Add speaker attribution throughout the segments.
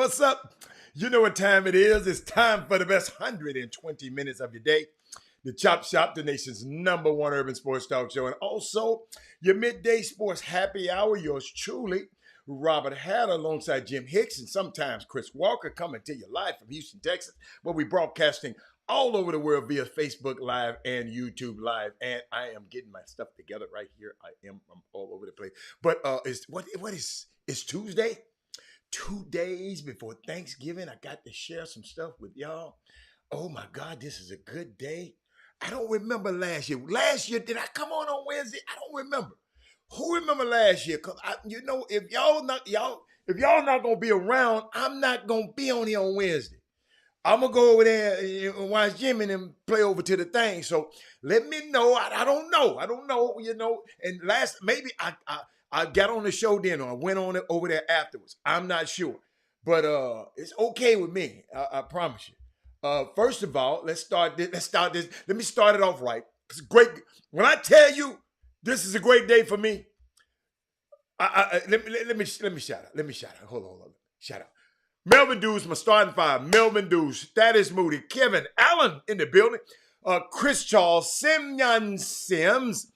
Speaker 1: What's up? You know what time it is. It's time for the best 120 minutes of your day. The Chop Shop, the nation's number one urban sports talk show. And also your midday sports happy hour. Yours truly, Robert Hatter, alongside Jim Hicks and sometimes Chris Walker, coming to you live from Houston, Texas, where we're broadcasting all over the world via Facebook Live and YouTube Live. And I am getting my stuff together right here. I'm all over the place. But it's Tuesday? 2 days before Thanksgiving. I got to share some stuff with y'all. Oh my God, this is a good day. I don't remember last year. Last year, did I come on Wednesday? I don't remember. Who remember last year? Cause if y'all not gonna be around, I'm not gonna be on here on Wednesday. I'm gonna go over there and watch Jimmy and them play over to the thing. So let me know. I don't know. I don't know. And maybe I got on the show then, or I went on it over there afterwards. I'm not sure, but it's okay with me. I promise you. First of all, let's start this. Let me start it off right. It's great. When I tell you this is a great day for me, let me shout out. Let me shout out. Hold on. Shout out. Melvin Dews, my starting five. Melvin Dews, Thaddeus Moody, Kevin Allen in the building, Chris Charles, Simeon Sims,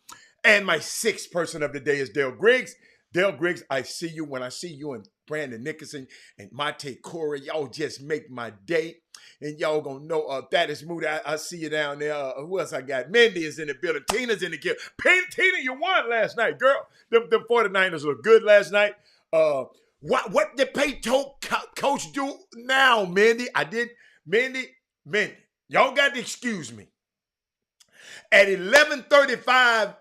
Speaker 1: and my sixth person of the day is Dale Griggs. Dale Griggs, I see you. When I see you and Brandon Nicholson and Mate Corey, y'all just make my day. And y'all gonna know Thaddeus Moody. I see you down there. Who else I got? Mindy is in the building. Tina's in the building. Tina, you won last night, girl. Them 49ers look good last night. What did Peyton coach do now, Mindy? Mindy, y'all got to excuse me. At 11:35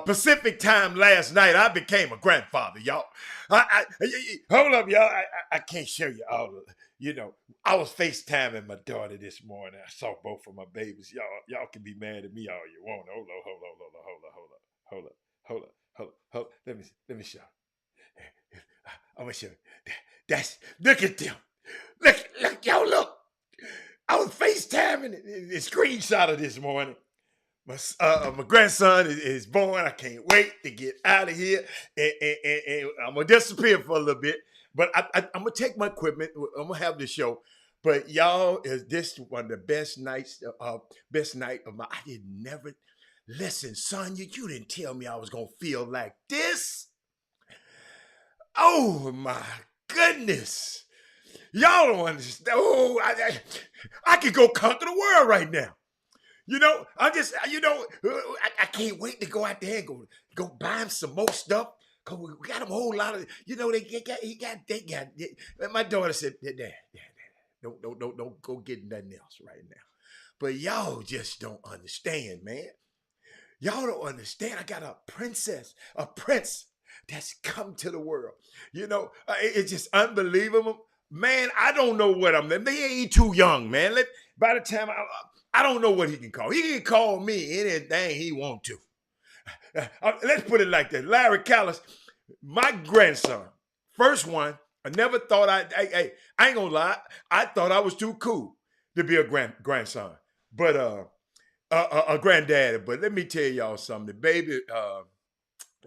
Speaker 1: Pacific time last night, I became a grandfather, y'all. Hold up, y'all. I can't show you all. I was FaceTiming my daughter this morning. I saw both of my babies. Y'all can be mad at me all you want. Hold up. Let me show. I'm gonna show you. Look at them. Look, y'all look. I was FaceTiming the screenshot of this morning. My grandson is born. I can't wait to get out of here. And I'm gonna disappear for a little bit. But I'm gonna take my equipment. I'm gonna have the show. But y'all, is this one of the best night of my? I didn't never listen, Sonya. You didn't tell me I was gonna feel like this. Oh my goodness. Y'all don't understand. Oh, I could go conquer the world right now. I can't wait to go out there and go buy him some more stuff. Cause we got him a whole lot of, my daughter said, Dad, don't go get nothing else right now. But y'all just don't understand, man. Y'all don't understand. I got a prince that's come to the world. It's just unbelievable. Man, I don't know what they ain't too young, man. By the time I don't know what he can call. He can call me anything he want to. Let's put it like that. Larry Callis, my grandson, first one. I never thought I ain't gonna lie. I thought I was too cool to be a grandson, but a granddaddy. But let me tell y'all something, the baby.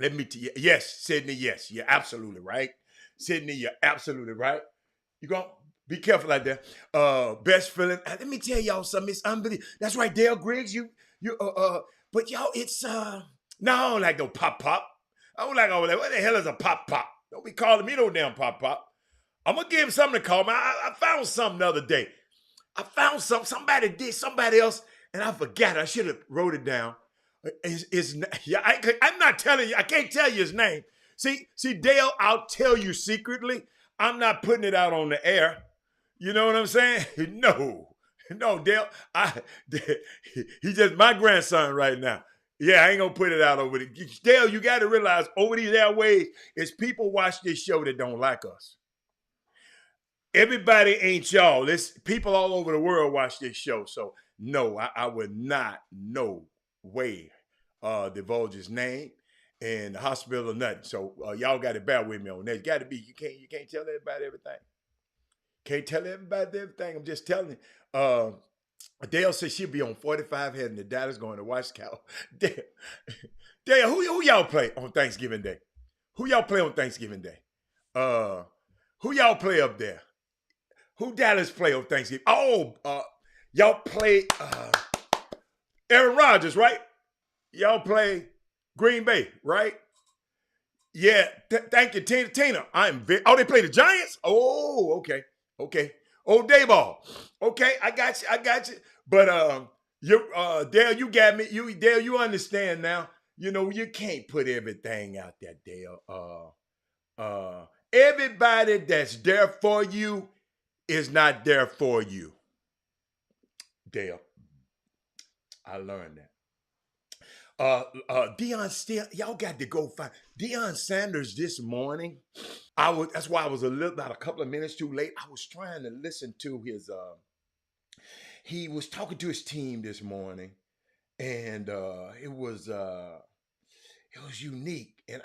Speaker 1: Let me tell you, yes, Sydney, yes, you're absolutely right. Sydney, you're absolutely right. You gonna be careful out there. Best feeling. Let me tell y'all something. It's unbelievable. That's right, Dale Griggs. But y'all, it's no, I don't like no pop. I don't like all that. What the hell is a pop? Don't be calling me no damn pop. I'm gonna give him something to call me. I found something the other day. I found something. Somebody did somebody else, and I forgot. I should have wrote it down. I'm not telling you. I can't tell you his name. See, Dale. I'll tell you secretly. I'm not putting it out on the air. You know what I'm saying? No, Dale. He's just my grandson right now. Yeah, I ain't gonna put it out over there. Dale, you got to realize over these airways, is people watch this show that don't like us. Everybody ain't y'all. People all over the world watch this show. So no, I would not, no way, divulge his name and the hospital or nothing. So y'all got to bear with me on that. It's got to be. You can't tell everybody everything. Can't tell everybody everything. I'm just telling you. Dale said she'll be on 45 heading to Dallas going to watch Cal. Dale, who y'all play on Thanksgiving Day? Who y'all play on Thanksgiving Day? Who y'all play up there? Who Dallas play on Thanksgiving? Oh, y'all play Aaron Rodgers, right? Y'all play Green Bay, right? Yeah. Thank you, Tina. Tina, I'm very. Oh, they play the Giants. Oh, okay, okay. Oh, Dayball. Okay, I got you. I got you. But you, Dale, you got me. You, Dale, you understand now. You know, you can't put everything out there, Dale. Everybody that's there for you is not there for you, Dale. I learned that. Deion still, y'all got to go find Deion Sanders this morning. That's why I was about a couple of minutes too late. I was trying to listen to his he was talking to his team this morning, and it was unique. And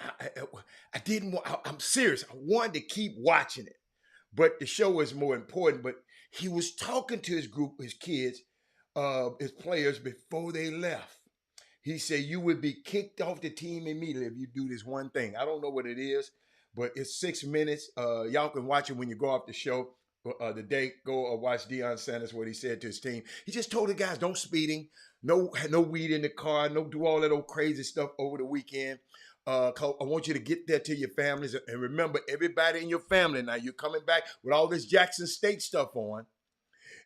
Speaker 1: I didn't want, I'm serious. I wanted to keep watching it, but the show is more important. But he was talking to his group, his kids, his players before they left. He said you would be kicked off the team immediately if you do this one thing. I don't know what it is, but it's 6 minutes. Y'all can watch it when you go off the show. The day go watch Deion Sanders what he said to his team. He just told the guys don't speeding, no weed in the car, no do all that old crazy stuff over the weekend. I want you to get there to your families and remember everybody in your family. Now you're coming back with all this Jackson State stuff on.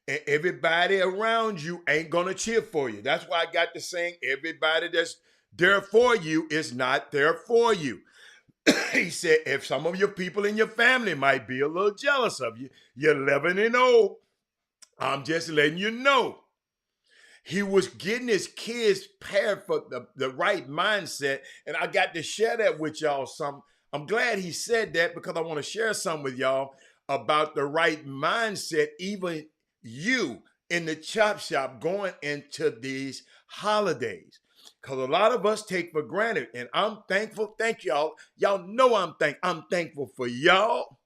Speaker 1: And everybody around you ain't gonna cheer for you. That's why I got to saying everybody that's there for you is not there for you. He said, if some of your people in your family might be a little jealous of you, you're 11 and old. I'm just letting you know. He was getting his kids paired for the right mindset. And I got to share that with y'all some. I'm glad he said that because I want to share some with y'all about the right mindset, even you in the chop shop going into these holidays. Because a lot of us take for granted. And I'm thankful. Thank y'all. Y'all know I'm thankful for y'all.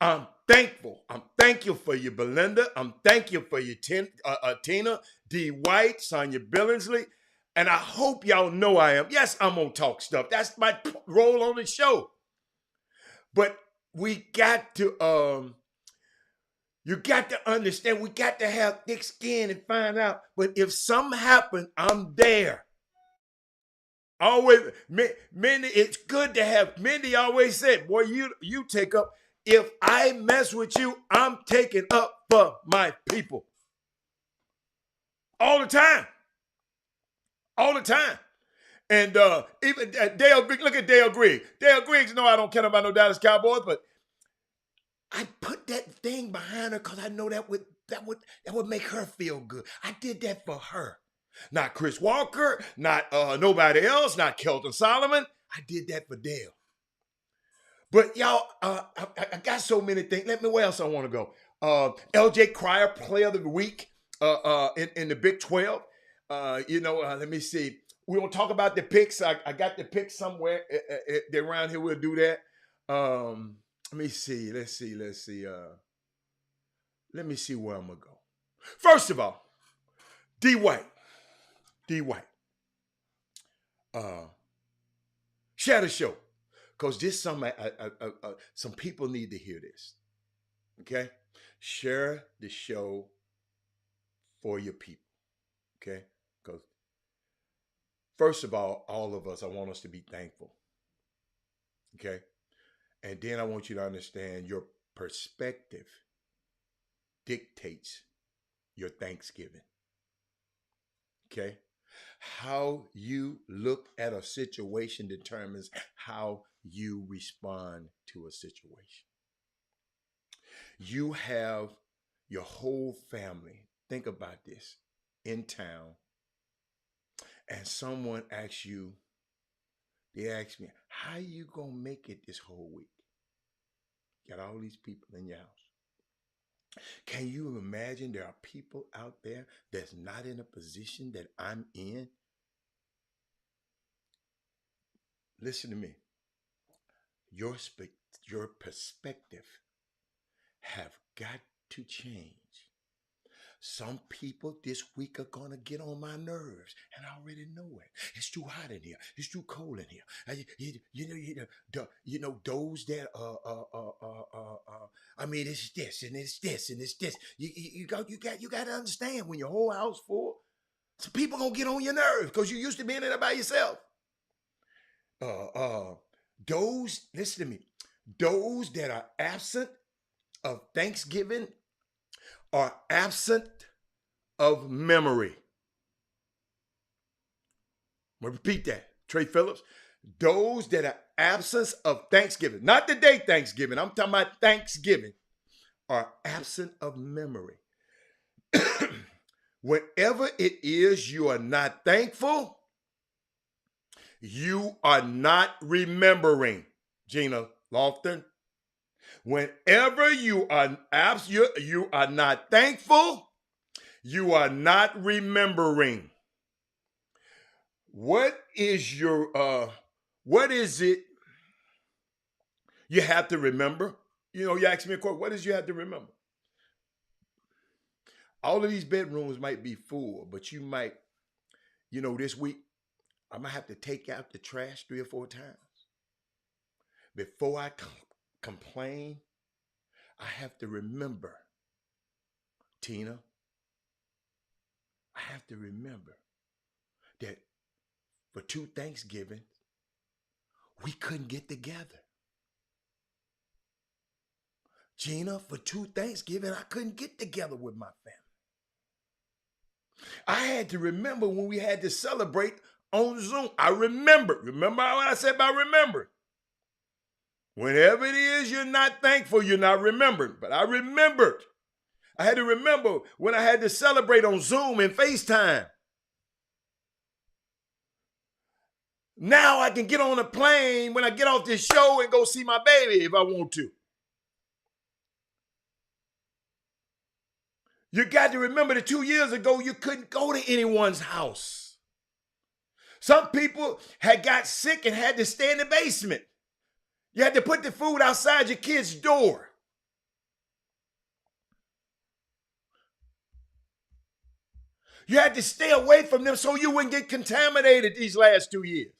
Speaker 1: I'm thankful. I'm thankful for you, Belinda. I'm thankful for you, Tina, D. White, Sonia Billingsley. And I hope y'all know I am. Yes, I'm going to talk stuff. That's my role on the show. But we got to, you got to understand, we got to have thick skin and find out. But if something happens, I'm there. Always, Mindy, it's good to have, Mindy always said, boy, you take up. If I mess with you, I'm taking up for my people. All the time. All the time. And even Dale Griggs, look at Dale Griggs. Dale Griggs, no, I don't care about no Dallas Cowboys, but I put that thing behind her because I know that would make her feel good. I did that for her. Not Chris Walker, not nobody else, not Kelton Solomon. I did that for Dale. But y'all, I got so many things. Where else I want to go? LJ Cryer, Player of the Week in the Big 12. Let me see. We're going to talk about the picks. I got the picks somewhere around here. We'll do that. Let me see. Let's see. Let me see where I'm going to go. First of all, D. White. Share the show. Because this some people need to hear this. Okay? Share the show for your people. Okay? Because first of all of us, I want us to be thankful. Okay? And then I want you to understand your perspective dictates your Thanksgiving. Okay? How you look at a situation determines how you respond to a situation. You have your whole family, think about this, in town, and someone asks you, they ask me, how you gonna make it this whole week? Got all these people in your house. Can you imagine there are people out there that's not in a position that I'm in? Listen to me. Your perspective have got to change. Some people this week are gonna get on my nerves, and I already know it. It's too hot in here. It's too cold in here. Those that I mean, it's this and it's this and it's this. You got to understand when your whole house full, some people gonna get on your nerves because you used to being in there by yourself. Listen to me. Those that are absent of Thanksgiving are absent of memory. I'm going to repeat that. Trey Phillips. Those that are absent of Thanksgiving, not the day Thanksgiving, I'm talking about Thanksgiving, are absent of memory. Whenever it is you are not thankful, you are not remembering. Gina Lofton. Whenever you are not thankful, you are not remembering. What is it you have to remember? You ask me a question, what is you have to remember? All of these bedrooms might be full, but you might, this week, I'm going to have to take out the trash 3 or 4 times. Before I complain, I have to remember, Tina, I have to remember that for 2 Thanksgivings, we couldn't get together. Gina, for 2 Thanksgiving, I couldn't get together with my family. I had to remember when we had to celebrate on Zoom. I remember. Remember what I said about remember? Whenever it is you're not thankful, you're not remembering. But I remembered. I had to remember when I had to celebrate on Zoom and FaceTime. Now I can get on a plane when I get off this show and go see my baby if I want to. You got to remember that 2 years ago, you couldn't go to anyone's house. Some people had got sick and had to stay in the basement. You had to put the food outside your kid's door. You had to stay away from them so you wouldn't get contaminated these last 2 years.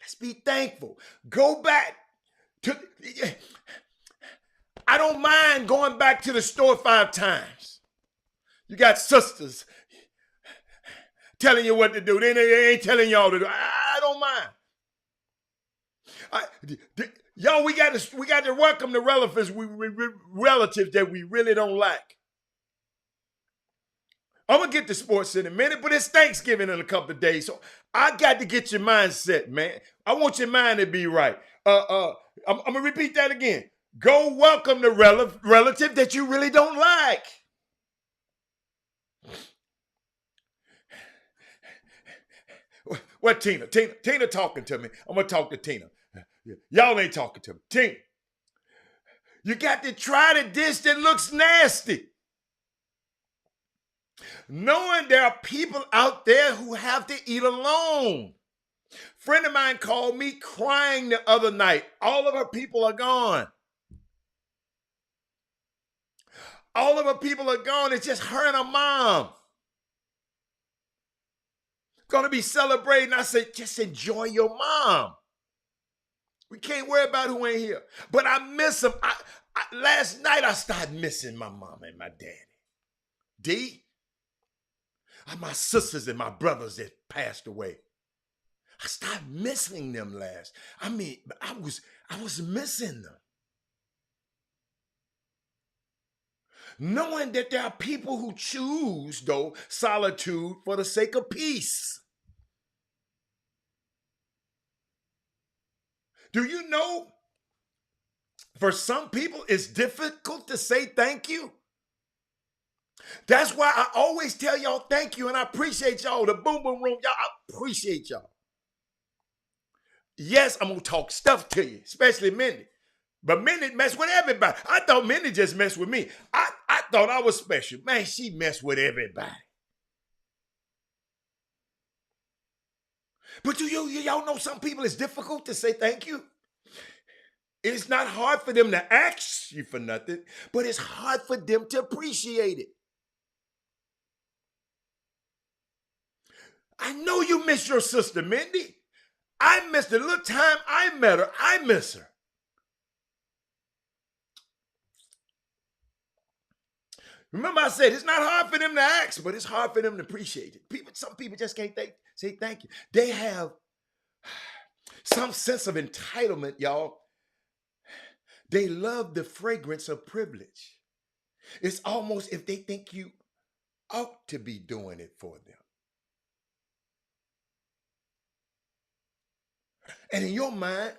Speaker 1: Let's be thankful. Go back to... I don't mind going back to the store 5 times. You got sisters telling you what to do. They ain't telling y'all to do. I don't mind. Y'all, we got to welcome the relatives that we really don't like. I'm going to get to sports in a minute, but it's Thanksgiving in a couple of days, so I got to get your mindset, man. I want your mind to be right. I'm going to repeat that again. Go welcome the relative that you really don't like. What, Tina? Tina talking to me. I'm going to talk to Tina. Y'all ain't talking to me. Tina, you got to try the dish that looks nasty. Knowing there are people out there who have to eat alone. Friend of mine called me crying the other night. All of her people are gone. All of her people are gone. It's just her and her mom. Gonna be celebrating. I said, just enjoy your mom. We can't worry about who ain't here. But I miss them. Last night I started missing my mom and my daddy. D, my sisters and my brothers that passed away. I started missing them last. I was missing them. Knowing that there are people who choose, though, solitude for the sake of peace. Do you know, for some people, it's difficult to say thank you? That's why I always tell y'all thank you, and I appreciate y'all. The Boom Boom Room, y'all, I appreciate y'all. Yes, I'm going to talk stuff to you, especially Mindy. But Mindy messed with everybody. I thought Mindy just messed with me. I thought I was special. Man, she messed with everybody. But y'all know some people it's difficult to say thank you? It's not hard for them to ask you for nothing, but it's hard for them to appreciate it. I know you miss your sister, Mindy. I missed the little time I met her. I miss her. Remember, I said it's not hard for them to ask, but it's hard for them to appreciate it. Some people just can't say thank you. They have some sense of entitlement, y'all. They love the fragrance of privilege. It's almost if they think you ought to be doing it for them. And in your mind,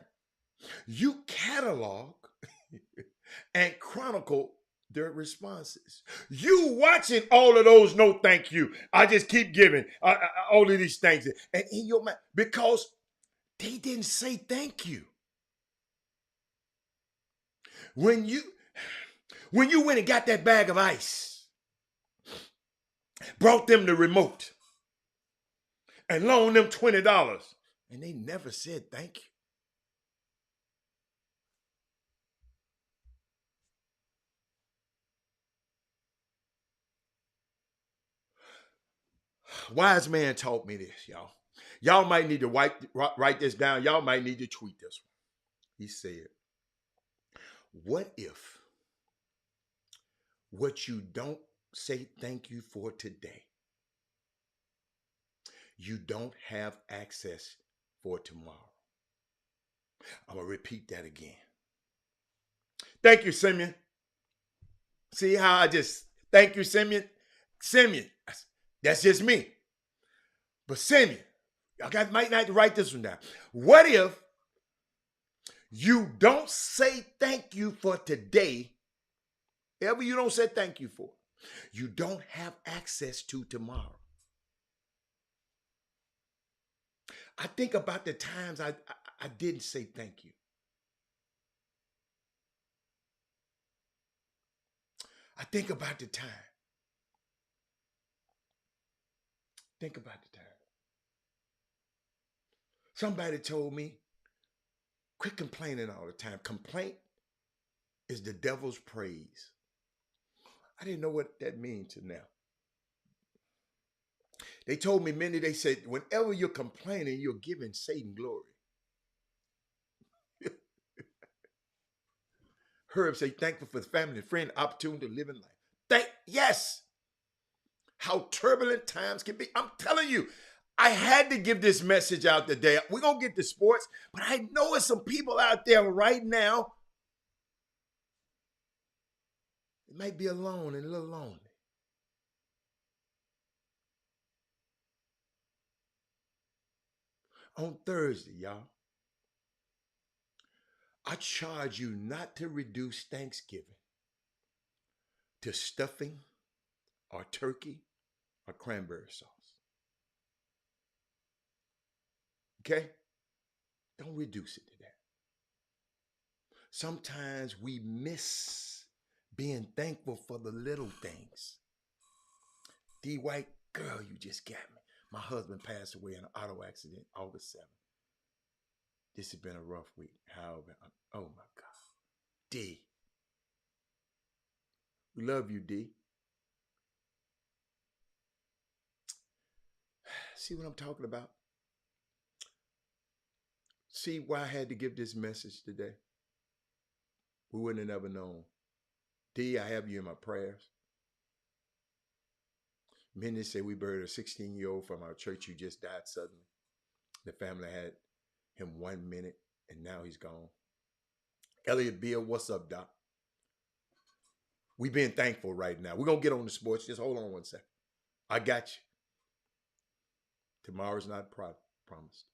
Speaker 1: you catalog and chronicle their responses. You watching all of those no thank you. I just keep giving all of these things. And in your mind, because they didn't say thank you. When you went and got that bag of ice, brought them the remote, and loaned them $20, and they never said thank you. Wise man taught me this, y'all. Y'all might need to write this down. Y'all might need to tweet this one. He said, what if what you don't say thank you for today, you don't have access for tomorrow? I'm going to repeat that again. Thank you, Simeon. See how I just, thank you, Simeon. Simeon, that's just me. But Simeon, y'all might not write this one down. What if you don't say thank you for today, ever you don't say thank you for, you don't have access to tomorrow? I think about the times I didn't say thank you. I think about the time. Think about the time. Somebody told me, quit complaining all the time. Complaint is the devil's praise. I didn't know what that means till now. They told me, Mindy, they said, whenever you're complaining, you're giving Satan glory. Herb say, thankful for the family and friend, opportunity to live in life. Yes. How turbulent times can be. I'm telling you, I had to give this message out today. We're going to get to sports, but I know there's some people out there right now. It might be alone and a little lonely. On Thursday, y'all, I charge you not to reduce Thanksgiving to stuffing or turkey or cranberry sauce. Okay? Don't reduce it to that. Sometimes we miss being thankful for the little things. D. White, girl, you just got me. My husband passed away in an auto accident August 7th. This has been a rough week. However, oh my God. D. We love you, D. See what I'm talking about? See why I had to give this message today? We wouldn't have never known. D, I have you in my prayers. Many say we buried a 16-year-old from our church who just died suddenly. The family had him 1 minute, and now he's gone. Elliot Beal, what's up, Doc? We being thankful right now. We're going to get on the sports. Just hold on one second. I got you. Tomorrow's not promised.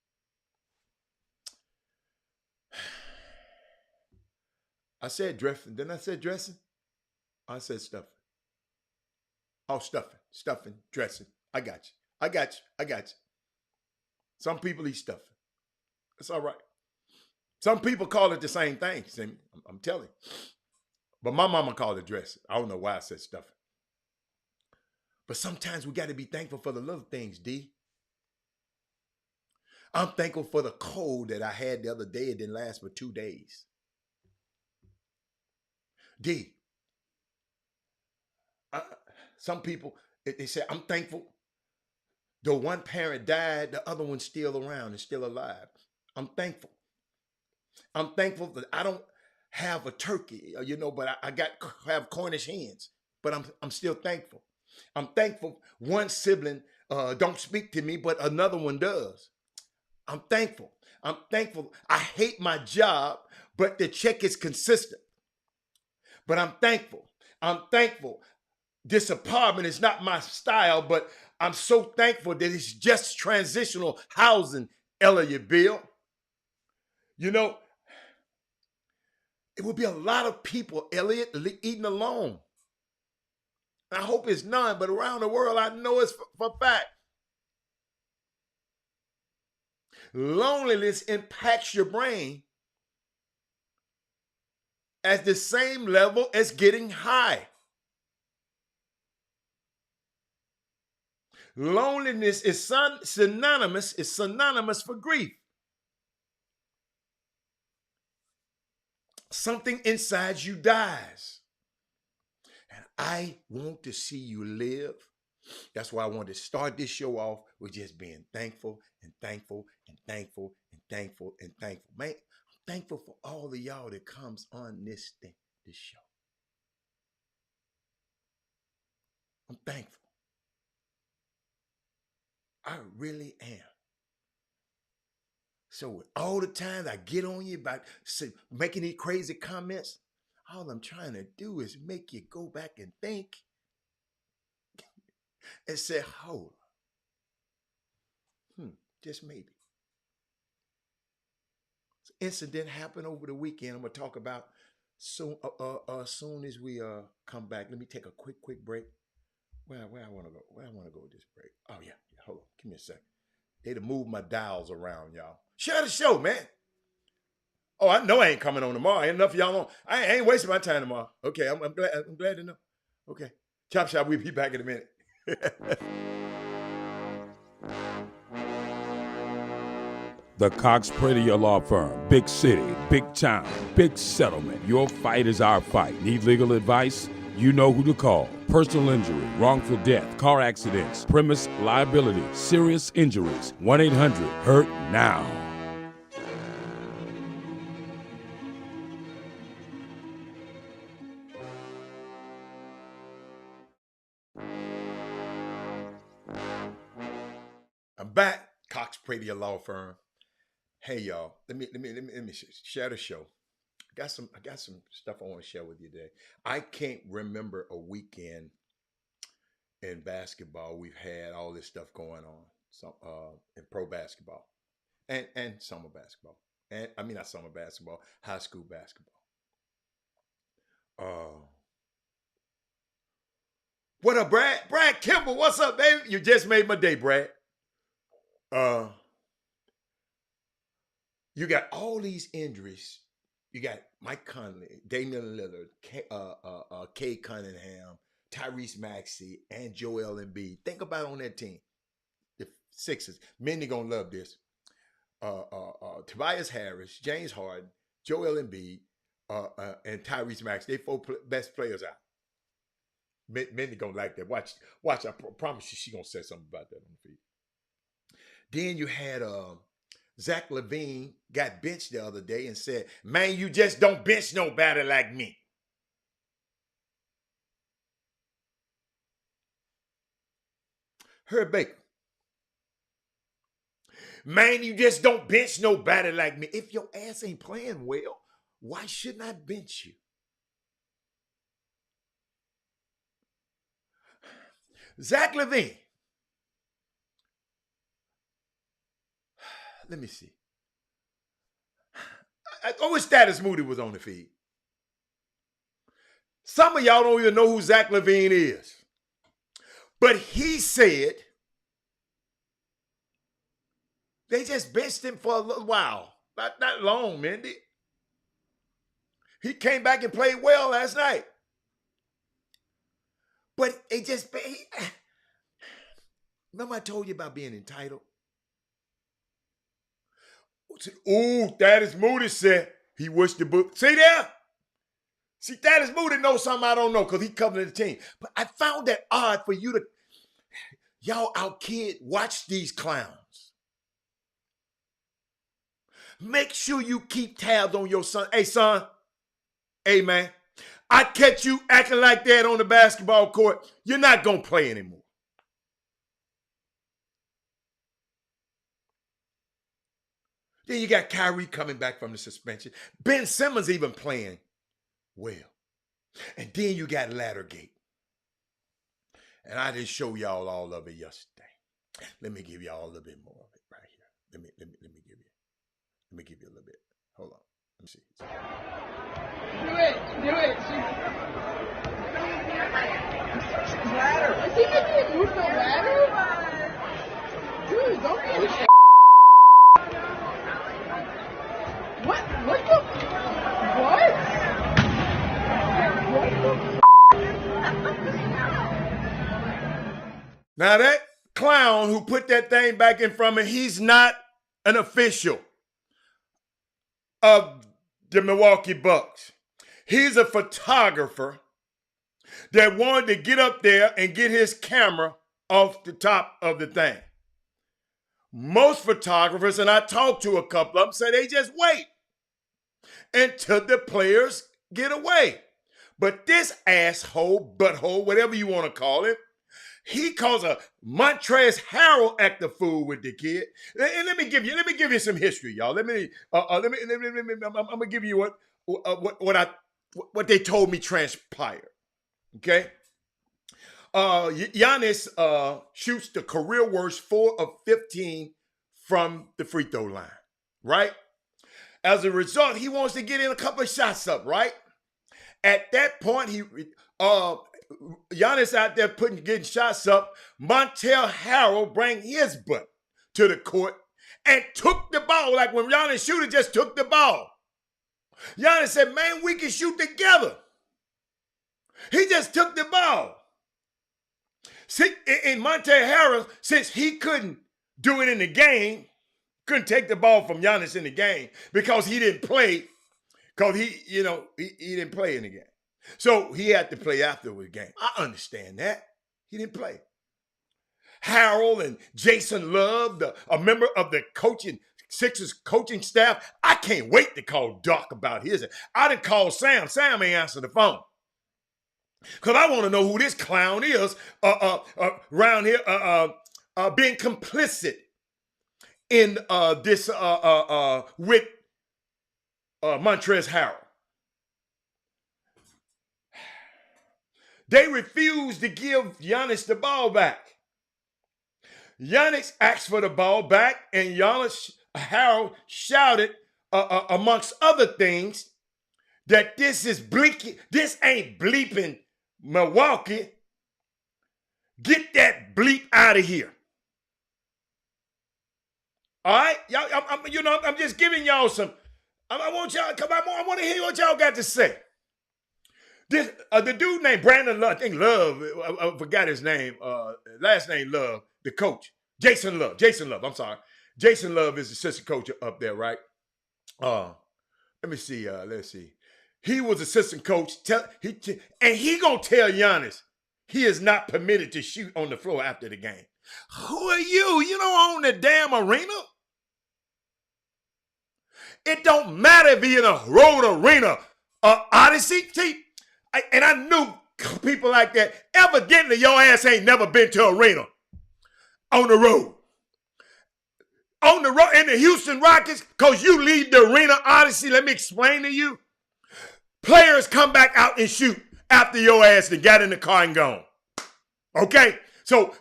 Speaker 1: I said dressing. Didn't I say dressing? I said stuffing. Oh, stuffing, dressing. I got you. Some people eat stuffing. It's all right. Some people call it the same thing. I'm telling you. But my mama called it dressing. I don't know why I said stuffing. But sometimes we got to be thankful for the little things, D. I'm thankful for the cold that I had the other day. It didn't last for 2 days. D. Some people, they say, I'm thankful Though one parent died, the other one's still around and still alive. I'm thankful. I'm thankful that I don't have a turkey, but I have Cornish hens. But I'm still thankful. I'm thankful one sibling don't speak to me, but another one does. I'm thankful. I'm thankful. I hate my job, but the check is consistent. But I'm thankful. I'm thankful. This apartment is not my style, but I'm so thankful that it's just transitional housing, Elliott Bill. You know, it would be a lot of people, Elliott, eating alone. I hope it's none, but around the world, I know it's for fact. Loneliness impacts your brain at the same level as getting high. Loneliness is synonymous for grief. Something inside you dies. And I want to see you live. That's why I wanted to start this show off with just being thankful and thankful and thankful and thankful and thankful. Man, I'm thankful for all of y'all that comes on this show. I'm thankful. I really am. So all the times I get on you about making these crazy comments, all I'm trying to do is make you go back and think and say, hold on. Just maybe. Incident happened over the weekend. I'm gonna talk about soon. Soon as we come back. Let me take a quick break. Where I want to go? Where I want to go with this break? Oh yeah. Hold on. Give me a second. They'd have moved my dials around, y'all. Share the show, man. Oh, I know I ain't coming on tomorrow. Ain't enough of y'all on. I ain't wasting my time tomorrow. Okay, I'm glad to know. Okay, Chop Shop. We'll be back in a minute.
Speaker 2: The Cox Pradia Law Firm. Big city, big town, big settlement. Your fight is our fight. Need legal advice? You know who to call. Personal injury, wrongful death, car accidents, premise liability, serious injuries. 1-800-HURT-NOW.
Speaker 1: I'm back. Cox Pradia Law Firm. Hey y'all, let me share the show. I got some stuff I want to share with you today. I can't remember a weekend in basketball we've had all this stuff going on. In pro basketball and summer basketball. And I mean not summer basketball, high school basketball. What up, Brad? Brad Kimball, what's up, baby? You just made my day, Brad. You got all these injuries. You got Mike Conley, Damian Lillard, Cade Cunningham, Tyrese Maxey, and Joel Embiid. Think about on that team. The Sixers. Many gonna love this. Tobias Harris, James Harden, Joel Embiid, and Tyrese Maxey. They four best players out. Many gonna like that. Watch. I promise you, she gonna say something about that on the feed. Then you had Zach LaVine got benched the other day and said, man, you just don't bench nobody like me. Herb Baker. Man, you just don't bench nobody like me. If your ass ain't playing well, why shouldn't I bench you? Zach LaVine. Let me see. I wish Status Moody was on the feed. Some of y'all don't even know who Zach LaVine is. But he said they just benched him for a little while. Not that long, Mindy. He came back and played well last night. But it just... Remember I told you about being entitled? Ooh, Thaddeus Moody said he wished the book. See there? See, Thaddeus Moody knows something I don't know because he covered the team. But I found that odd for you Y'all out kid, watch these clowns. Make sure you keep tabs on your son. Hey, son. Hey, man. I catch you acting like that on the basketball court. You're not going to play anymore. Then you got Kyrie coming back from the suspension. Ben Simmons even playing well. And then you got Laddergate. And I didn't show y'all all of it yesterday. Let me give y'all a little bit more of it right here. Let me give you a little bit. Hold on. Let me see.
Speaker 3: Do it. Ladder. Is he making it move the ladder? Dude, don't be a What the? What?
Speaker 1: Now that clown who put that thing back in front of me, he's not an official of the Milwaukee Bucks. He's a photographer that wanted to get up there and get his camera off the top of the thing. Most photographers, and I talked to a couple of them, say they just wait until the players get away. But this asshole, butthole, whatever you want to call it, he calls a Montrezl Harrell act the fool with the kid. And let me give you some history, y'all. I'm gonna give you what they told me transpired. Okay. Giannis shoots the career worst 4 of 15 from the free throw line, right? As a result, he wants to get in a couple of shots up, right? At that point, Giannis out there getting shots up. Montrezl Harrell bring his butt to the court and took the ball. Like when Giannis shooter just took the ball. Giannis said, man, we can shoot together. He just took the ball. See, in Montrezl Harrell, since he couldn't do it in the game, couldn't take the ball from Giannis in the game because he didn't play, because he didn't play in the game. So he had to play after the game. I understand that. He didn't play. Harold and Jason Love, a member of the Sixers coaching staff, I can't wait to call Doc about his. I done called Sam. Sam ain't answer the phone. Because I want to know who this clown is around here being complicit in this with Montrezl Harrell. They refused to give Giannis the ball back. Giannis asked for the ball back, and Harrell shouted, amongst other things, that this ain't bleeping Milwaukee. Get that bleep out of here. All right, y'all. I'm just giving y'all some. I want y'all. Come on, I want to hear what y'all got to say. This the dude named Brandon Love. I think Love. I forgot his name. Last name Love. The coach, Jason Love. I'm sorry. Jason Love is the assistant coach up there, right? Let me see. Let's see. He was assistant coach. And he gonna tell Giannis he is not permitted to shoot on the floor after the game. Who are you? You don't own the damn arena. It don't matter if he in a road arena, Odyssey. See, I knew people like that. Evidently, your ass ain't never been to an arena on the road. On the road in the Houston Rockets, because you leave the arena, Odyssey, let me explain to you. Players come back out and shoot after your ass and got in the car and gone. Okay? So,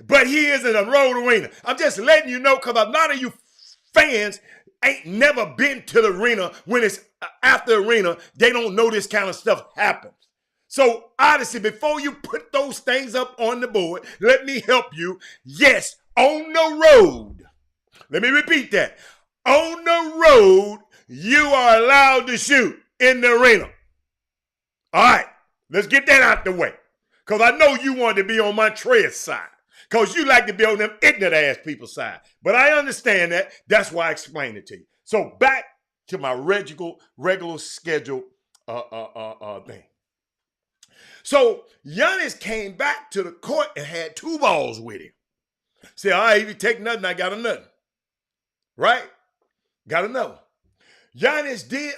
Speaker 1: but he is in a road arena. I'm just letting you know because a lot of you fans ain't never been to the arena. When it's after the arena, they don't know this kind of stuff happens. So, Odyssey, before you put those things up on the board, let me help you. Yes, on the road. Let me repeat that. On the road, you are allowed to shoot in the arena. All right, let's get that out the way. Because I know you want to be on Montrezl's side. Because you like to be on them ignorant ass people's side. But I understand that. That's why I explained it to you. So back to my regular schedule thing. So Giannis came back to the court and had 2 balls with him. Say, all right, if you take nothing, I got another. Right? Got another. Giannis did,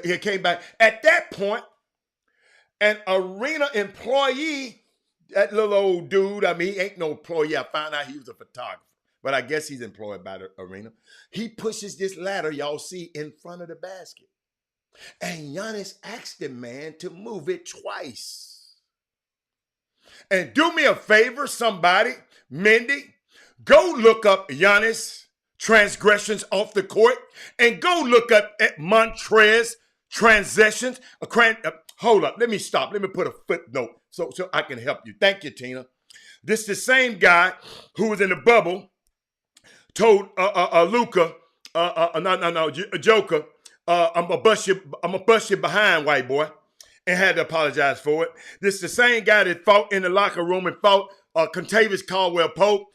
Speaker 1: he came back. At that point, an arena employee, that little old dude, I mean, he ain't no employee. I found out he was a photographer, but I guess he's employed by the arena. He pushes this ladder y'all see in front of the basket. And Giannis asked the man to move it twice. And do me a favor, somebody, Mindy, go look up Giannis transgressions off the court and go look up at Montrez transitions. Hold up, let me stop. Let me put a footnote so I can help you. Thank you, Tina. This is the same guy who was in the bubble, told Luka, Joker, I'm gonna bust you behind, white boy, and had to apologize for it. This is the same guy that fought in the locker room and fought Contavious Caldwell-Pope,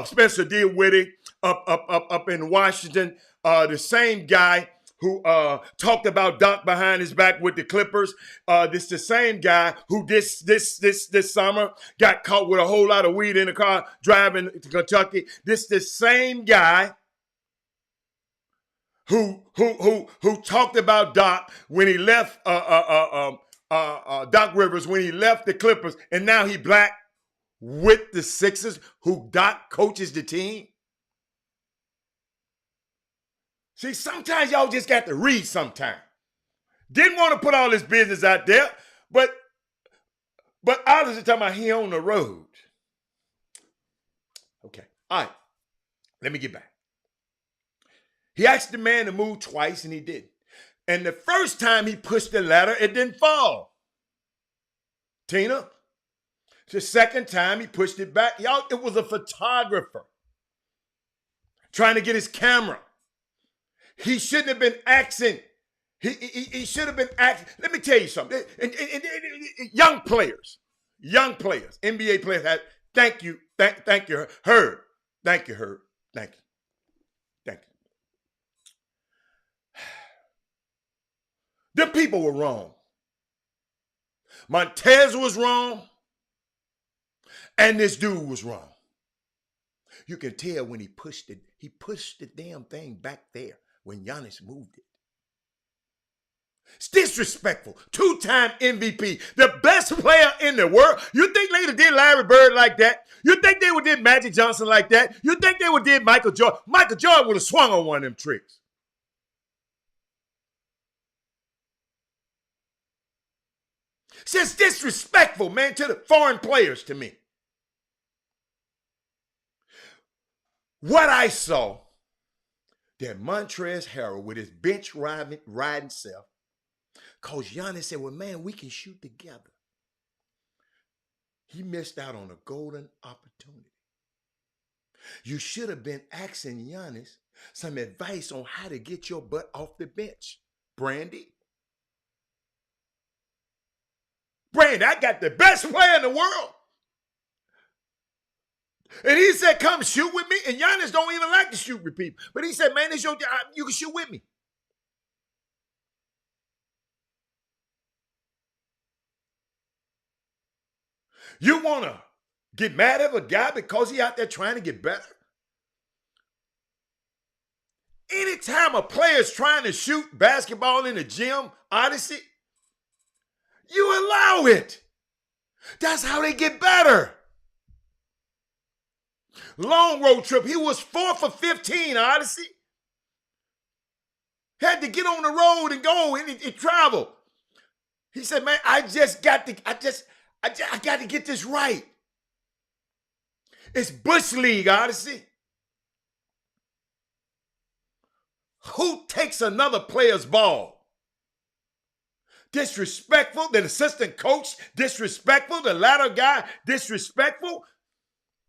Speaker 1: Spencer Dinwiddie up in Washington. The same guy who talked about Doc behind his back with the Clippers. This the same guy who this summer got caught with a whole lot of weed in the car driving to Kentucky. This the same guy who talked about Doc when he left Doc Rivers when he left the Clippers, and now he black with the Sixers, who Doc coaches the team. See, sometimes y'all just got to read sometime. Didn't want to put all this business out there, but obviously talking about he on the road. Okay, all right, let me get back. He asked the man to move twice, and he did. And the first time he pushed the ladder, it didn't fall. Tina, the second time he pushed it back, y'all, it was a photographer trying to get his camera. He shouldn't have been asking. He should have been asking. Let me tell you something. Young players, NBA players had, thank you, Herb. Thank you, Herb. Thank you. The people were wrong. Montez was wrong, and this dude was wrong. You can tell when he pushed it. He pushed the damn thing back there when Giannis moved it. It's disrespectful. 2-time MVP, the best player in the world. You think they would have did Larry Bird like that? You think they would have did Magic Johnson like that? You think they would have did Michael Jordan? Michael Jordan would have swung on one of them tricks. It's just disrespectful, man, to the foreign players to me. What I saw, that Montrezl Harrell with his bench riding self, because Giannis said, well, man, we can shoot together. He missed out on a golden opportunity. You should have been asking Giannis some advice on how to get your butt off the bench, Brandy. Brandy, I got the best player in the world. And he said, come shoot with me. And Giannis don't even like to shoot with people. But he said, man, it's your job. You can shoot with me. You want to get mad at a guy because he out there trying to get better? Anytime a player is trying to shoot basketball in the gym, Odyssey, you allow it. That's how they get better. Long road trip. He was 4 for 15, Odyssey. Had to get on the road and go and travel. He said, man, I got to get this right. It's Bush League, Odyssey. Who takes another player's ball? Disrespectful, the assistant coach, disrespectful, the latter guy, disrespectful.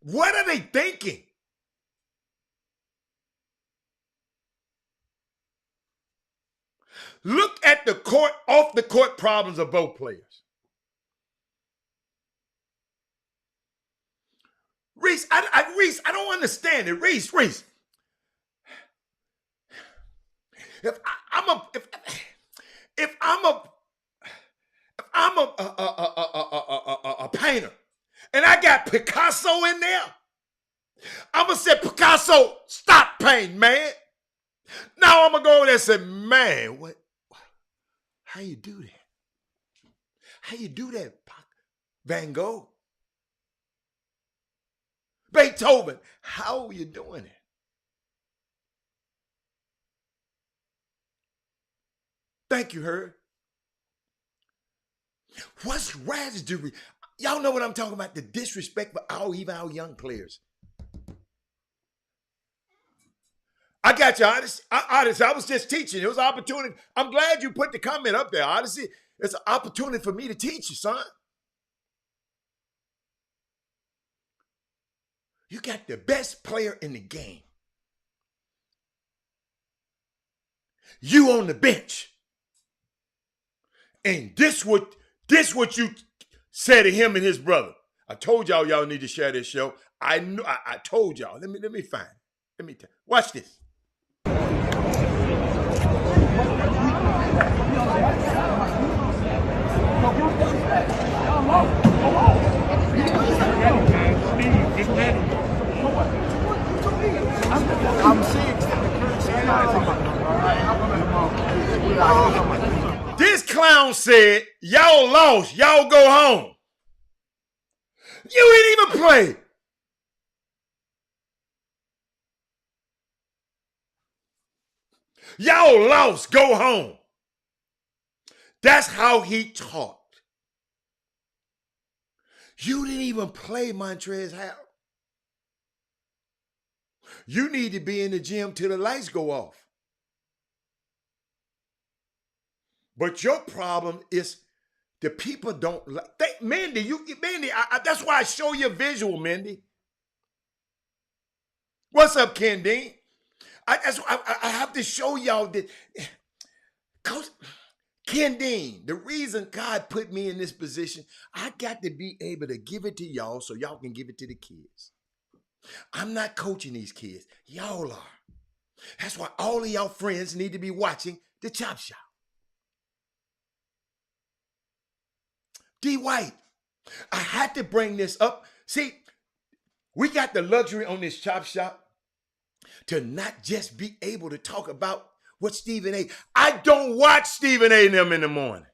Speaker 1: What are they thinking? Look at the court, off the court problems of both players. Reese, I don't understand it. Reese. If I'm a painter and I got Picasso in there, I'm going to say, Picasso, stop painting, man. Now I'm going to go over there and say, man, what? How you do that? How you do that, Van Gogh? Beethoven, how are you doing it? Thank you, Herb. What's Raspberry? Y'all know what I'm talking about, the disrespect for even our young players. I got you, Odyssey. I was just teaching. It was an opportunity. I'm glad you put the comment up there, Odyssey. It's an opportunity for me to teach you, son. You got the best player in the game. You on the bench. And this what you said to him and his brother. I told y'all need to share this show. I told y'all. Let me find it. Let me tell you. Watch this. This clown said, y'all lost. Y'all go home. You didn't even play. Y'all lost. Go home. That's how he talked. You didn't even play, Montrezl Harrell. You need to be in the gym till the lights go off. But your problem is the people don't like. Mindy, that's why I show you a visual, Mindy. What's up, Ken Dean? I have to show y'all that. Coach Ken Dean, the reason God put me in this position, I got to be able to give it to y'all so y'all can give it to the kids. I'm not coaching these kids. Y'all are. That's why all of y'all friends need to be watching the Chop Shop. D. White, I had to bring this up. See, we got the luxury on this Chop Shop to not just be able to talk about what Stephen A. I don't watch Stephen A. and them in the morning.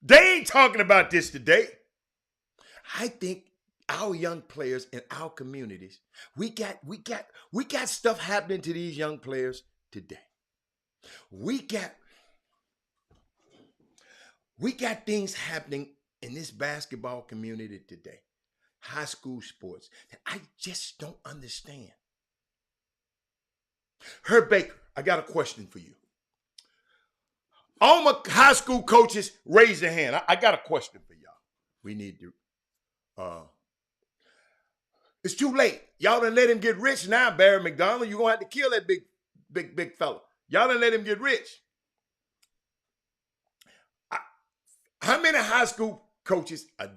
Speaker 1: They ain't talking about this today. I think our young players in our communities, we got stuff happening to these young players today. We got things happening in this basketball community today, high school sports, that I just don't understand. Herb Baker, I got a question for you. All my high school coaches, raise your hand. I got a question for y'all. We need to, it's too late. Y'all done let him get rich now, Barry McDonald. You're going to have to kill that big fella. Y'all done let him get rich. How many high school coaches are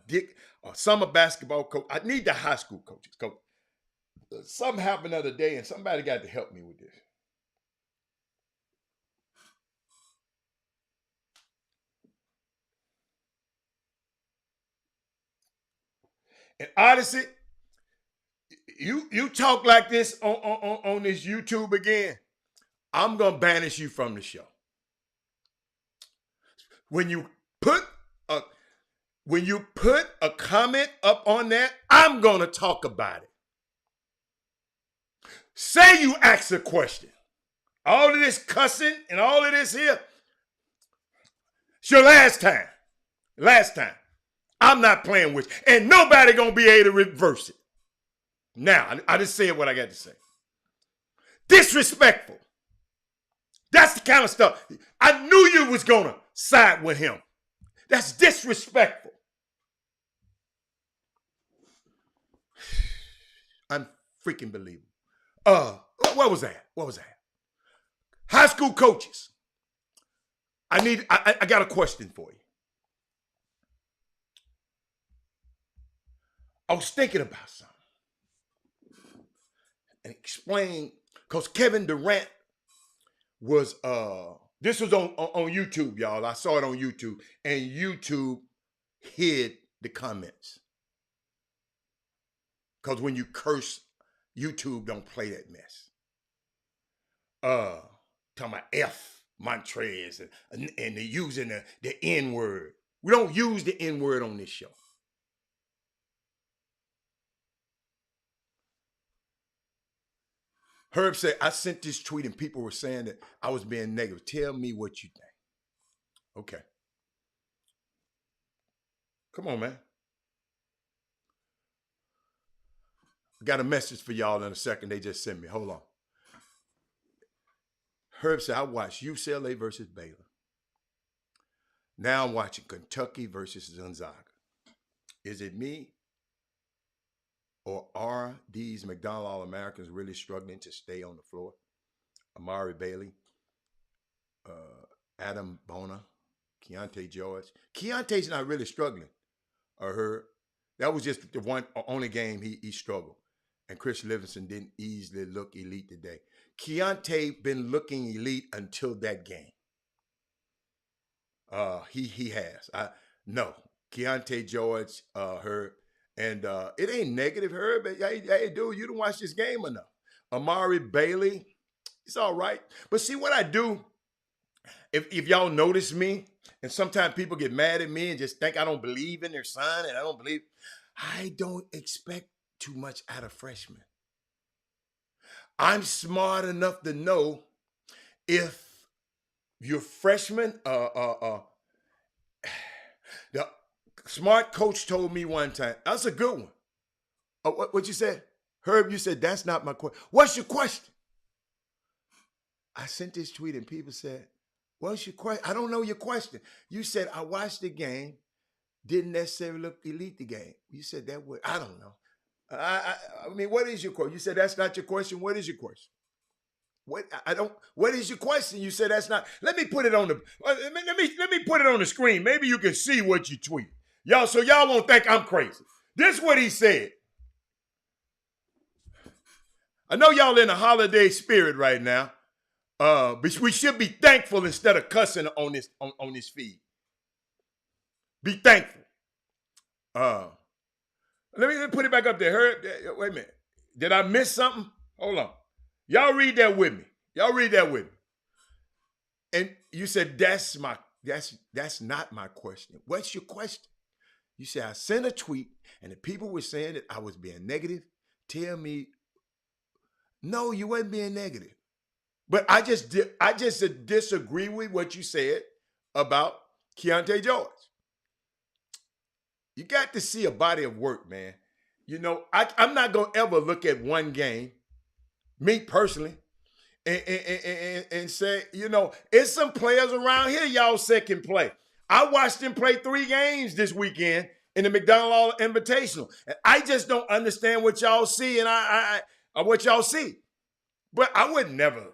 Speaker 1: or summer basketball coach? I need the high school coaches. Coach, something happened the other day, and somebody got to help me with this. And Odyssey, you talk like this on this YouTube again, I'm gonna banish you from the show. When you put a comment up on that, I'm gonna talk about it. Say you ask a question. All of this cussing and all of this here, it's your last time. Last time. I'm not playing with you. And nobody gonna be able to reverse it. Now, I just said what I got to say. Disrespectful. That's the kind of stuff. I knew you was gonna side with him. That's disrespectful. Unfreaking believable. What was that? High school coaches. I got a question for you. I was thinking about something and explain, because Kevin Durant was This was on YouTube, y'all. I saw it on YouTube, and YouTube hid the comments. Because when you curse, YouTube don't play that mess. Talking about F Montrez and they're using the N-word. We don't use the N-word on this show. Herb said, I sent this tweet and people were saying that I was being negative. Tell me what you think. Okay. Come on, man. I got a message for y'all in a second. They just sent me. Hold on. Herb said, I watched UCLA versus Baylor. Now I'm watching Kentucky versus Gonzaga. Is it me? Or are these McDonald All-Americans really struggling to stay on the floor? Amari Bailey, Adam Bona, Keontae George. Keontae's not really struggling. Or her. That was just the only game he struggled. And Chris Livingston didn't easily look elite today. Keontae been looking elite until that game. He has. No. Keontae George, her. And it ain't negative, Herb. Hey, dude, you don't watch this game enough. Amari Bailey, it's all right. But see what I do, if y'all notice me, and sometimes people get mad at me and just think I don't believe in their son, and I don't expect too much out of freshmen. I'm smart enough to know if your freshman, the smart coach told me one time, that's a good one. What you said? Herb, you said, that's not my question. What's your question? I sent this tweet and people said, what's your question? I don't know your question. You said, I watched the game, didn't necessarily look elite the game. You said that word. I don't know. I mean, what is your question? You said, that's not your question. What is your question? What is your question? You said, that's not, let me put it on the, let me put it on the screen. Maybe you can see what you tweet. Y'all, so y'all won't think I'm crazy. This is what he said. I know y'all in a holiday spirit right now, but we should be thankful instead of cussing on this feed. Be thankful. Let me put it back up there. Wait a minute. Did I miss something? Hold on. Y'all read that with me. And you said, that's not my question. What's your question? You said, I sent a tweet and the people were saying that I was being negative. Tell me, no, you wasn't being negative. But I just disagree with what you said about Keontae George. You got to see a body of work, man. You know, I'm not going to ever look at one game, me personally, and say, you know, it's some players around here y'all said can play. I watched them play 3 games this weekend in the McDonald Invitational. And I just don't understand what y'all see and what y'all see. But I would never,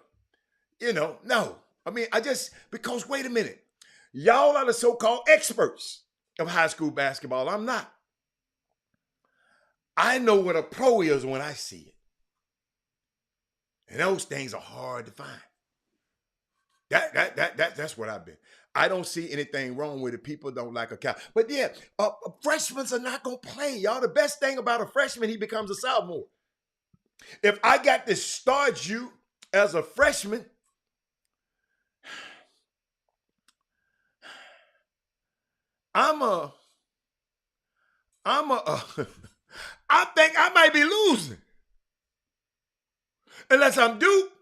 Speaker 1: no. I mean, because wait a minute. Y'all are the so-called experts of high school basketball. I'm not. I know what a pro is when I see it. And those things are hard to find. That's what I've been. I don't see anything wrong with it. People don't like a cow. But yeah, freshmen are not going to play, y'all. The best thing about a freshman, he becomes a sophomore. If I got to start you as a freshman, I think I might be losing. Unless I'm Duke.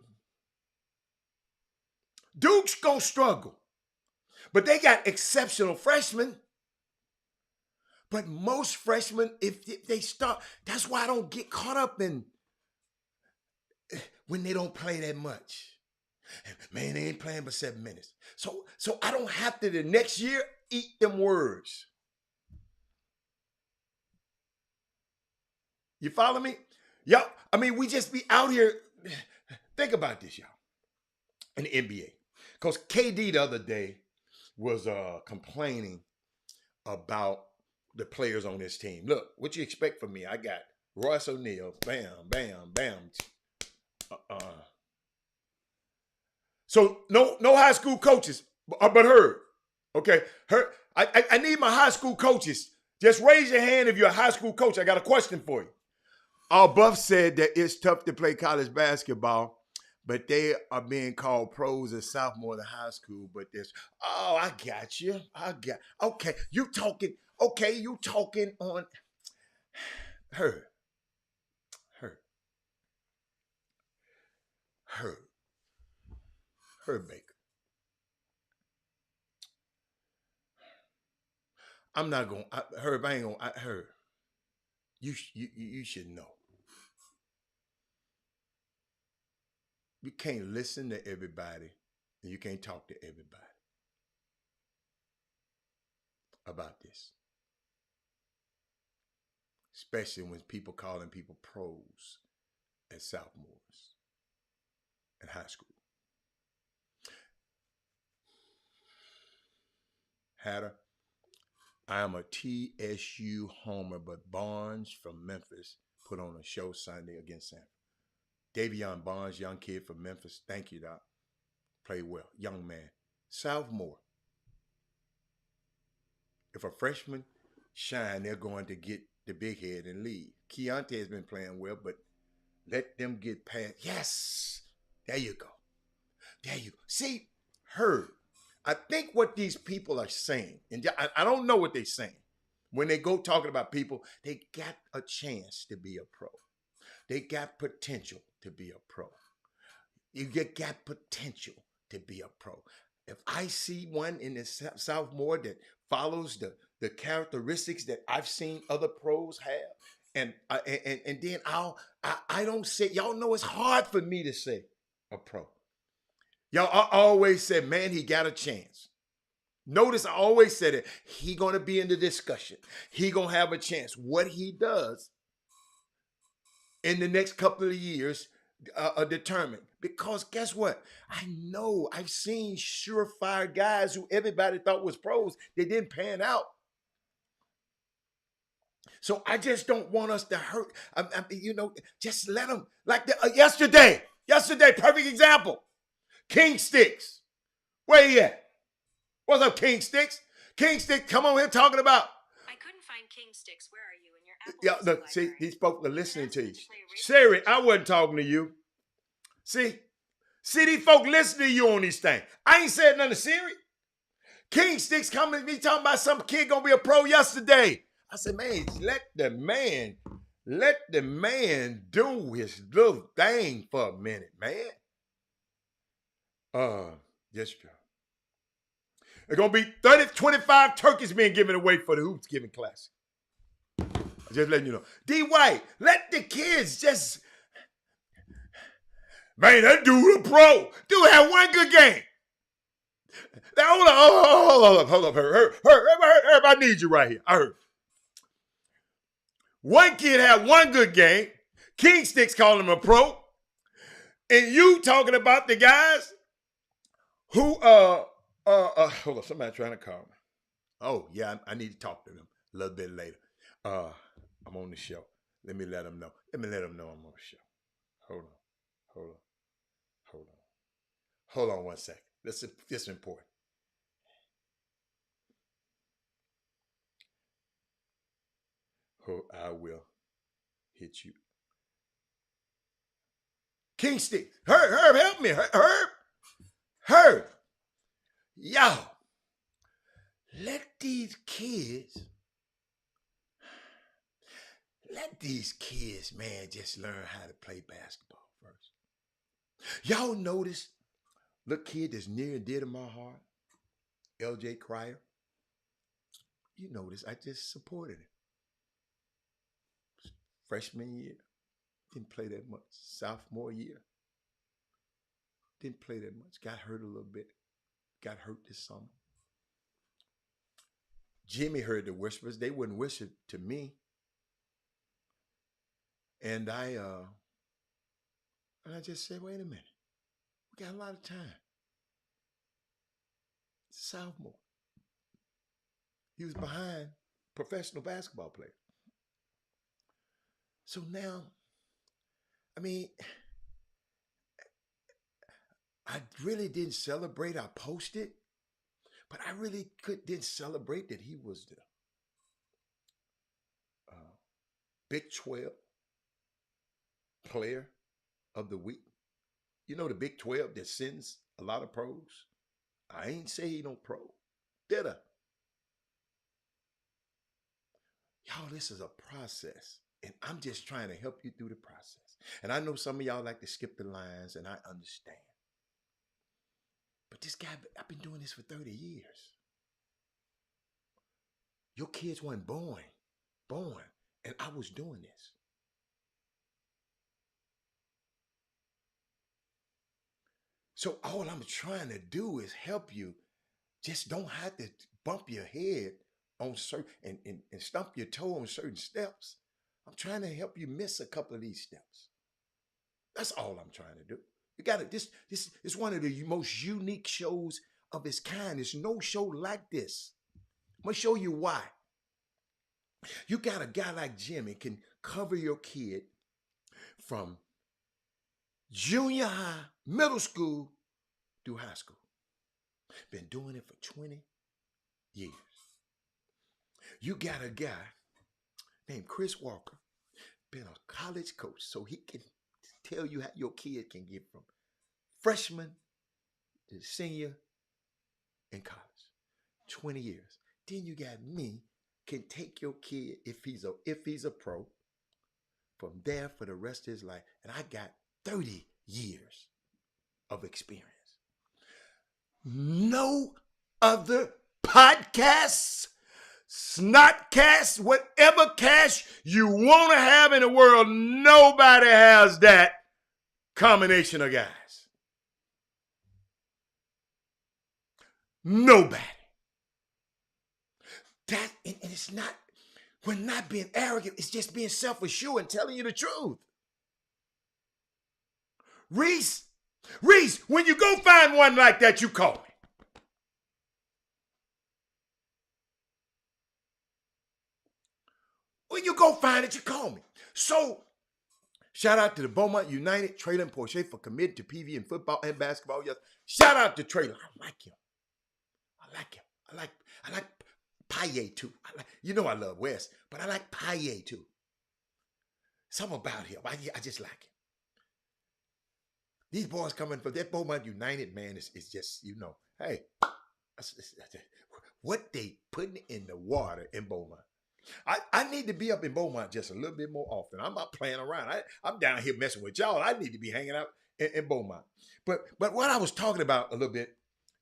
Speaker 1: Duke's going to struggle. But they got exceptional freshmen. But most freshmen, if they start, that's why I don't get caught up in when they don't play that much. Man, they ain't playing but 7 minutes. So I don't have to the next year eat them words. You follow me? Y'all, I mean, we just be out here. Think about this, y'all. In the NBA. Because KD the other day was complaining about the players on this team. Look, what you expect from me? I got Royce O'Neal, bam, bam, bam. So no high school coaches, but Herb. Okay, Herb. I need my high school coaches. Just raise your hand if you're a high school coach. I got a question for you. Our Buff said that it's tough to play college basketball, but they are being called pros as sophomore in high school. But I got you. Okay, you talking on her. Baker. I'm not going to, Herb, I ain't going to, Herb, you should know. You can't listen to everybody and you can't talk to everybody about this. Especially when people calling people pros as sophomores in high school. Hatter, I am a TSU homer, but Barnes from Memphis put on a show Sunday against Sanford. Davion Barnes, young kid from Memphis. Thank you, Doc. Played well. Young man. Sophomore. If a freshman shine, they're going to get the big head and leave. Keontae has been playing well, but let them get past. Yes. There you go. See, Herb, I think what these people are saying, and I don't know what they're saying. When they go talking about people, they got a chance to be a pro. They got potential to be a pro. You got potential to be a pro. If I see one in the sophomore that follows the characteristics that I've seen other pros have, and then I don't say, y'all know it's hard for me to say a pro. Y'all I always said, man, he got a chance. Notice I always said it. He gonna be in the discussion. He gonna have a chance. What he does in the next couple of years are determined. Because guess what? I know I've seen surefire guys who everybody thought was pros. They didn't pan out. So I just don't want us to hurt. Just let them. Like yesterday, perfect example. King Sticks. Where he at? What's up, King Sticks? King Sticks, come on here talking about.
Speaker 4: I couldn't find King Sticks. Where are you in your Apple
Speaker 1: Yeah,
Speaker 4: Music
Speaker 1: look, see,
Speaker 4: library?
Speaker 1: these folks are listening to you. Siri, I wasn't talking to you. See, these folk listening to you on these things. I ain't said nothing to Siri. King Sticks coming to me talking about some kid gonna be a pro yesterday. I said, man, let the man do his little thing for a minute, man. Yes, sir. There's going to be 25 turkeys being given away for the Hoops Giving Classic. Just letting you know. D. White, let the kids just... Man, that dude a pro. Dude had one good game. Now, hold up. Herb, I need you right here. I heard. One kid had one good game. King Sticks calling him a pro. And you talking about the guys who... hold on, somebody trying to call me. Oh, yeah, I need to talk to them a little bit later. I'm on the show. Let me let them know. I'm on the show. Hold on 1 second. This is important. I will hit you. King Sticks. Herb, help me. Herb. Yo, let these kids, man, just learn how to play basketball first. Y'all notice the kid that's near and dear to my heart, LJ Cryer? You notice I just supported him. Freshman year, didn't play that much. Sophomore year, didn't play that much. Got hurt a little bit. Got hurt this summer. Jimmy heard the whispers. They wouldn't whisper to me. And I just said, wait a minute. We got a lot of time. Sophomore. He was behind professional basketball players. So now, I mean, I really didn't celebrate. I posted, but I really didn't celebrate that he was the Big 12 player of the week. You know the Big 12 that sends a lot of pros? I ain't say he no pro. Did I? Y'all, this is a process. And I'm just trying to help you through the process. And I know some of y'all like to skip the lines, and I understand. But this guy, I've been doing this for 30 years. Your kids weren't born, and I was doing this. So all I'm trying to do is help you. Just don't have to bump your head on certain and stump your toe on certain steps. I'm trying to help you miss a couple of these steps. That's all I'm trying to do. You got it. This is one of the most unique shows of its kind. There's no show like this. I'm gonna show you why. You got a guy like Jimmy can cover your kid from junior high, middle school, through high school. Been doing it for 20 years. You got a guy named Chris Walker, been a college coach, so he can tell you how your kid can get from freshman to senior in college. 20 years. Then you got me, can take your kid if he's a pro from there for the rest of his life. And I got 30 years of experience. No other podcasts, snotcasts, whatever cash you want to have in the world, nobody has that combination of guys. Nobody. That, and it's not, we're not being arrogant, it's just being self-assured and telling you the truth. Reese, when you go find one like that, you call me. When you go find it, you call me. So, shout out to the Beaumont United, Traylon and Porsche for committing to PV in football and basketball. Yes. Shout out to Traylon. I like him. I like Paye too. You know I love West, but I like Paye too. Something about him. I just like him. These boys coming from that Beaumont United, man, is just, you know, hey, what they putting in the water in Beaumont. I need to be up in Beaumont just a little bit more often. I'm not playing around. I'm down here messing with y'all. I need to be hanging out in Beaumont. But what I was talking about a little bit,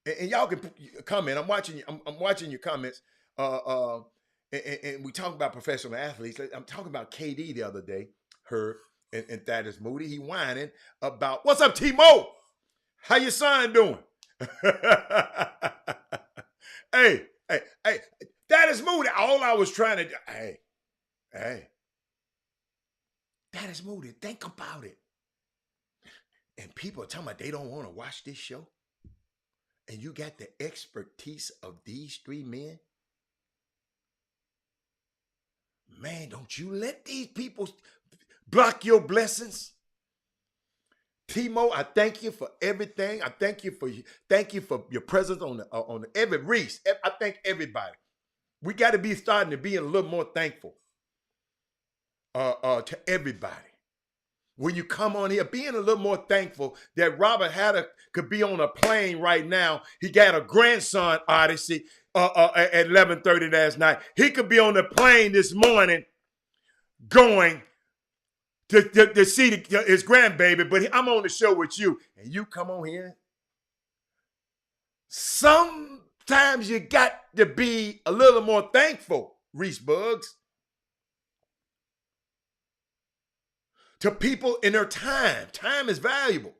Speaker 1: and y'all can comment. I'm watching your comments. And we talk about professional athletes. I'm talking about KD the other day. Herb and Thaddeus Moody. He whining about, what's up, T-Mo? How your son doing? Hey, Thaddeus Moody. All I was trying to do, hey. Thaddeus Moody, think about it. And people are talking about they don't want to watch this show. And you got the expertise of these three men. Man, don't you let these people block your blessings. T-Mo, I thank you for everything. I thank you for your presence on the every Reese. I thank everybody. We got to be starting to be a little more thankful to everybody. When you come on here, being a little more thankful that Robert Hatter could be on a plane right now. He got a grandson, Odyssey, at 11:30 last night. He could be on the plane this morning going to see his grandbaby, but I'm on the show with you, and you come on here. Sometimes you got to be a little more thankful, Reese Bugs, to people in their time. Time is valuable.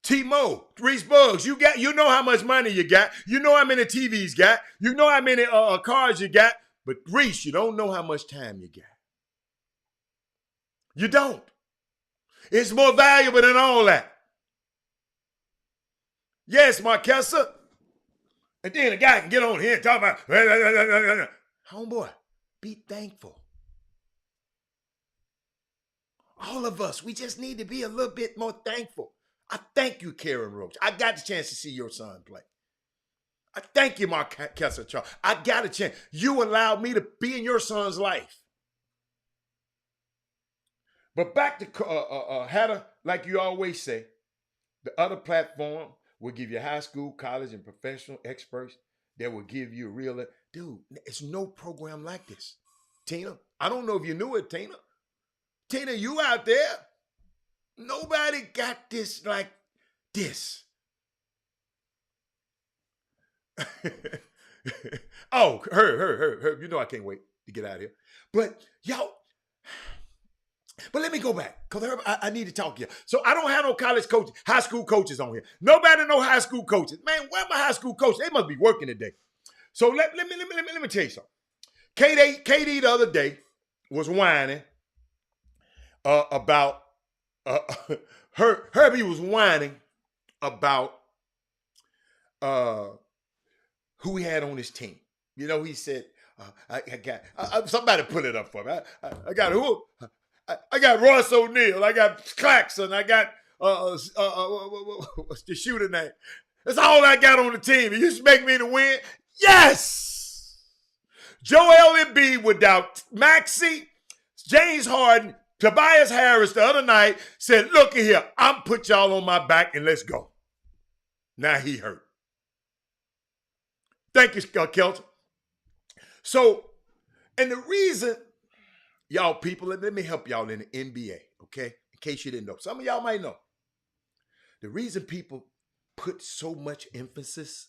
Speaker 1: T-Mo, Reese Bugs, you know how much money you got. You know how many TVs you got. You know how many cars you got. But Reese, you don't know how much time you got. You don't. It's more valuable than all that. Yes, Marquesa. And then a guy can get on here and talk about, homeboy, be thankful. All of us, we just need to be a little bit more thankful. I thank you, Karen Roach. I got the chance to see your son play. I thank you, Mark Kessler Charles. I got a chance. You allowed me to be in your son's life. But back to Hatter, like you always say, the other platform will give you high school, college, and professional experts that will give you a real, dude, it's no program like this. Tina, I don't know if you knew it, Tina. Tina, you out there? Nobody got this like this. Oh, her. You know I can't wait to get out of here. But y'all, let me go back because I need to talk to you. So I don't have no college coaches, high school coaches on here. Nobody know high school coaches. Man, where my high school coaches? They must be working today. So let me tell you something. KD the other day was whining about Herbie was whining about who he had on his team. You know, he said, I got somebody put it up for me. I got who? I got Royce O'Neal. I got Claxton. I got what's the shooter name? That's all I got on the team. You expect me to win? Yes. Joel Embiid without Maxey, James Harden, Tobias Harris the other night said, look at here, I'm put y'all on my back and let's go. Now he hurt. Thank you, Kelton. So, and the reason, y'all people, let me help y'all in the NBA, okay? In case you didn't know. Some of y'all might know. The reason people put so much emphasis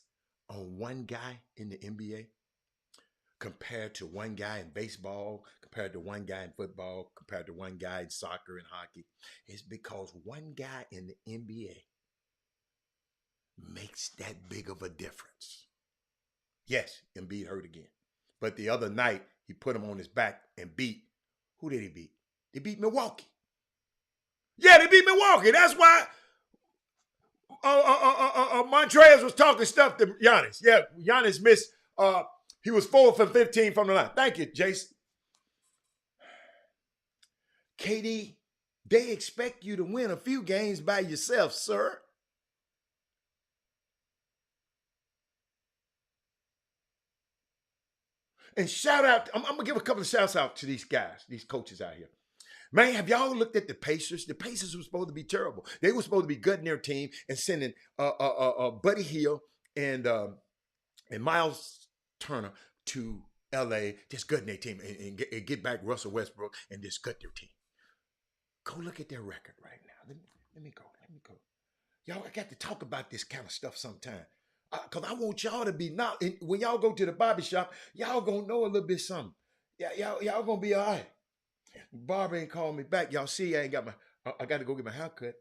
Speaker 1: on one guy in the NBA compared to one guy in baseball, compared to one guy in football, compared to one guy in soccer and hockey, is because one guy in the NBA makes that big of a difference. Yes, Embiid hurt again. But the other night, he put him on his back and beat. Who did he beat? They beat Milwaukee. Yeah, they beat Milwaukee. That's why Montrez was talking stuff to Giannis. Yeah, Giannis missed. He was 4 for 15 from the line. Thank you, Jason. KD, they expect you to win a few games by yourself, sir. And shout out, I'm going to give a couple of shouts out to these guys, these coaches out here. Man, have y'all looked at the Pacers? The Pacers were supposed to be terrible. They were supposed to be gutting their team and sending Buddy Hield and Miles Turner to L.A., just gutting their team and get back Russell Westbrook and just gut their team. Go look at their record right now. Let me go. Y'all, I got to talk about this kind of stuff sometime. Because I want y'all to be not, when y'all go to the barbershop, y'all going to know a little bit something. Y'all going to be all right. Barbara ain't called me back. Y'all see I ain't got I got to go get my hair cut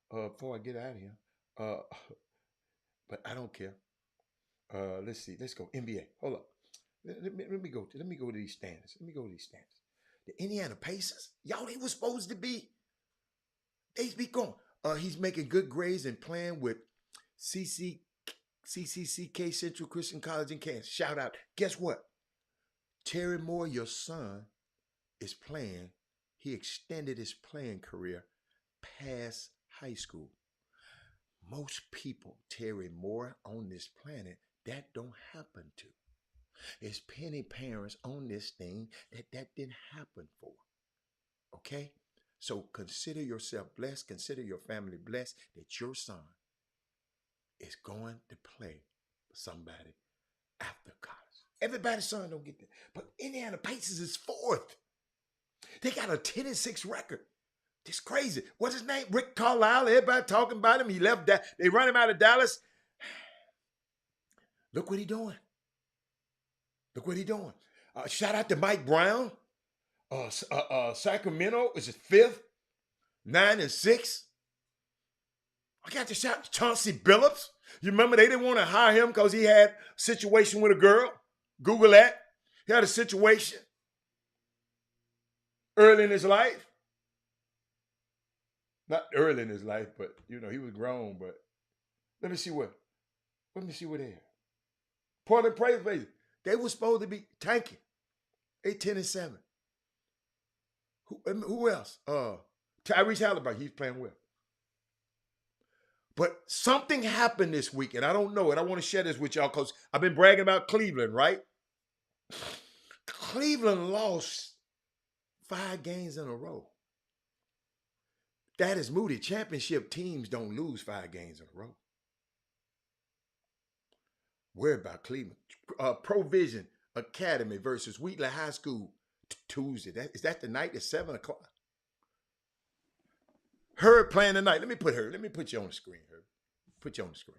Speaker 1: before I get out of here. But I don't care. Let's see. Let's go. NBA. Hold up. Let me go to these standards. The Indiana Pacers, y'all, they were supposed to be, they be going. He's making good grades and playing with CCCK Central Christian College in Kansas. Shout out. Guess what? Terry Moore, your son, is playing. He extended his playing career past high school. Most people, Terry Moore, on this planet, that don't happen to. There's plenty parents on this thing that didn't happen for. Okay? So consider yourself blessed. Consider your family blessed that your son is going to play for somebody after college. Everybody's son don't get that. But Indiana Pacers is 4th. They got a 10-6 record. It's crazy. What's his name? Rick Carlisle. Everybody talking about him. He left that. They run him out of Dallas. Look what he doing. Shout out to Mike Brown. Sacramento is his 5th. 9-6. I got to shout Chauncey Billups. You remember they didn't want to hire him because he had a situation with a girl. Google that. He had a situation early in his life. Not early in his life, but he was grown. But let me see what they had. Portland Trailblazers. They were supposed to be tanking. 8-10-7. Who else? Tyrese Halliburton, he's playing well. But something happened this week, and I don't know it. I want to share this with y'all because I've been bragging about Cleveland, right? Cleveland lost 5 games in a row. That is Moody. Championship teams don't lose 5 games in a row. Worried about Cleveland. Provision Academy versus Wheatley High School Tuesday. Is that the night at 7 o'clock? Herb playing tonight. Let me put you on the screen, Herb. Put you on the screen.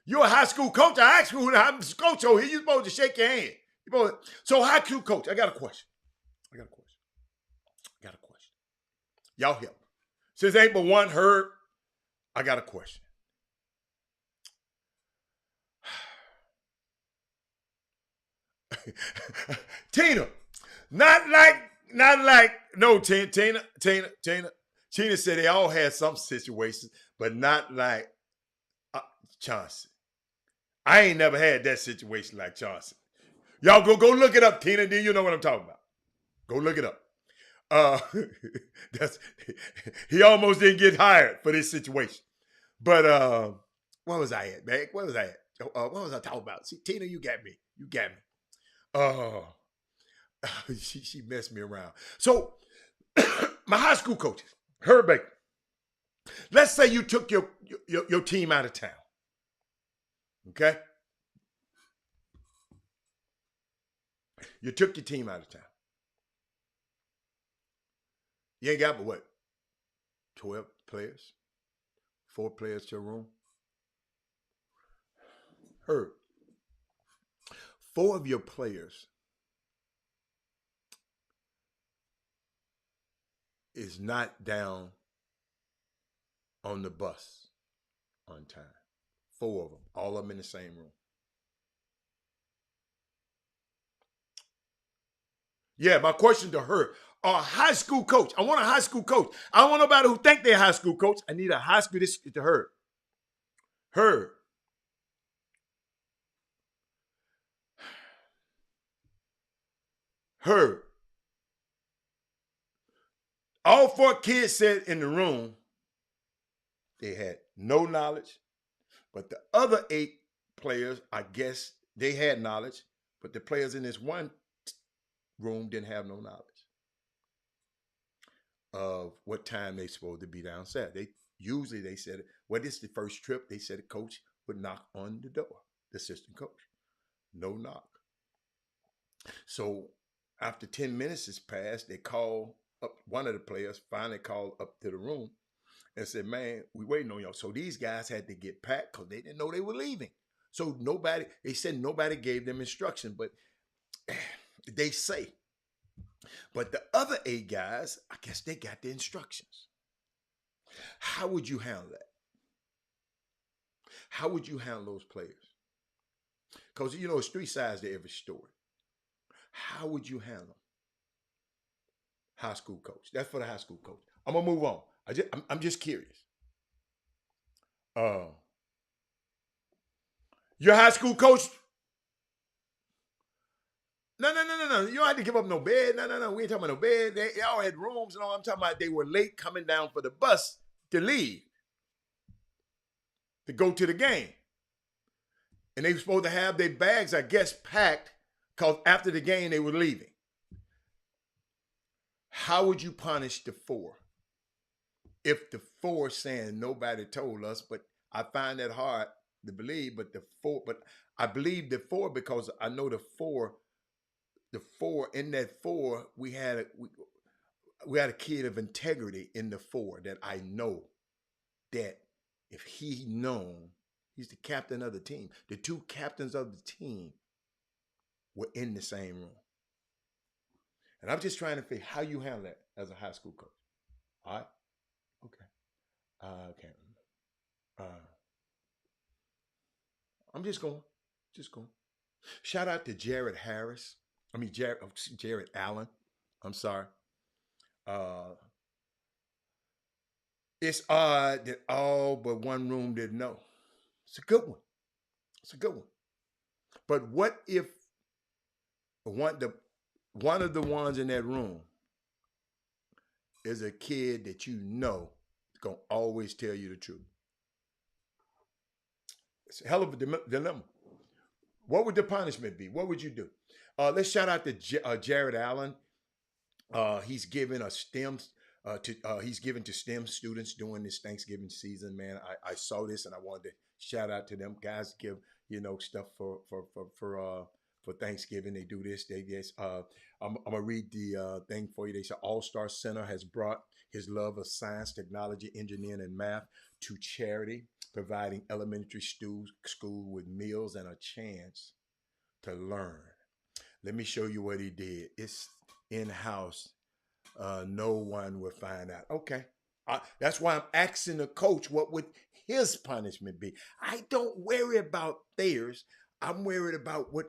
Speaker 1: You're a high school coach. I asked you who the high school coach over here. You're supposed to shake your hand. So high school coach, I got a question. Y'all help. Since ain't but one Herb, I got a question. Tina, Tina said they all had some situations, but not like Chauncey. I ain't never had that situation like Chauncey. Y'all go look it up, Tina. Do you know what I'm talking about? Go look it up. He almost didn't get hired for this situation. But where was I at, man? Where was I at? What was I talking about? See, Tina, you got me. She messed me around. So my high school coaches, Herb Baker. Let's say you took your team out of town. Okay? You took your team out of town. You ain't got but what? 12 players? 4 players to a room? Herb. 4 of your players is not down on the bus on time. 4 of them, all of them in the same room. Yeah, my question to her, a high school coach. I want a high school coach. I don't want nobody who think they're a high school coach. I need a high school, this is to her. Her. All 4 kids said in the room they had no knowledge, but the other 8 players, I guess they had knowledge, but the players in this one room didn't have no knowledge of what time they supposed to be downstairs. They said, well, this is the first trip. They said the coach would knock on the door, the assistant coach. No knock. So after 10 minutes has passed, they call up, one of the players finally called up to the room and said, man, we waiting on y'all. So these guys had to get packed because they didn't know they were leaving. So they said nobody gave them instruction, but they say. But the other 8 guys, I guess they got the instructions. How would you handle that? How would you handle those players? Because, it's 3 sides to every story. How would you handle them? High school coach. That's for the high school coach. I'm going to move on. I'm just curious. Your high school coach? No. You don't have to give up no bed. No. We ain't talking about no bed. They all had rooms and all. I'm talking about they were late coming down for the bus to leave, to go to the game. And they were supposed to have their bags, I guess, packed because after the game they were leaving. How would you punish the 4? If the 4 saying nobody told us, but I find that hard to believe, but I believe the 4 because I know the 4 in that 4, we had a kid of integrity in the 4 that I know that if he known, he's the captain of the team. The 2 captains of the team were in the same room. And I'm just trying to figure how you handle that as a high school coach. All right? Okay. Okay. I'm just going. Shout out to Jared Allen. I'm sorry. It's odd that all but one room didn't know. It's a good one. But what if one of the ones in that room is a kid that you know is going to always tell you the truth. It's a hell of a dilemma. What would the punishment be? What would you do? Let's shout out to Jared Allen. He's given a STEM he's given to STEM students during this Thanksgiving season. Man, I saw this and I wanted to shout out to them guys. Give stuff for Thanksgiving. They do this. They guess I'm gonna read the thing for you. They say All Star Center has brought his love of science, technology, engineering, and math to charity, providing elementary school with meals and a chance to learn. Let me show you what he did. It's in-house. No one will find out. Okay. That's why I'm asking the coach, what would his punishment be? I don't worry about theirs. I'm worried about what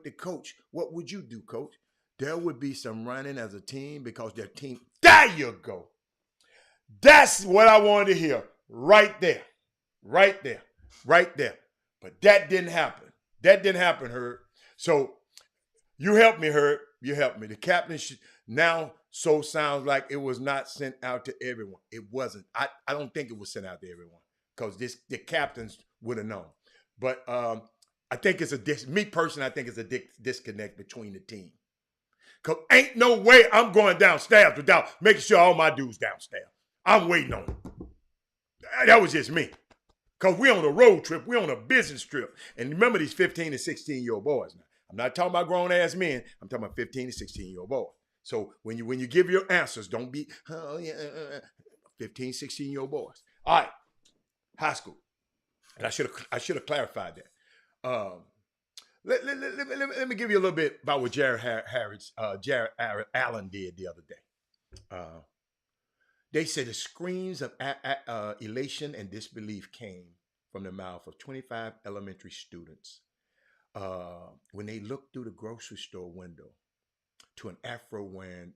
Speaker 1: would you do, coach? There would be some running as a team because their team, there you go. That's what I wanted to hear. Right there. Right there. Right there. But that didn't happen. That didn't happen, Herb. So you helped me, Herb. You helped me. The captain now sounds like it was not sent out to everyone. It wasn't. I don't think it was sent out to everyone because the captains would have known. But I think it's me personally, I think it's a disconnect between the team. Because ain't no way I'm going downstairs without making sure all my dudes downstairs. I'm waiting on them. That was just me. Because we're on a road trip. We're on a business trip. And remember these 15 and 16-year-old boys now. I'm not talking about grown-ass men. I'm talking about 15 and 16-year-old boys. So when you give your answers, don't be 15, 16-year-old boys. All right, high school. And I should have clarified that. Let me give you a little bit about what Jared Allen did the other day. They said the screams of elation and disbelief came from the mouth of 25 elementary students when they looked through the grocery store window to an Afro-wearing,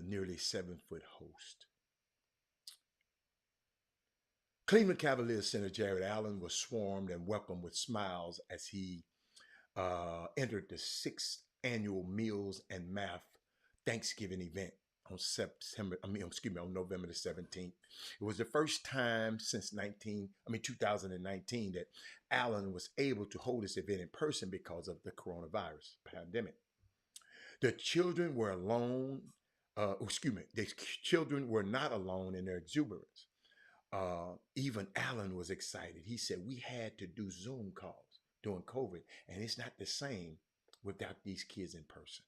Speaker 1: nearly 7-foot host. Cleveland Cavaliers center Jared Allen was swarmed and welcomed with smiles as he entered the 6th annual Meals and Math Thanksgiving event on November the 17th. It was the first time since 2019 that Allen was able to hold this event in person because of the coronavirus pandemic. The children were alone. The children were not alone in their exuberance. Even Allen was excited. He said, we had to do Zoom calls during COVID, and it's not the same without these kids in person.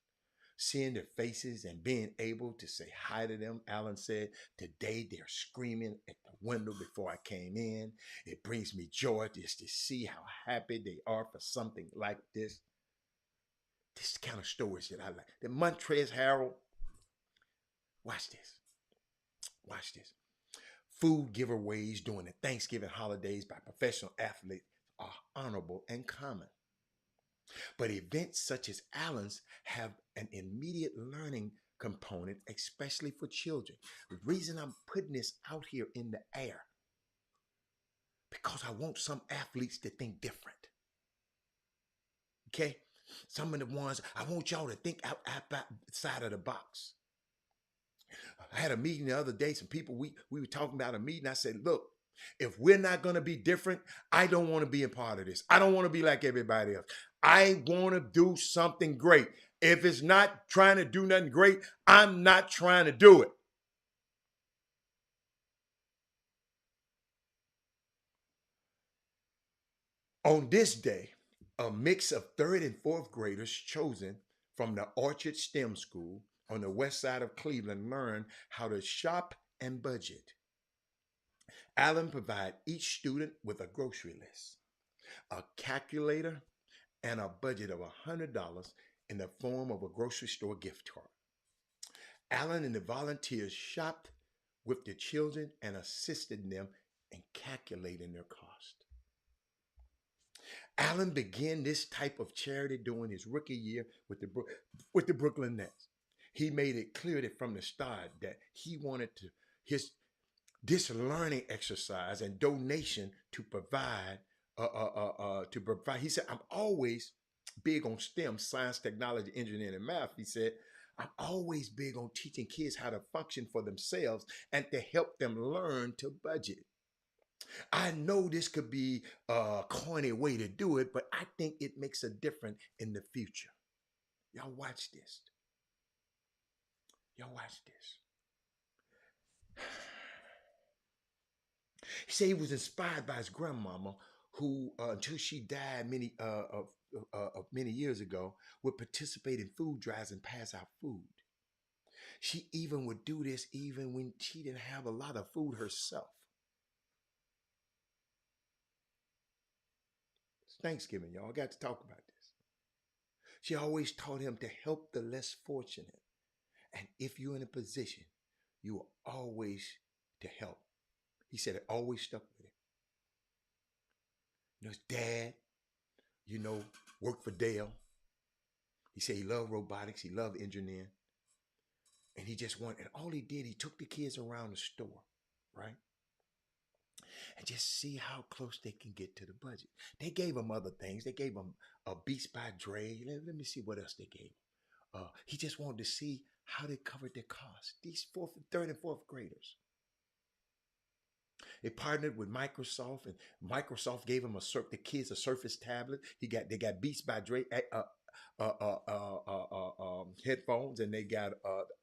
Speaker 1: Seeing their faces and being able to say hi to them, Allen said, today they're screaming at the window before I came in. It brings me joy just to see how happy they are for something like this. This kind of stories that I like. The Montrezl Harrell. Watch this. Watch this. Food giveaways during the Thanksgiving holidays by professional athletes are honorable and common. But events such as Allen's have an immediate learning component, especially for children. The reason I'm putting this out here in the air, because I want some athletes to think different. Okay? Some of the ones, I want y'all to think outside of the box. I had a meeting the other day. Some people, we were talking about a meeting. I said, look, if we're not going to be different, I don't want to be a part of this. I don't want to be like everybody else. I want to do something great. If it's not trying to do nothing great, I'm not trying to do it. On this day, a mix of 3rd and 4th graders chosen from the Orchard STEM School on the west side of Cleveland learned how to shop and budget. Allen provided each student with a grocery list, a calculator, and a budget of $100 in the form of a grocery store gift card. Allen and the volunteers shopped with the children and assisted them in calculating their cost. Allen began this type of charity during his rookie year with the Brooklyn Nets. He made it clear that from the start that he wanted this learning exercise and donation to provide. He said, I'm always big on STEM, science, technology, engineering, and math. He said, I'm always big on teaching kids how to function for themselves and to help them learn to budget. I know this could be a corny way to do it, but I think it makes a difference in the future. Y'all watch this. Y'all watch this. He said he was inspired by his grandmama, who until she died many years ago, would participate in food drives and pass out food. She even would do this even when she didn't have a lot of food herself. It's Thanksgiving, y'all. I got to talk about this. She always taught him to help the less fortunate. And if you're in a position, you are always to help. He said it always stuck with him. You know, his dad, worked for Dell. He said he loved robotics. He loved engineering. And he just wanted, and all he did, he took the kids around the store, right? And just see how close they can get to the budget. They gave him other things. They gave him a Beats by Dre. Let me see what else they gave him. He just wanted to see how they covered their costs. These third and fourth graders. They partnered with Microsoft, and Microsoft gave him the kids a Surface tablet. They got Beats by Dre headphones, and they got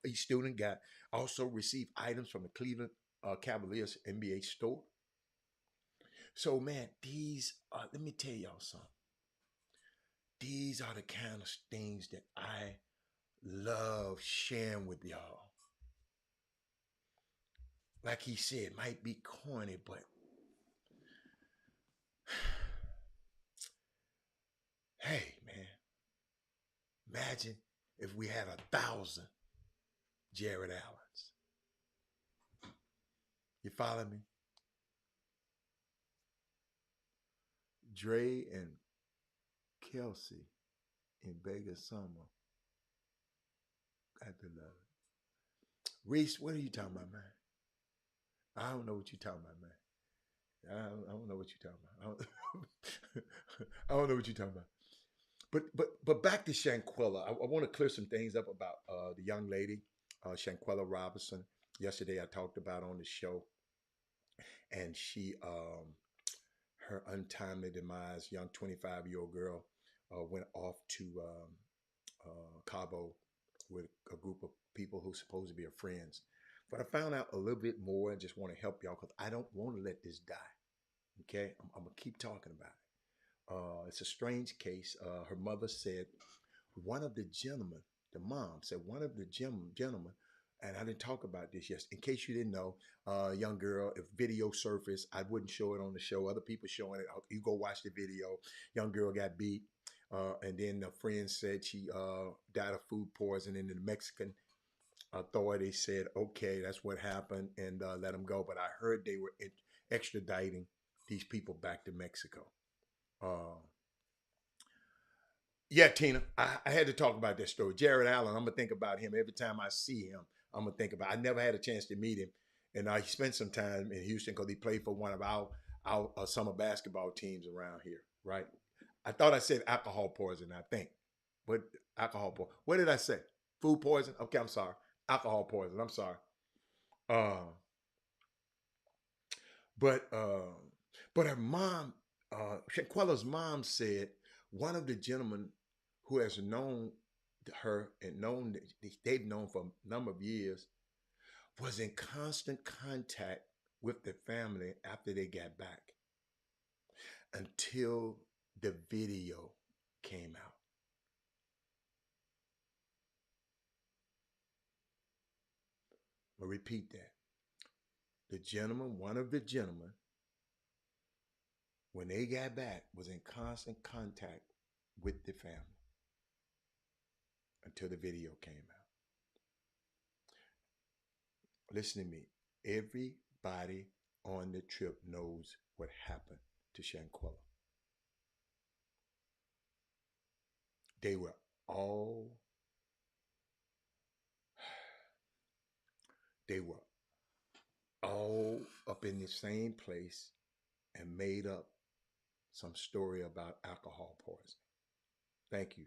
Speaker 1: each student also received items from the Cleveland Cavaliers NBA store. So man, let me tell y'all something. These are the kind of things that I love sharing with y'all. Like he said, it might be corny, but hey, man, imagine if we had 1,000 Jared Allens. You follow me? Dre and Kelsey in Vegas summer. Got to love it. Reese, what are you talking about, man? I don't know what you're talking about, man. I don't know what you're talking about. I don't know what you're talking about. But back to Shanquella. I want to clear some things up about the young lady, Shanquella Robinson. Yesterday I talked about on the show, and she her untimely demise, young 25-year-old girl, went off to Cabo with a group of people who supposed to be her friends. But I found out a little bit more and just want to help y'all because I don't want to let this die. Okay? I'm going to keep talking about it. It's a strange case. Her mother said one of the gentlemen, the mom said one of the gentlemen, and I didn't talk about this yet. In case you didn't know, young girl, if video surfaced, I wouldn't show it on the show. Other people showing it. You go watch the video. Young girl got beat. And then a friend said she died of food poisoning, and the Mexican authorities said, okay, that's what happened, and let them go. But I heard they were extraditing these people back to Mexico. Yeah, Tina, I had to talk about that story. Jared Allen, I'm going to think about him every time I see him. I'm going to think about I never had a chance to meet him. And he spent some time in Houston because he played for one of our summer basketball teams around here, right? I thought I said alcohol poison, I think. But alcohol poison. What did I say? Food poison? Okay, I'm sorry. Alcohol poison. I'm sorry. But her mom, Shanquella's mom said one of the gentlemen who has known her and they've known for a number of years was in constant contact with the family after they got back until the video came out. I'll repeat that. One of the gentlemen, when they got back, was in constant contact with the family until the video came out. Listen to me. Everybody on the trip knows what happened to Shanquella. They were all up in the same place and made up some story about alcohol poisoning. Thank you.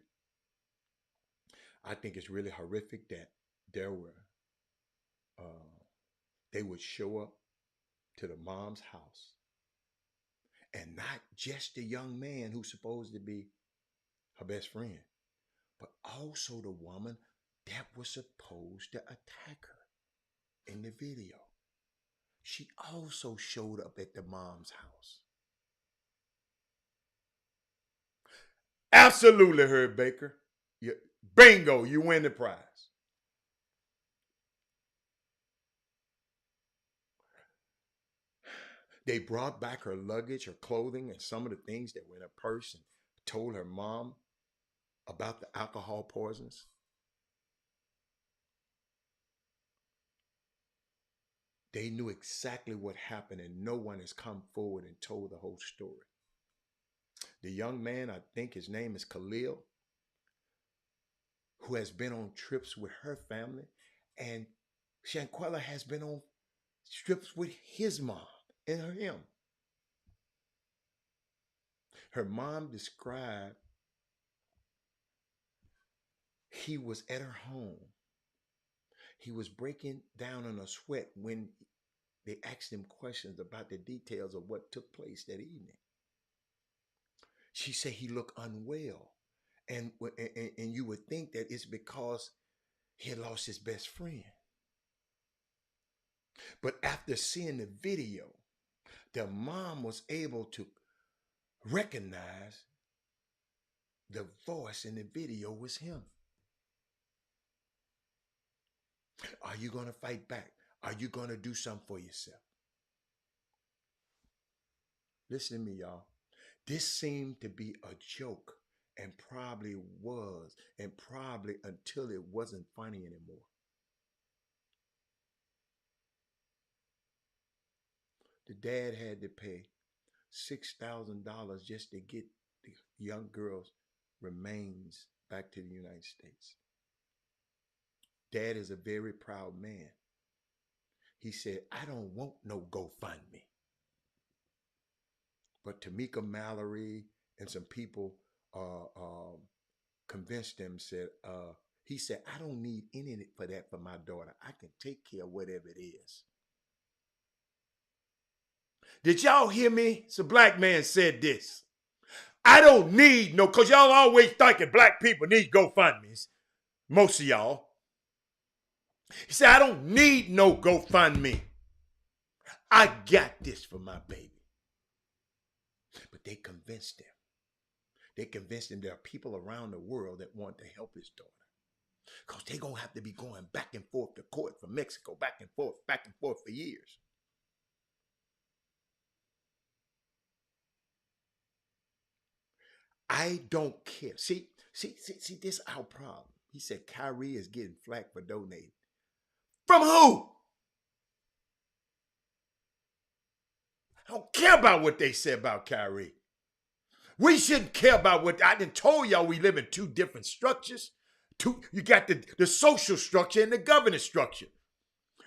Speaker 1: I think it's really horrific that there were, they would show up to the mom's house, and not just the young man who's supposed to be her best friend, but also the woman that was supposed to attack her in the video. She also showed up at the mom's house. Absolutely, Herb Baker. Bingo, you win the prize. They brought back her luggage, her clothing, and some of the things that were in her purse, and told her mom about the alcohol poisons. They knew exactly what happened, and no one has come forward and told the whole story. The young man, I think his name is Khalil, who has been on trips with her family, and Shanquella has been on trips with his mom and him. Her mom described he was at her home. He was breaking down in a sweat when they asked him questions about the details of what took place that evening. She said he looked unwell. And you would think that it's because he had lost his best friend. But after seeing the video, the mom was able to recognize the voice in the video was him. Are you going to fight back? Are you going to do something for yourself? Listen to me, y'all. This seemed to be a joke, and probably was, and probably until it wasn't funny anymore. The dad had to pay $6,000 just to get the young girl's remains back to the United States. Dad is a very proud man. He said, I don't want no GoFundMe. But Tamika Mallory and some people convinced him, he said, I don't need any for that for my daughter. I can take care of whatever it is. Did y'all hear me? Some black man said this. I don't need no, because y'all always thinking black people need GoFundMes. Most of y'all. He said, I don't need no GoFundMe. I got this for my baby. But they convinced him. They convinced him there are people around the world that want to help his daughter. Because they're going to have to be going back and forth to court from Mexico, back and forth for years. I don't care. See, this is our problem. He said Kyrie is getting flack for donating. From who? I don't care about what they said about Kyrie. We shouldn't care about what I done told y'all. We live in two different structures. You got the social structure and the governance structure.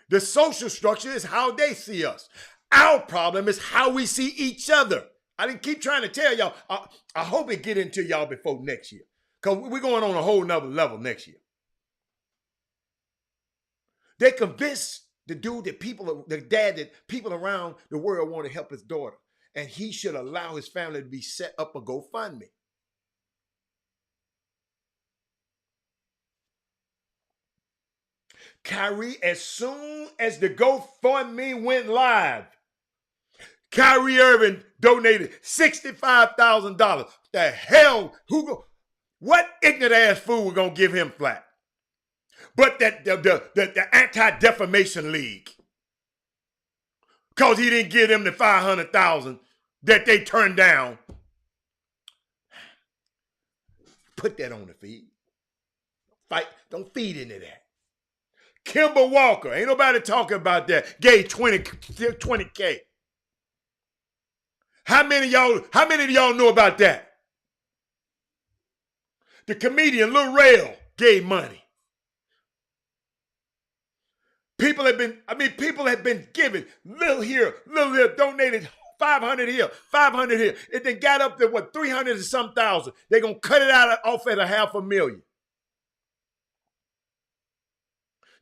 Speaker 1: The social structure is how they see us. Our problem is how we see each other. I didn't keep trying to tell y'all. I hope it get into y'all before next year. Because we're going on a whole nother level next year. They convinced the dude that that people around the world want to help his daughter. And he should allow his family to be set up a GoFundMe. Kyrie, as soon as the GoFundMe went live, Kyrie Irving donated $65,000. The hell, what ignorant ass fool gonna give him flack? But the Anti-Defamation League, because he didn't give them the $500,000 that they turned down. Put that on the feed. Fight, don't feed into that. Kimber Walker, ain't nobody talking about that. Gave 20K. How many of y'all know about that? The comedian Lil Rel gave money. People have been giving. Lil here, donated 500 here, 500 here. It then got up to 300 and some thousand. They're going to cut it off at $500,000.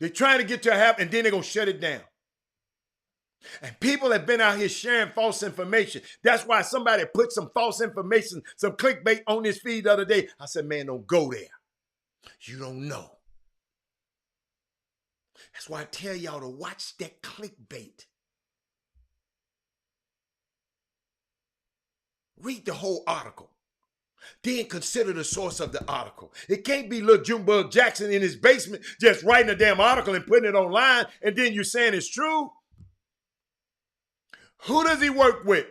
Speaker 1: They're trying to get to a happen, and then they're going to shut it down. And people have been out here sharing false information. That's why somebody put some false information, some clickbait on this feed the other day. I said, man, don't go there. You don't know. That's why I tell y'all to watch that clickbait. Read the whole article. Then consider the source of the article. It can't be little Junebug Jackson in his basement just writing a damn article and putting it online, and then you're saying it's true. Who does he work with?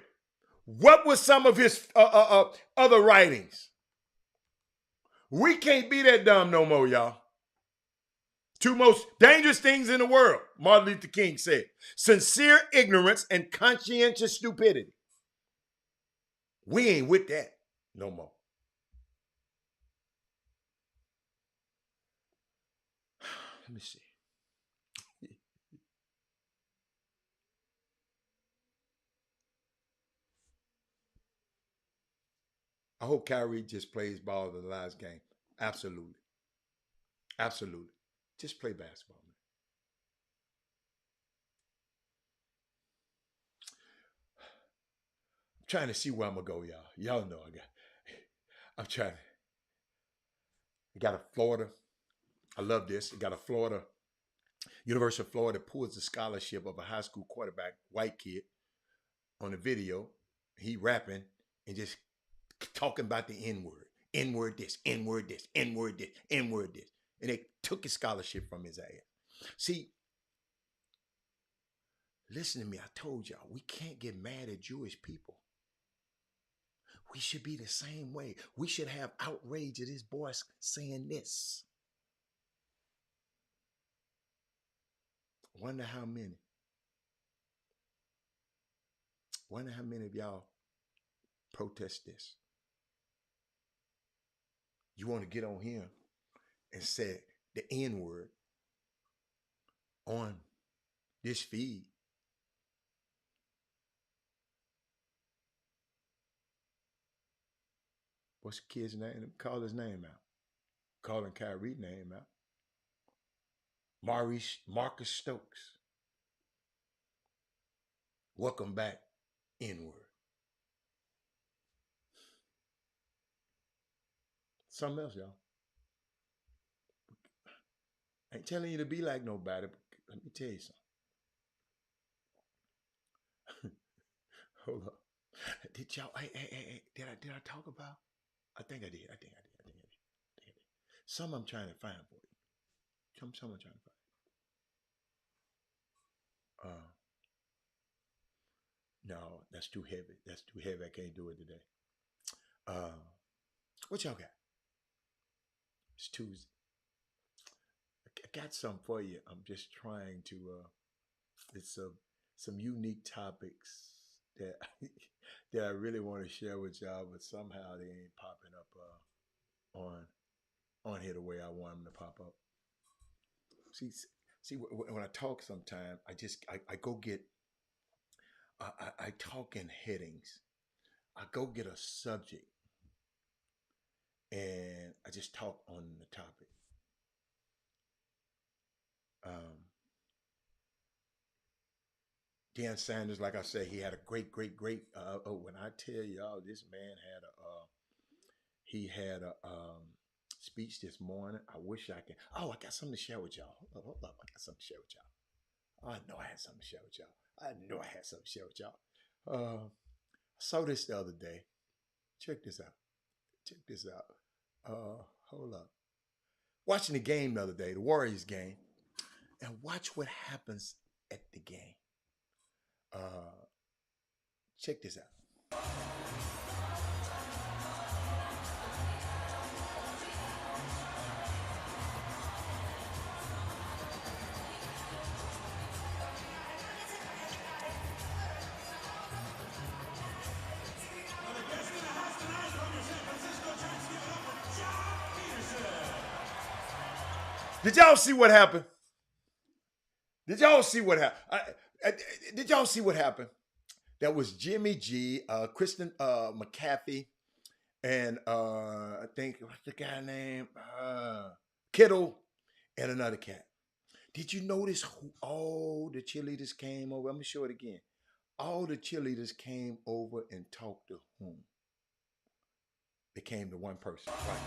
Speaker 1: What was some of his other writings? We can't be that dumb no more, y'all. Two most dangerous things in the world, Martin Luther King said. Sincere ignorance and conscientious stupidity. We ain't with that no more. Let me see. I hope Kyrie just plays ball in the last game. Absolutely. Absolutely. Just play basketball, man. I'm trying to see where I'm going to go, y'all. Y'all know I'm trying. I got a Florida. I love this. I got a Florida, University of Florida pulls the scholarship of a high school quarterback, white kid, on the video. He rapping and just talking about the N-word. N-word this, N-word this, N-word this, N-word this. And they took his scholarship from his ass. See, listen to me. I told y'all, we can't get mad at Jewish people. We should be the same way. We should have outrage at this boy saying this. Wonder how many. Wonder how many of y'all protest this. You want to get on here and say the N-word on this feed. What's the kid's name? Call his name out. Calling Kyrie's name out. Marcus Stokes. Welcome back, N-word. Something else, y'all. I ain't telling you to be like nobody, but let me tell you something. Hold up. Did y'all, hey, did I talk about? I think I did. Some I'm trying to find for you. Some I'm trying to find. No, that's too heavy. I can't do it today. What y'all got? It's Tuesday. I got something for you. I'm just trying to, it's some unique topics that that I really want to share with y'all, but somehow they ain't popping up on here the way I want them to pop up. See, when I talk sometimes, I go get, I talk in headings. I go get a subject and I just talk on the topic. Deion Sanders, like I said, he had a great, when I tell y'all, this man had a speech this morning. I wish I could. Oh, I got something to share with y'all. Hold up. I got something to share with y'all. I know I had something to share with y'all. I saw this the other day. Check this out. Hold up. Watching the game the other day, the Warriors game, and watch what happens at the game. Check this out. Did y'all see what happened? Did y'all see what happened? That was Jimmy G, Kristen McCaffrey, and I think, what's the guy name? Kittle, and another cat. Did you notice who all the cheerleaders came over? I'm gonna show it again. All the cheerleaders came over and talked to whom? They came to one person, right?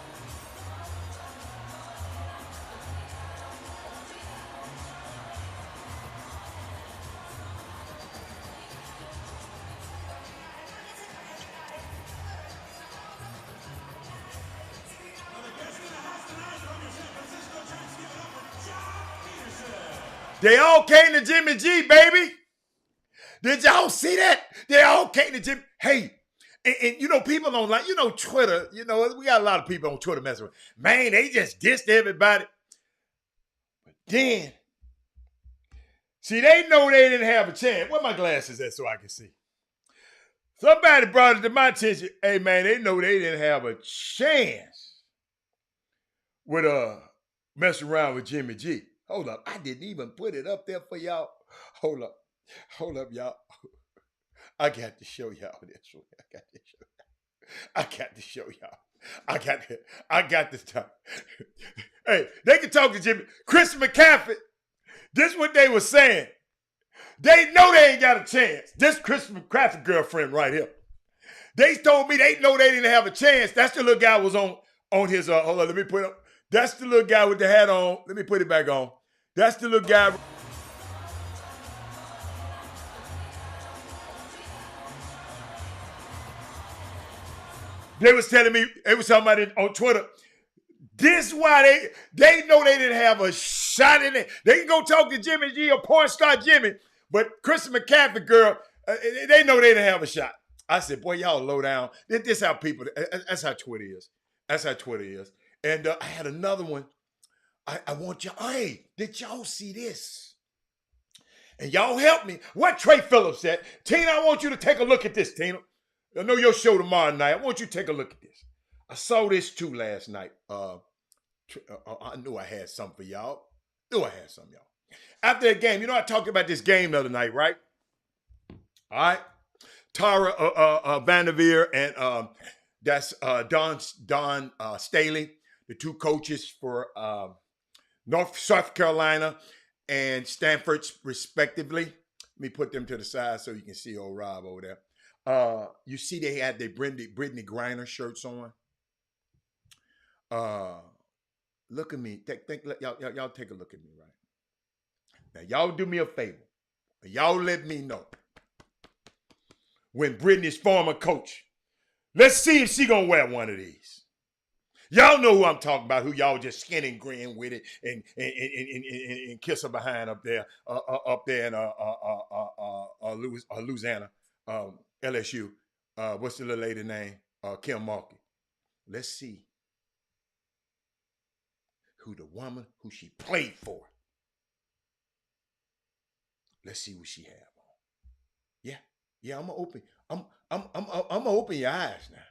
Speaker 1: They all came to Jimmy G, baby. Did y'all see that? They all came to Jimmy. Hey, and you know, people don't like, you know, Twitter, you know, we got a lot of people on Twitter messing with. Man, they just dissed everybody. But then, see, they know they didn't have a chance. Where my glasses at so I can see? Somebody brought it to my attention. Hey, man, they know they didn't have a chance with messing around with Jimmy G. Hold up. I didn't even put it up there for y'all. Hold up. Hold up, y'all. I got to show y'all this one. I got to show y'all. I got to talk. Hey, they can talk to Jimmy. Chris McCaffrey. This is what they were saying. They know they ain't got a chance. This Chris McCaffrey girlfriend right here. They told me they know they didn't have a chance. That's the little guy was on his hold on, let me put it up. That's the little guy with the hat on. Let me put it back on. That's the little guy. They was telling me, they was talking about it on Twitter. This is why they know they didn't have a shot in it. They can go talk to Jimmy G or porn star Jimmy, but Chris McCaffrey girl, they know they didn't have a shot. I said, boy, y'all low down. This how people, that's how Twitter is. That's how Twitter is. And I had another one. I want y'all, hey, did y'all see this? And y'all help me. What Trey Phillips said. Tina, I want you to take a look at this, Tina. I know your show tomorrow night. I want you to take a look at this. I saw this too last night. I knew I had something for y'all. After the game, you know I talked about this game the other night, right? All right. Tara Vanderveer and that's Don Staley, the two coaches for South Carolina and Stanford, respectively. Let me put them to the side so you can see old Rob over there. You see they had their Brittany Griner shirts on. Look at me. Y'all take a look at me, right? Now, y'all do me a favor. Y'all let me know when Brittany's former coach. Let's see if she gonna wear one of these. Y'all know who I'm talking about, who y'all just skin and grin with it and kiss her behind up there in Louisiana, LSU. What's the little lady name? Kim Mulkey. Let's see who the woman who she played for. Let's see what she have on. Yeah, I'm gonna open your eyes now.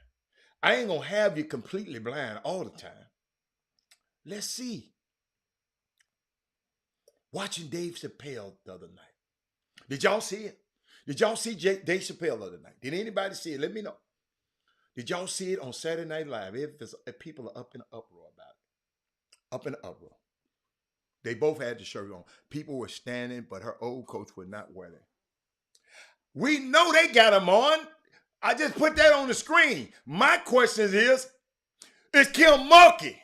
Speaker 1: I ain't gonna have you completely blind all the time. Let's see. Watching Dave Chappelle the other night. Did y'all see it? Did y'all see Dave Chappelle the other night? Did anybody see it? Let me know. Did y'all see it on Saturday Night Live? If people are up in an uproar about it. Up in an uproar. They both had the shirt on. People were standing, but her old coach would not wear that. We know they got them on. I just put that on the screen. My question is Kim Mulkey,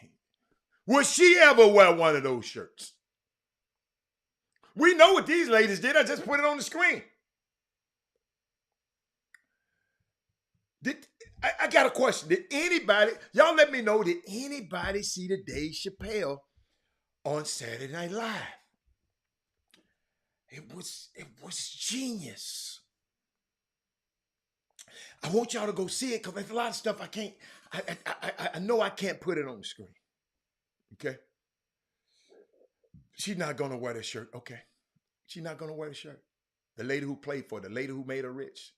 Speaker 1: will she ever wear one of those shirts? We know what these ladies did. I just put it on the screen. I got a question. Did anybody, y'all let me know, did anybody see the Dave Chappelle on Saturday Night Live? It was genius. I want y'all to go see it because there's a lot of stuff I know I can't put it on the screen. Okay? She's not going to wear the shirt. Okay. She's not going to wear the shirt. The lady who played for her, the lady who made her rich.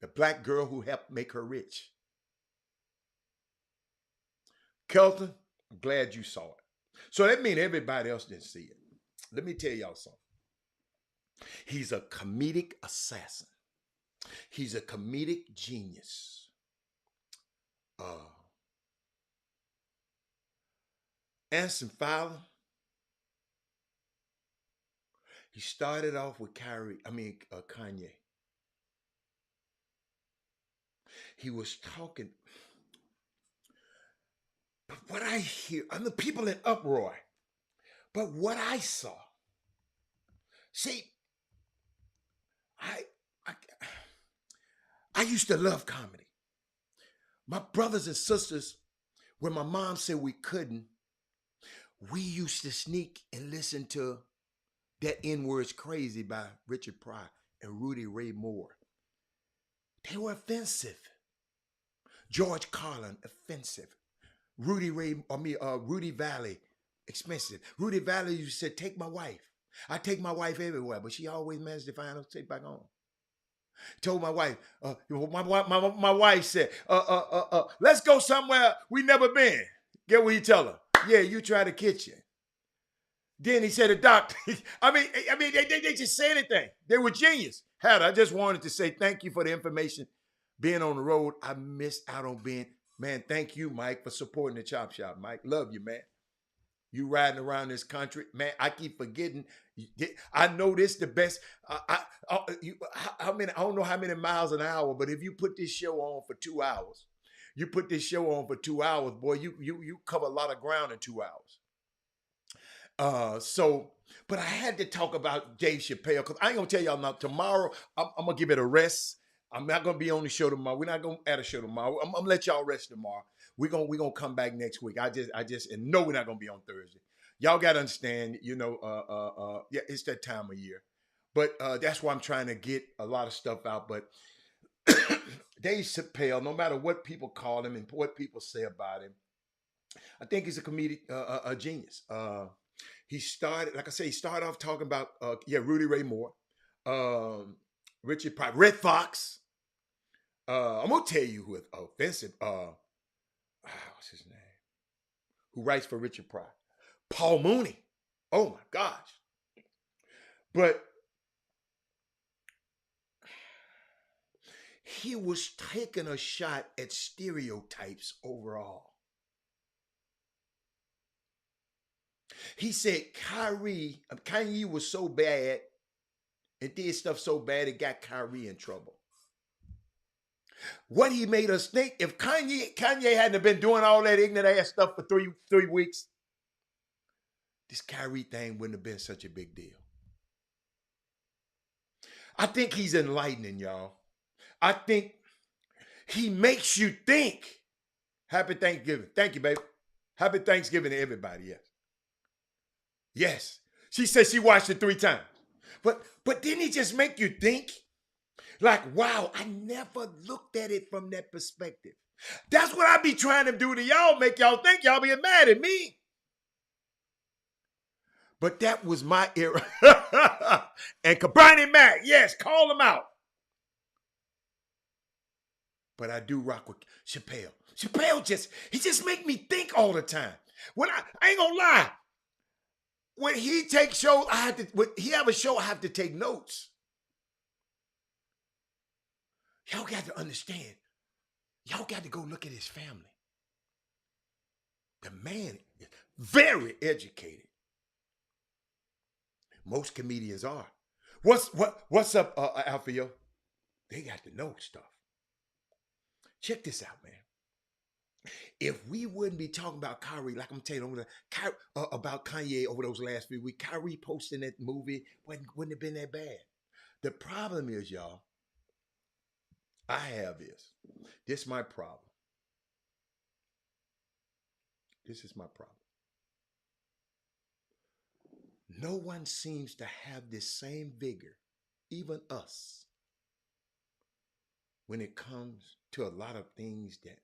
Speaker 1: The black girl who helped make her rich. Kelton, I'm glad you saw it. So that means everybody else didn't see it. Let me tell y'all something. He's a comedic assassin. He's a comedic genius. Anderson Fowler, He started off with Kanye. He was talking, but what I hear, I'm the people in uproar. But what I saw, see, I, I, I used to love comedy. My brothers and sisters, when my mom said we couldn't, we used to sneak and listen to That N-Word's Crazy by Richard Pryor and Rudy Ray Moore. They were offensive. George Carlin, offensive. Rudy Valley, expensive. Rudy Valley used to say, take my wife. I take my wife everywhere, but she always managed to find her to take back home. Told my wife, my wife said, let's go somewhere we never been. Get what he tell her? Yeah, you try the kitchen. Then he said, the doctor. I mean, they just say anything. They were genius. I just wanted to say thank you for the information. Being on the road, I missed out on being, man, thank you, Mike, for supporting the Chop Shop, Mike. Love you, man. You riding around this country, man. I keep forgetting. I know this the best. I don't know how many miles an hour, but if you put this show on for 2 hours, boy, you cover a lot of ground in 2 hours. But I had to talk about Dave Chappelle because I ain't gonna tell y'all now. Tomorrow, I'm gonna give it a rest. I'm not gonna be on the show tomorrow. We're not gonna add a show tomorrow. I'm gonna let y'all rest tomorrow. We're gonna come back next week. I just and no, we're not gonna be on Thursday. Y'all gotta understand, yeah, it's that time of year. But that's why I'm trying to get a lot of stuff out. But Dave Chappelle, no matter what people call him and what people say about him, I think he's a comedic, a genius. He started off talking about Rudy Ray Moore, Richard Pryor, Red Fox. I'm gonna tell you who is offensive. What's his name? Who writes for Richard Pryor? Paul Mooney. Oh my gosh. But he was taking a shot at stereotypes overall. He said Kanye was so bad and did stuff so bad it got Kyrie in trouble. What he made us think, if Kanye hadn't been doing all that ignorant ass stuff for three weeks, this Kyrie thing wouldn't have been such a big deal. I think he's enlightening, y'all. I think he makes you think. Happy Thanksgiving. Thank you, baby. Happy Thanksgiving to everybody, yes. Yes. She said she watched it 3 times. But didn't he just make you think? Like, wow, I never looked at it from that perspective. That's what I be trying to do to y'all, make y'all think y'all being mad at me. But that was my era. And Bernie Mac, yes, call him out. But I do rock with Chappelle. Chappelle just make me think all the time. When I ain't gonna lie. When he takes shows, when he have a show, I have to take notes. Y'all got to understand. Y'all got to go look at his family. The man is very educated. Most comedians are. What's up, Alfio? They got to know stuff. Check this out, man. If we wouldn't be talking about Kyrie, like I'm telling you, about Kanye over those last few weeks, Kyrie posting that movie wouldn't have been that bad. The problem is, y'all, I have this. This is my problem. This is my problem. No one seems to have this same vigor, even us, when it comes to a lot of things that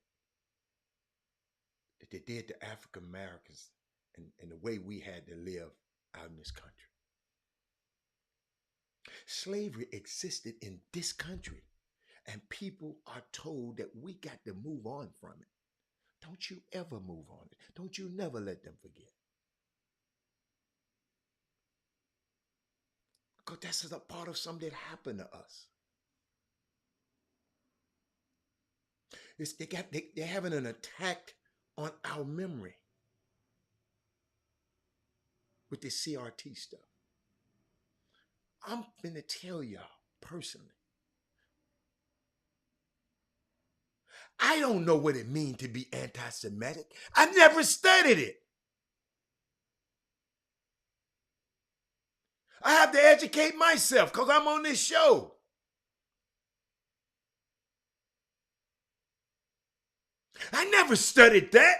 Speaker 1: they did to African Americans and the way we had to live out in this country. Slavery existed in this country, and people are told that we got to move on from it. Don't you ever move on it. Don't you never let them forget. Because that's a part of something that happened to us. They're having an attack on our memory with this CRT stuff. I'm finna tell y'all personally. I don't know what it means to be anti-Semitic. I never studied it. I have to educate myself because I'm on this show. I never studied that.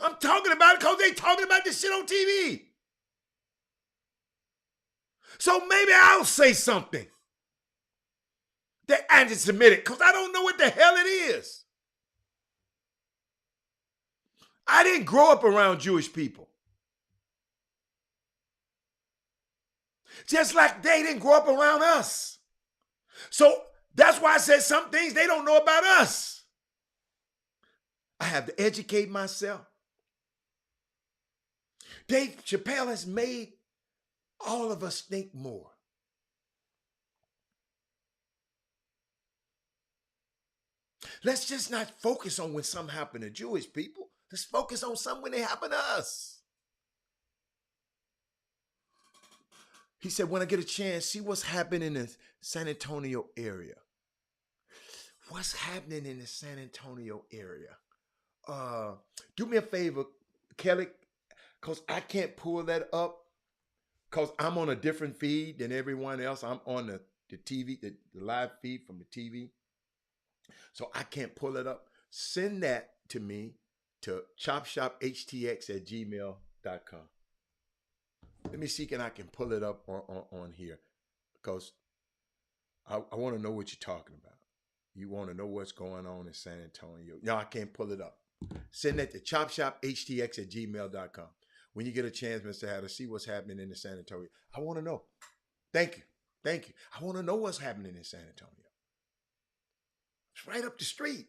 Speaker 1: I'm talking about it because they talking about this shit on TV. So maybe I'll say something that anti-Semitic because I don't know what the hell it is. I didn't grow up around Jewish people. Just like they didn't grow up around us. So that's why I said some things they don't know about us. I have to educate myself. Dave Chappelle has made all of us think more. Let's just not focus on when something happened to Jewish people. Let's focus on something when it happened to us. He said, when I get a chance, see what's happening in the San Antonio area. What's happening in the San Antonio area? Do me a favor, Kelly, because I can't pull that up because I'm on a different feed than everyone else. I'm on the TV, the live feed from the TV. So I can't pull it up. Send that to me to chopshophtx@gmail.com. Let me see if I can pull it up on here because I want to know what you're talking about. You want to know what's going on in San Antonio. No, I can't pull it up. Send that to chopshophtx@gmail.com. When you get a chance, Mr. Hatter, see what's happening in the San Antonio. I want to know. Thank you. Thank you. I want to know what's happening in San Antonio. It's right up the street.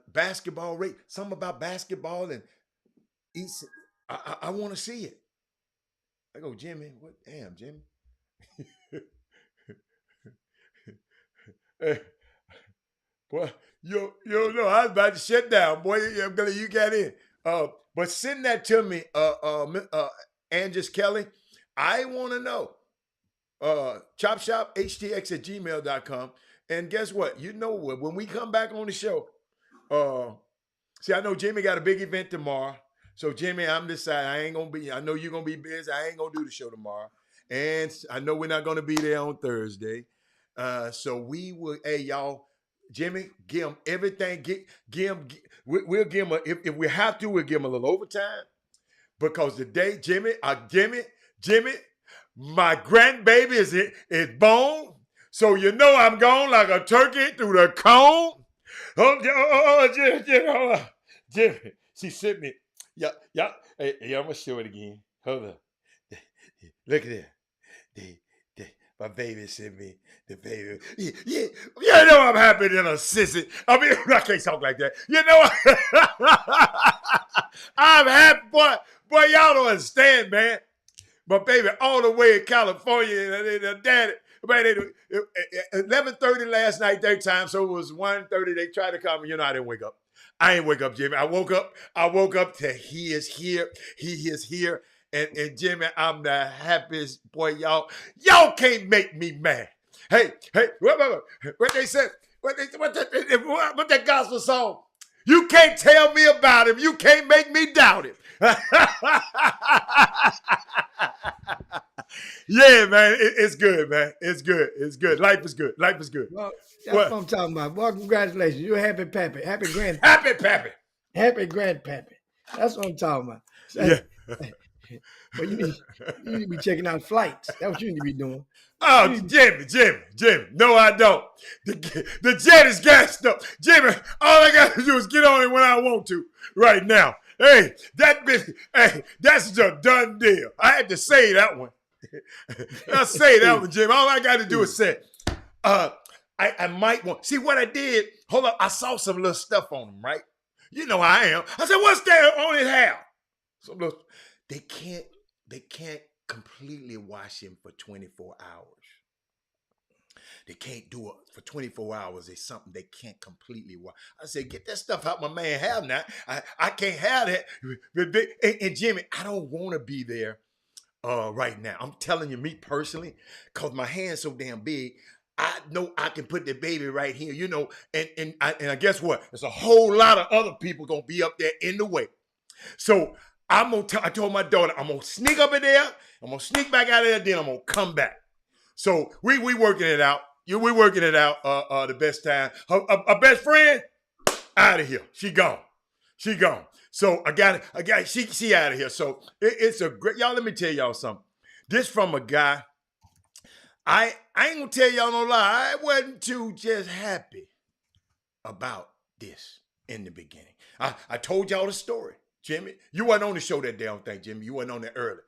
Speaker 1: Basketball rate, something about basketball and East. I want to see it. I go, Jimmy, what? Damn, Jimmy. Boy, you know, I was about to shut down, boy. You got in. But send that to me, Angus Kelly. I want to know. chopshophtx@gmail.com. And guess what? You know what? When we come back on the show, see, I know Jimmy got a big event tomorrow. So, Jimmy, I'm deciding I ain't going to be, I know you're going to be busy. I ain't going to do the show tomorrow. And I know we're not going to be there on Thursday. So we will, hey, y'all, Jimmy, give him everything. We'll give him, if we have to, we'll give him a little overtime. Because today, Jimmy, my grandbaby is born. So you know I'm gone like a turkey through the cone. Jimmy, she sent me. Yeah. Hey, I'm going to show it again. Hold on. Look at that. My baby sent me the baby. Yeah, you know I'm happy than a sissy. I mean, I can't talk like that. You know, I'm happy, boy, y'all don't understand, man. My baby all the way in California, and daddy, man, 11:30 last night, their time, so it was 1:30. They tried to call me. You know, I didn't wake up. I ain't wake up, Jimmy. I woke up to he is here. He is here. And Jimmy, I'm the happiest boy, y'all. Y'all can't make me mad. Hey, what they said? What that gospel song? You can't tell me about him. You can't make me doubt him. Yeah, man, it's good, man. It's good. Life is good.
Speaker 5: Well, that's what I'm talking about. Well, congratulations. You're a happy pappy. Happy grandpappy.
Speaker 1: Happy pappy.
Speaker 5: Happy grandpappy. That's what I'm talking about.
Speaker 1: Yeah.
Speaker 5: But you need to be checking out flights. That's what you need to be doing.
Speaker 1: Oh, Jimmy. No, I don't. The jet is gassed up. Jimmy, all I got to do is get on it when I want to right now. Hey, that's a done deal. I had to say that one. I'll say that one, Jimmy. All I got to do is say, I might want. See what I did? Hold up. I saw some little stuff on him, right? You know I am. I said, what's that on his hair? Some little. They can't completely wash him for 24 hours. They can't do it for 24 hours. It's something they can't completely wash. I said, get that stuff out my man have now. I can't have that. And Jimmy, I don't want to be there right now. I'm telling you, me personally, because my hand's so damn big, I know I can put the baby right here, you know, and I guess what? There's a whole lot of other people gonna be up there in the way. So I told my daughter, I'm gonna sneak up in there, I'm gonna sneak back out of there, then I'm gonna come back. So we working it out. We working it out the best time. Her best friend, out of here. She gone. She gone. So I got she out of here. So it's a great, y'all, let me tell y'all something. This from a guy. I ain't gonna tell y'all no lie. I wasn't too just happy about this in the beginning. I told y'all the story. Jimmy, you wasn't on the show that day, I don't think, Jimmy. You wasn't on there early.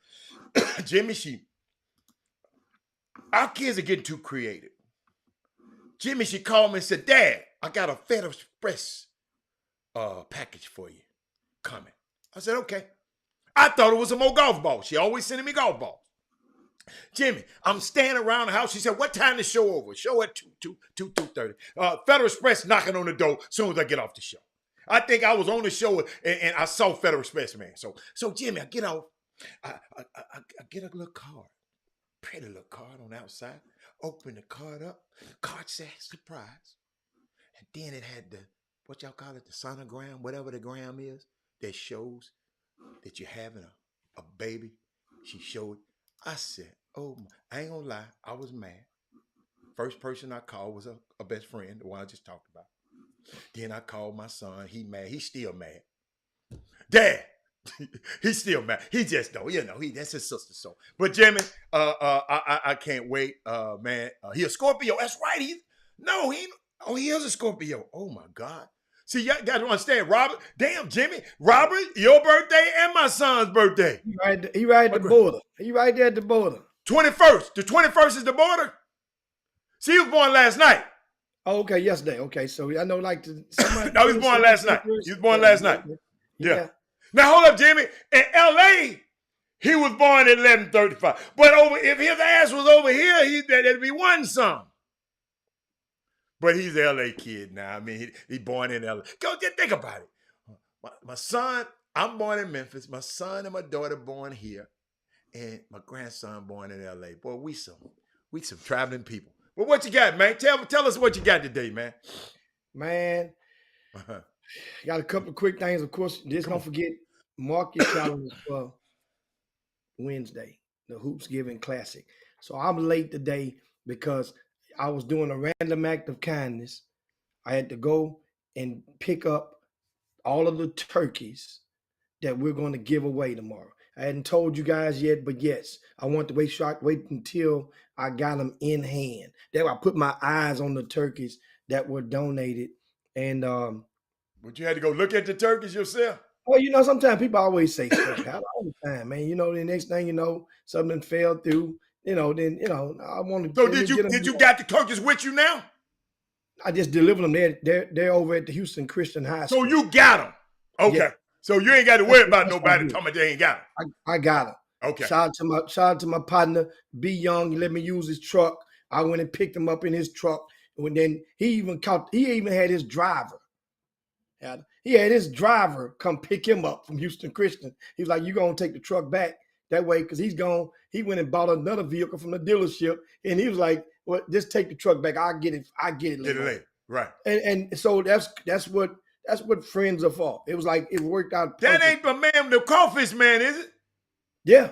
Speaker 1: Jimmy, our kids are getting too creative. Jimmy, she called me and said, Dad, I got a Federal Express package for you coming. I said, okay. I thought it was some more golf balls. She always sending me golf balls. Jimmy, I'm standing around the house. She said, what time the show over? Show at 2:30. Federal Express knocking on the door as soon as I get off the show. I think I was on the show and I saw Federal Express, man. So Jimmy, I get off. I get a little card. Pretty little card on the outside. Open the card up. Card said surprise. And then it had the, what y'all call it, the sonogram, whatever the gram is, that shows that you're having a baby. She showed. I said, oh, I ain't gonna lie, I was mad. First person I called was a best friend, the one I just talked about. Then I called my son. He mad. He's still mad. Dad, he's still mad. He just don't, that's his sister. So, but Jimmy, I can't wait, man. He a Scorpio. That's right. He is a Scorpio. Oh my God. See, y'all got to understand, Robert. Damn, Jimmy, Robert, your birthday and my son's birthday.
Speaker 5: He right at the border. He right there at the border.
Speaker 1: 21st. The 21st is the border. See, he was born last night.
Speaker 5: Oh, okay, yesterday. Okay, so I know like
Speaker 1: no, he was born last night. He was born last night. Yeah. Now hold up, Jimmy. In LA, he was born at 11:35. But if his ass was over here, that'd be one son. But he's an LA kid now. I mean, he born in LA. Go just think about it. My son, I'm born in Memphis. My son and my daughter born here. And my grandson born in LA. Boy, we some traveling people. Well, what you got, man? Tell us what you got today, man.
Speaker 5: Man, got a couple of quick things. Of course, just don't forget, mark your calendars for Wednesday, the Hoopsgiving Classic. So I'm late today because I was doing a random act of kindness. I had to go and pick up all of the turkeys that we're going to give away tomorrow. I hadn't told you guys yet, but yes, I want to wait until I got them in hand. That I put my eyes on the turkeys that were donated. And
Speaker 1: but you had to go look at the turkeys yourself?
Speaker 5: Well, sometimes people always say stuff all the time, man. The next thing you know, something fell through. I want to.
Speaker 1: So did you got the turkeys with you now?
Speaker 5: I just delivered them. They're over at the Houston Christian High School.
Speaker 1: So you got them. Okay. Yeah. So you ain't got to worry about nobody telling me they ain't got them.
Speaker 5: I got them.
Speaker 1: Okay.
Speaker 5: Shout out to my partner, B Young. He let me use his truck. I went and picked him up in his truck. And then he even had his driver. He had his driver come pick him up from Houston Christian. He was like, "You gonna take the truck back that way?" Because he's gone. He went and bought another vehicle from the dealership, and he was like, "Well, just take the truck back. I get it later." Right. And so that's what friends are for. It was like it worked out.
Speaker 1: Perfect. That ain't my man, the crawfish man, is it?
Speaker 5: Yeah.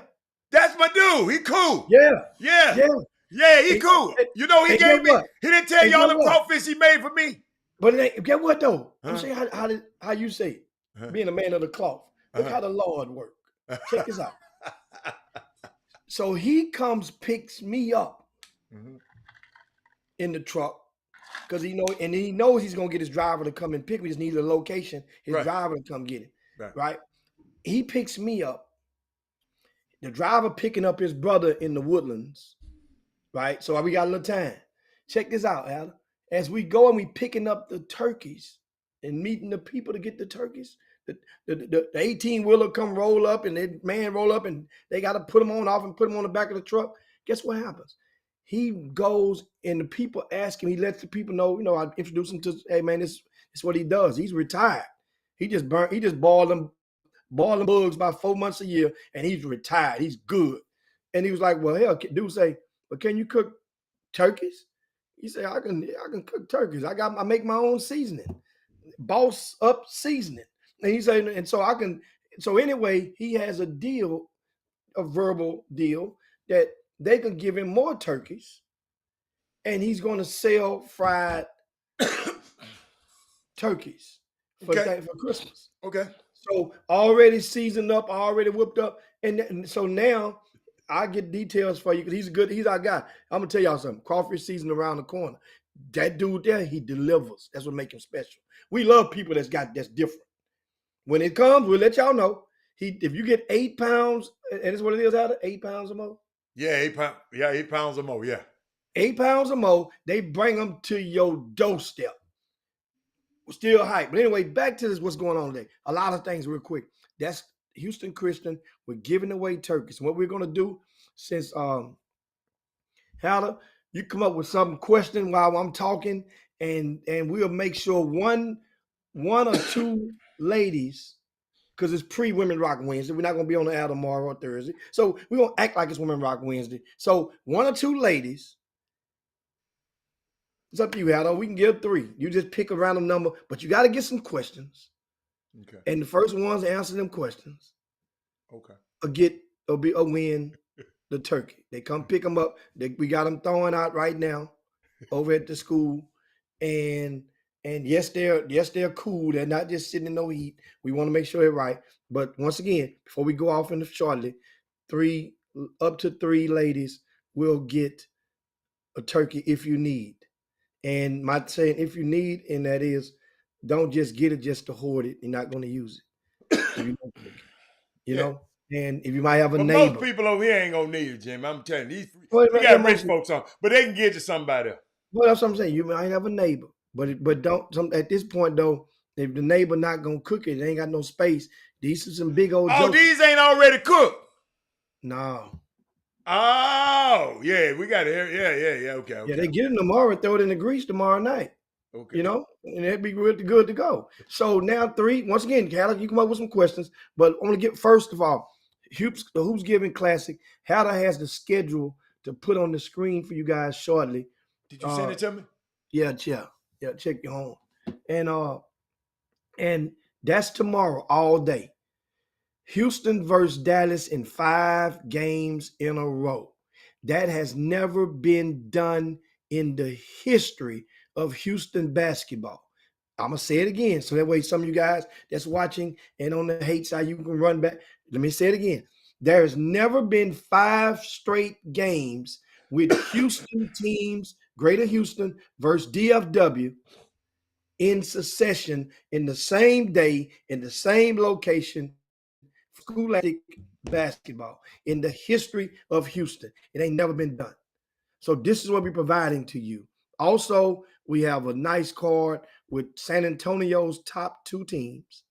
Speaker 1: That's my dude. He cool.
Speaker 5: Yeah,
Speaker 1: he cool. He gave me. He didn't tell y'all the crawfish he made for me.
Speaker 5: But get what though? I'm saying how you say it. Being a man of the cloth. Look how the Lord worked. Check this out. So he picks me up in the truck because he knows he's gonna get his driver to come and pick me. Just needs a location. His driver to come get it. Right. He picks me up. The driver picking up his brother in the Woodlands. Right. So we got a little time. Check this out, Adam. As we go and we picking up the turkeys and meeting the people to get the turkeys, the 18-wheeler come roll up and the man roll up and they got to put them on off and put them on the back of the truck. Guess what happens? He goes and the people ask him, he lets the people know, I introduce him to, hey man, this is what he does. He's retired. He just boiled them bugs about 4 months a year and he's retired. He's good. And he was like, well, hell, dude say, but can you cook turkeys? He said, I can cook turkeys. I make my own seasoning, boss up seasoning. And he said, and so I can, so anyway, he has a deal, a verbal deal that they can give him more turkeys and he's going to sell fried turkeys for Christmas.
Speaker 1: Okay.
Speaker 5: So already seasoned up, already whipped up. And so now I get details for you because he's our guy. I'm going to tell y'all something. Crawfish season around the corner. That dude there, he delivers. That's what makes him special. We love people that's different. When it comes, we'll let y'all know. If you get 8 pounds, and it's what it is out of 8 pounds or more.
Speaker 1: Yeah, 8 pounds. Yeah, 8 pounds or more. Yeah,
Speaker 5: 8 pounds or more. They bring them to your doorstep. We're still hype. But anyway, back to this. What's going on today? A lot of things real quick. That's Houston Christian. We're giving away turkeys. And what we're gonna do, since Howard, you come up with some question while I'm talking, and we'll make sure one or two ladies. Because it's pre-Women Rock Wednesday. We're not going to be on the air tomorrow or Thursday. So we're going to act like it's Women Rock Wednesday. So 1 or 2 ladies. It's up to you, Hado. We can give 3. You just pick a random number, but you got to get some questions.
Speaker 1: Okay.
Speaker 5: And the first ones to answer them questions.
Speaker 1: Okay.
Speaker 5: Will win the turkey. They come pick them up. We got them throwing out right now over at the school. And yes, they're cool. They're not just sitting in no heat. We want to make sure they're right. But once again, before we go off into shortly, up to 3 ladies will get a turkey if you need. And my saying if you need, and that is, don't just get it just to hoard it. You're not going to use it. You know? And if you might have a neighbor.
Speaker 1: Most people over here ain't going to need it, Jim. I'm telling you. We got rich folks on, but they can get you somebody else.
Speaker 5: Well, that's what I'm saying. You might have a neighbor. But don't at this point though, if the neighbor not gonna cook it, they ain't got no space. These are some big old jokes.
Speaker 1: These ain't already cooked.
Speaker 5: No.
Speaker 1: Oh, yeah, we got it. Yeah. Okay.
Speaker 5: Yeah, they get it tomorrow and throw it in the grease tomorrow night.
Speaker 1: Okay.
Speaker 5: You know, and it'd be good to go. So now 3, once again, Howard, you come up with some questions, but I want to get first of all, the Hoops Giving Classic. Howard has the schedule to put on the screen for you guys shortly.
Speaker 1: Did you send it to me?
Speaker 5: Yeah, check your home. And that's tomorrow all day. Houston versus Dallas in 5 games in a row. That has never been done in the history of Houston basketball. I'm going to say it again. So that way some of you guys that's watching and on the hate side, you can run back. Let me say it again. There has never been 5 straight games with Houston teams, Greater Houston versus DFW in succession in the same day, in the same location, scholastic basketball in the history of Houston. It ain't never been done. So this is what we're providing to you. Also, we have a nice card with San Antonio's top 2 teams.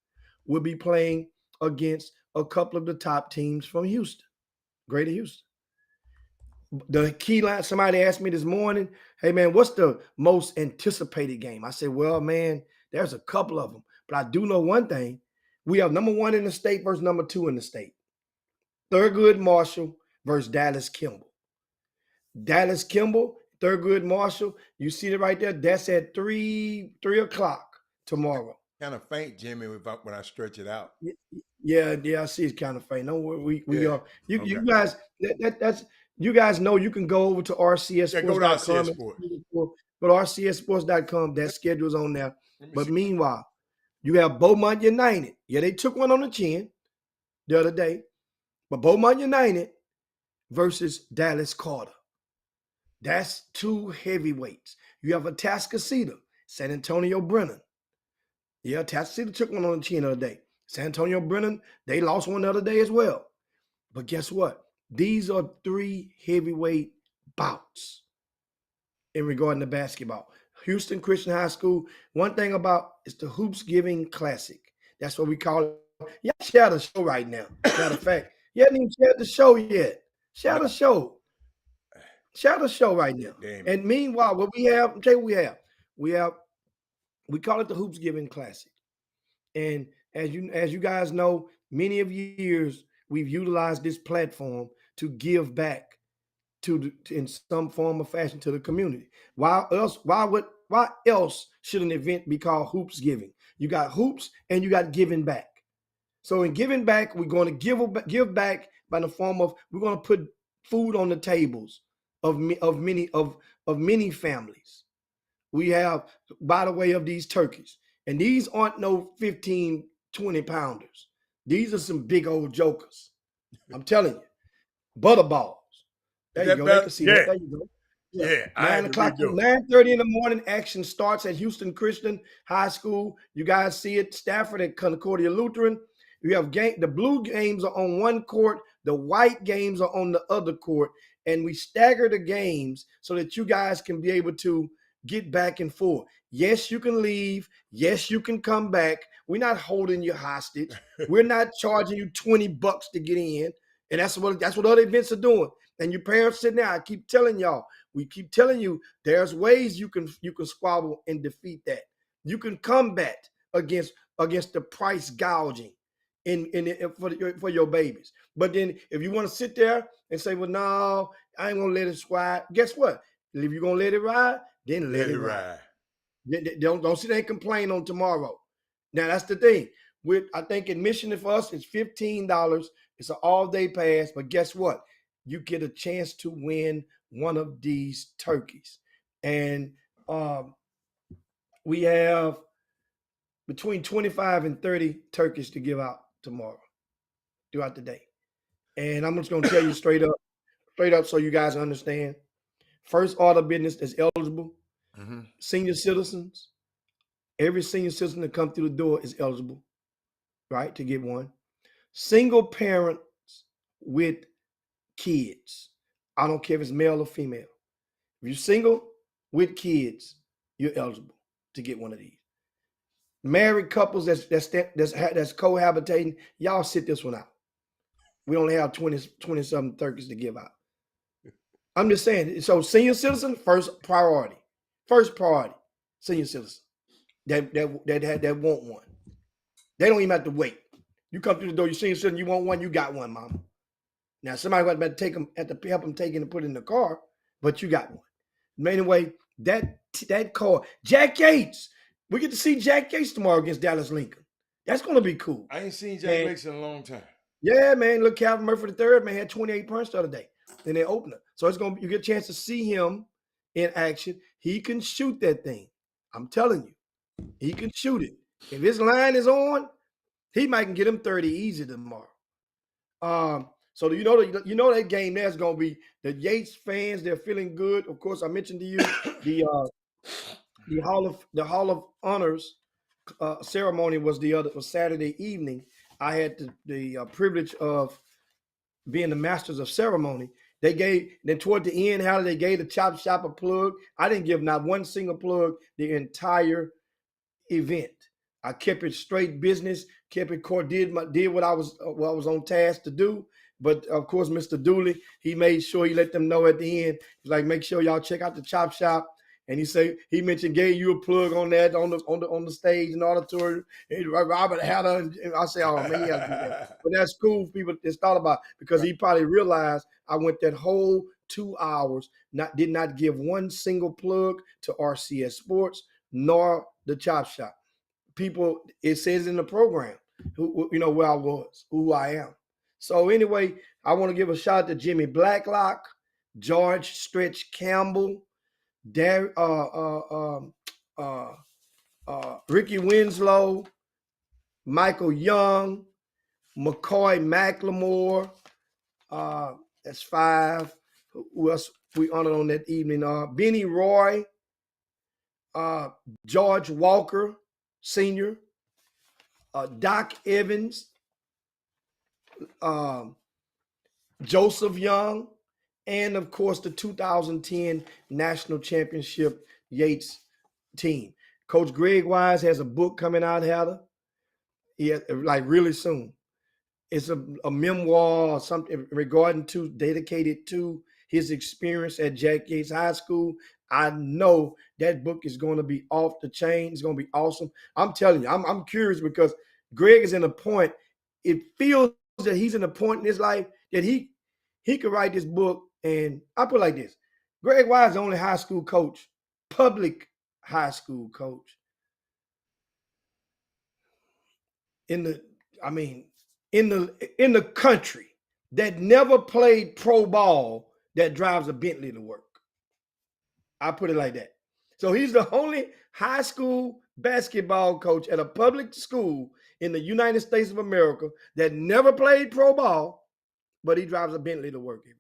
Speaker 5: We'll be playing against a couple of the top teams from Houston, Greater Houston. The key line, somebody asked me this morning, hey, man, what's the most anticipated game? I said, well, man, there's a couple of them. But I do know one thing. We have number 1 in the state versus number 2 in the state. Thurgood Marshall versus Dallas Kimball. Dallas Kimball, Thurgood Marshall, you see it right there? That's at 3 o'clock tomorrow.
Speaker 1: Kind of faint, Jimmy, when I stretch it out.
Speaker 5: Yeah, I see it's kind of faint. No, we are. You guys, that's... You guys know you can go over to RCSsports.com.
Speaker 1: Yeah, go to RCS Sports.
Speaker 5: Go to RCSsports.com. That schedule's on there. But meanwhile, you have Beaumont United. Yeah, they took one on the chin the other day. But Beaumont United versus Dallas Carter. That's 2 heavyweights. You have Atascocita, San Antonio Brennan. Yeah, Atascocita took one on the chin the other day. San Antonio Brennan, they lost one the other day as well. But guess what? These are 3 heavyweight bouts in regarding to basketball. Houston Christian High School, one thing about it's the Hoops Giving Classic. That's what we call it. Y'all share the show right now. Matter of fact, you haven't even shared the show yet. Share the show. Share the show right now. Damn. And meanwhile, what we have, I'll tell you what we have. We call it the Hoops Giving Classic. And as you guys know, many of years we've utilized this platform to give back in some form or fashion to the community. Why else should an event be called Hoops Giving? You got hoops and you got giving back. So in giving back, we're going to give back by the form of, we're going to put food on the tables of many families. We have, by the way of these turkeys, and these aren't no 15, 20 pounders. These are some big old jokers. I'm telling you, butterballs. There you go. They can see that. There you go.
Speaker 1: Yeah,
Speaker 5: 9 o'clock, 9:30 in the morning. Action starts at Houston Christian High School. You guys see it. Stafford at Concordia Lutheran. You have the blue games are on one court. The white games are on the other court. And we stagger the games so that you guys can be able to get back and forth. Yes, you can leave. Yes, you can come back. We're not holding you hostage. We're not charging you $20 to get in. And that's what other events are doing. And your parents sitting there, I keep telling y'all, we keep telling you, there's ways you can squabble and defeat that. You can combat against the price gouging for your babies. But then if you want to sit there and say, well, no, I ain't gonna let it ride. Guess what? If you're gonna let it ride, then let it ride. Don't sit there and complain on tomorrow. Now that's the thing. I think admission for us is $15. It's an all-day pass, but guess what? You get a chance to win one of these turkeys. And we have between 25 and 30 turkeys to give out tomorrow throughout the day. And I'm just going to tell you straight up so you guys understand. First order of business is eligible. Mm-hmm. Senior citizens, every senior citizen that comes through the door is eligible, right, to get one. Single parents with kids. I don't care if it's male or female. If you're single with kids, you're eligible to get one of these. Married couples that's cohabitating, y'all sit this one out. We only have 20-something turkeys to give out. I'm just saying. So senior citizen, first priority, senior citizen that want one. They don't even have to wait. You come through the door, you senior citizen, you want one, you got one, mama. Now somebody got to take them, have to help them take it and put it in the car, but you got one. Anyway, that car, Jack Yates. We get to see Jack Yates tomorrow against Dallas Lincoln. That's going to be cool.
Speaker 1: I ain't seen Jack Yates in a long time.
Speaker 5: Yeah, man. Look, Calvin Murphy III, man, had 28 punts the other day in their opener. So you get a chance to see him in action. He can shoot that thing. I'm telling you, he can shoot it. If his line is on, he might can get him 30 easy tomorrow. So you know that game there's going to be the Yates fans. They're feeling good. Of course, I mentioned to you the Hall of Honors ceremony was Saturday evening. I had the privilege of being the masters of ceremony. Then toward the end, they gave the Chop Shop a plug. I didn't give not one single plug the entire event. I kept it straight business, kept it core, did what I was on task to do. But of course, Mr. Dooley, he made sure he let them know at the end. He's like, make sure y'all check out the Chop Shop. And he mentioned gave you a plug on that on the stage and auditorium. And Robert Hatter, and I say, oh man, he has to do that. But that's cool. People just thought about it because he probably realized I went that whole 2 hours, did not give one single plug to RCS Sports nor the Chop Shop. People, it says in the program, where I was, who I am. So anyway, I want to give a shout out to Jimmy Blacklock, George Stretch Campbell, Ricky Winslow, Michael Young, McCoy McLemore. That's 5. Who else we honored on that evening? Benny Roy, George Walker Sr., Doc Evans, Joseph Young, and of course the 2010 National Championship Yates team. Coach Greg Wise has a book coming out, Heather. Like really soon. It's a memoir or something dedicated to his experience at Jack Yates High School. I know that book is going to be off the chain. It's going to be awesome. I'm telling you, I'm curious because Greg is in a point. It feels that he's in a point in his life that he he could write this book, and I put it like this: Greg Wise is the only high school coach, public high school coach in the country that never played pro ball that drives a Bentley to work. I put it like that. So he's the only high school basketball coach at a public school in the United States of America that never played pro ball, but he drives a Bentley to work every day.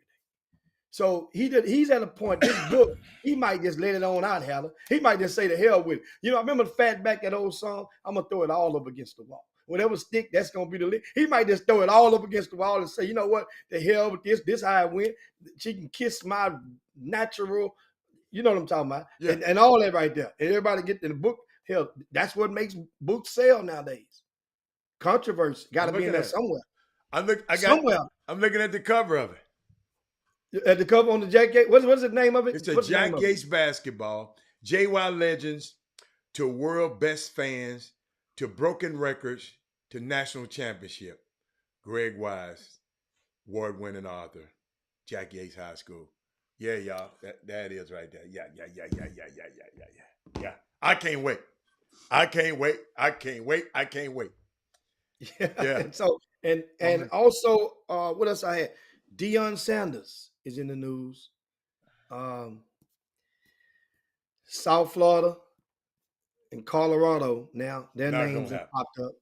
Speaker 5: So he's at a point, this book, he might just let it on out, Heather. He might just say the hell with it. You know, I remember Fatback, that old song, I'm going to throw it all up against the wall. Whatever stick, that's going to be the lid. He might just throw it all up against the wall and say, you know what, the hell with this. This how it went. She can kiss my natural, you know what I'm talking about. Yeah. And all that right there. And everybody get in the book. Hell, that's what makes books sell nowadays. Controversy. Got to be in there somewhere.
Speaker 1: I'm looking at the cover of it.
Speaker 5: At the cover on the Jack Yates. What's the name of it?
Speaker 1: It's a Jack Yates basketball. JY Legends to world best fans to broken records to national championship. Greg Wise, award-winning author, Jack Yates High School. Yeah, y'all. That is right there. Yeah. I can't wait.
Speaker 5: Yeah. So and also what else I had? Deion Sanders is in the news. South Florida and Colorado now, their names have popped up.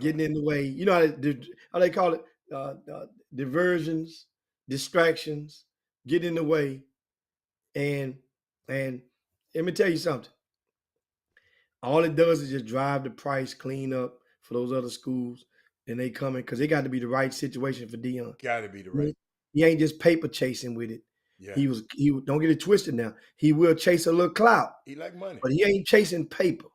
Speaker 5: Getting in the way. You know how they call it? Diversions, distractions, get in the way. And let me tell you something. All it does is just drive the price clean up for those other schools. Then they come in because they got to be the right situation for Deion.
Speaker 1: Got to be the right.
Speaker 5: He ain't just paper chasing with it. Yeah. He don't get it twisted now. He will chase a little clout.
Speaker 1: He like money.
Speaker 5: But he ain't chasing paper.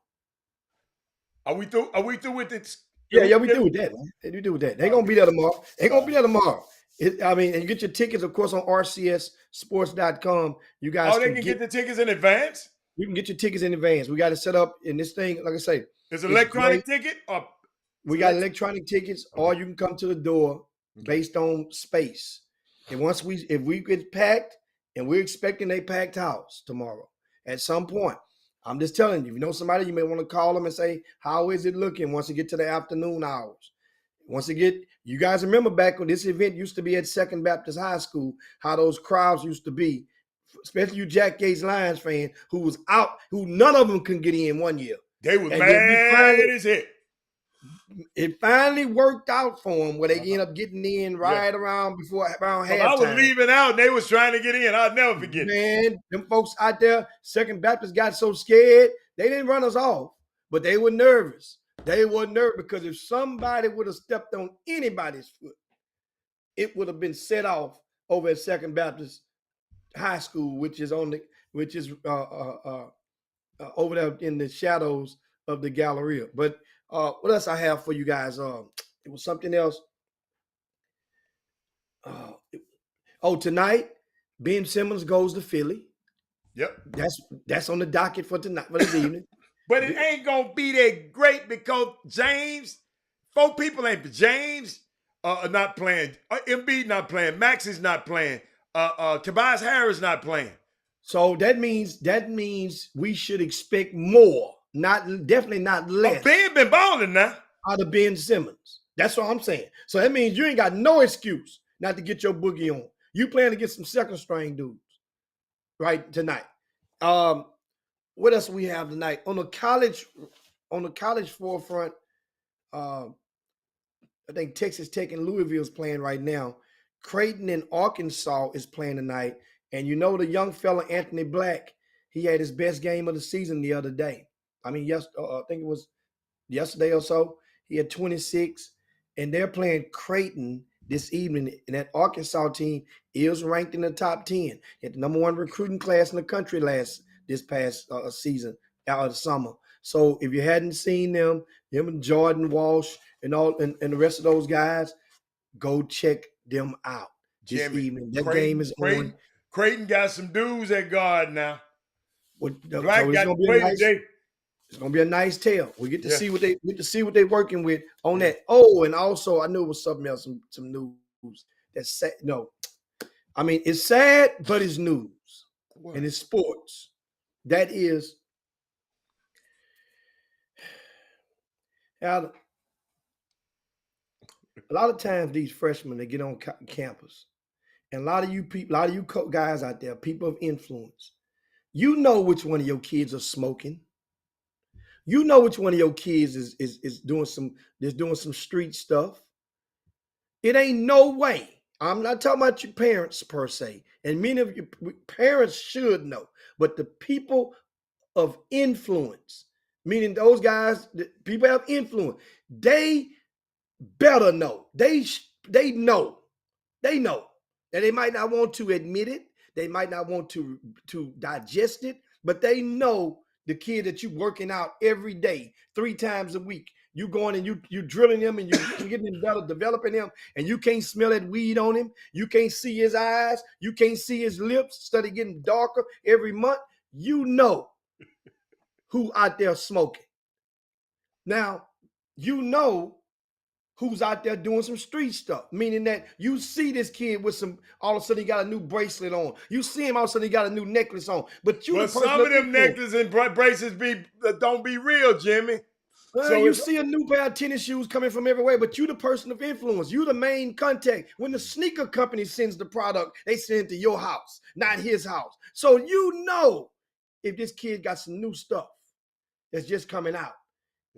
Speaker 1: Are we through with this?
Speaker 5: Yeah, we through with that, man. We do with that. They're gonna be there tomorrow. And you get your tickets, of course, on rcssports.com. You guys
Speaker 1: they can get the tickets in advance?
Speaker 5: You can get your tickets in advance. We got it set up in this thing, like I say.
Speaker 1: Is it electronic ticket or
Speaker 5: we got electronic tickets, or you can come to the door based on space. And if we get packed, and we're expecting a packed house tomorrow at some point, I'm just telling you, if you know somebody, you may want to call them and say, how is it looking once you get to the afternoon hours? You guys remember back when this event used to be at Second Baptist High School, how those crowds used to be, especially you Jack Yates Lions fan who none of them can get in one year.
Speaker 1: They were mad as it.
Speaker 5: It finally worked out for them where they ended up getting in around halftime.
Speaker 1: I was leaving out and they was trying to get in. I'll never forget.
Speaker 5: Man, them folks out there, Second Baptist got so scared, they didn't run us off, but they were nervous. They were nervous because if somebody would have stepped on anybody's foot, it would have been set off over at Second Baptist High School, which is over there in the shadows of the Galleria. But what else I have for you guys? It was something else. Tonight, Ben Simmons goes to Philly.
Speaker 1: Yep.
Speaker 5: That's on the docket for tonight, for this evening.
Speaker 1: But it ain't gonna be that great because four people ain't. James not playing. Embiid not playing. Max is not playing. Tobias Harris not playing.
Speaker 5: So that means we should expect more. Definitely not less.
Speaker 1: Ben been balling now.
Speaker 5: Out of Ben Simmons. That's what I'm saying. So that means you ain't got no excuse not to get your boogie on. You plan to get some second string dudes right tonight. What else we have tonight? On the college forefront, I think Texas Tech and Louisville is playing right now. Creighton and Arkansas is playing tonight. And you know the young fella, Anthony Black, he had his best game of the season the other day. I think it was yesterday or so. He had 26, and they're playing Creighton this evening. And that Arkansas team is ranked in the top 10. At the number one recruiting class in the country this past season out of the summer. So if you hadn't seen them and Jordan Walsh and the rest of those guys, go check them out this evening. That game is on.
Speaker 1: Creighton got some dudes at guard now.
Speaker 5: Black got to play today. It's gonna be a nice tale. We get to see what they're working with on that. Oh, and also I knew it was something else, some news that said I mean, it's sad, but it's news.
Speaker 1: What?
Speaker 5: And it's sports. That is, Alan, a lot of times these freshmen, they get on campus. And a lot of you people, a lot of you guys out there, people of influence, you know which one of your kids are smoking. You know which one of your kids is doing some street stuff. It ain't no way. I'm not talking about your parents per se, and many of your parents should know, but the people of influence, meaning those guys, people have influence, they better know. They know. They know. And they might not want to admit it. They might not want to digest it, but they know the kid that you working out every day, 3 times a week. You going and you drilling him and you getting him better, developing him, and you can't smell that weed on him. You can't see his eyes. You can't see his lips. Instead of getting darker every month, you know who out there smoking. Now, you know who's out there doing some street stuff, meaning that you see this kid with some, all of a sudden he got a new bracelet on. You see him, all of a sudden he got a new necklace on. But
Speaker 1: some of them necklaces and bracelets don't be real, Jimmy.
Speaker 5: So you see a new pair of tennis shoes coming from everywhere, but you the person of influence. You the main contact. When the sneaker company sends the product, they send it to your house, not his house. So you know if this kid got some new stuff that's just coming out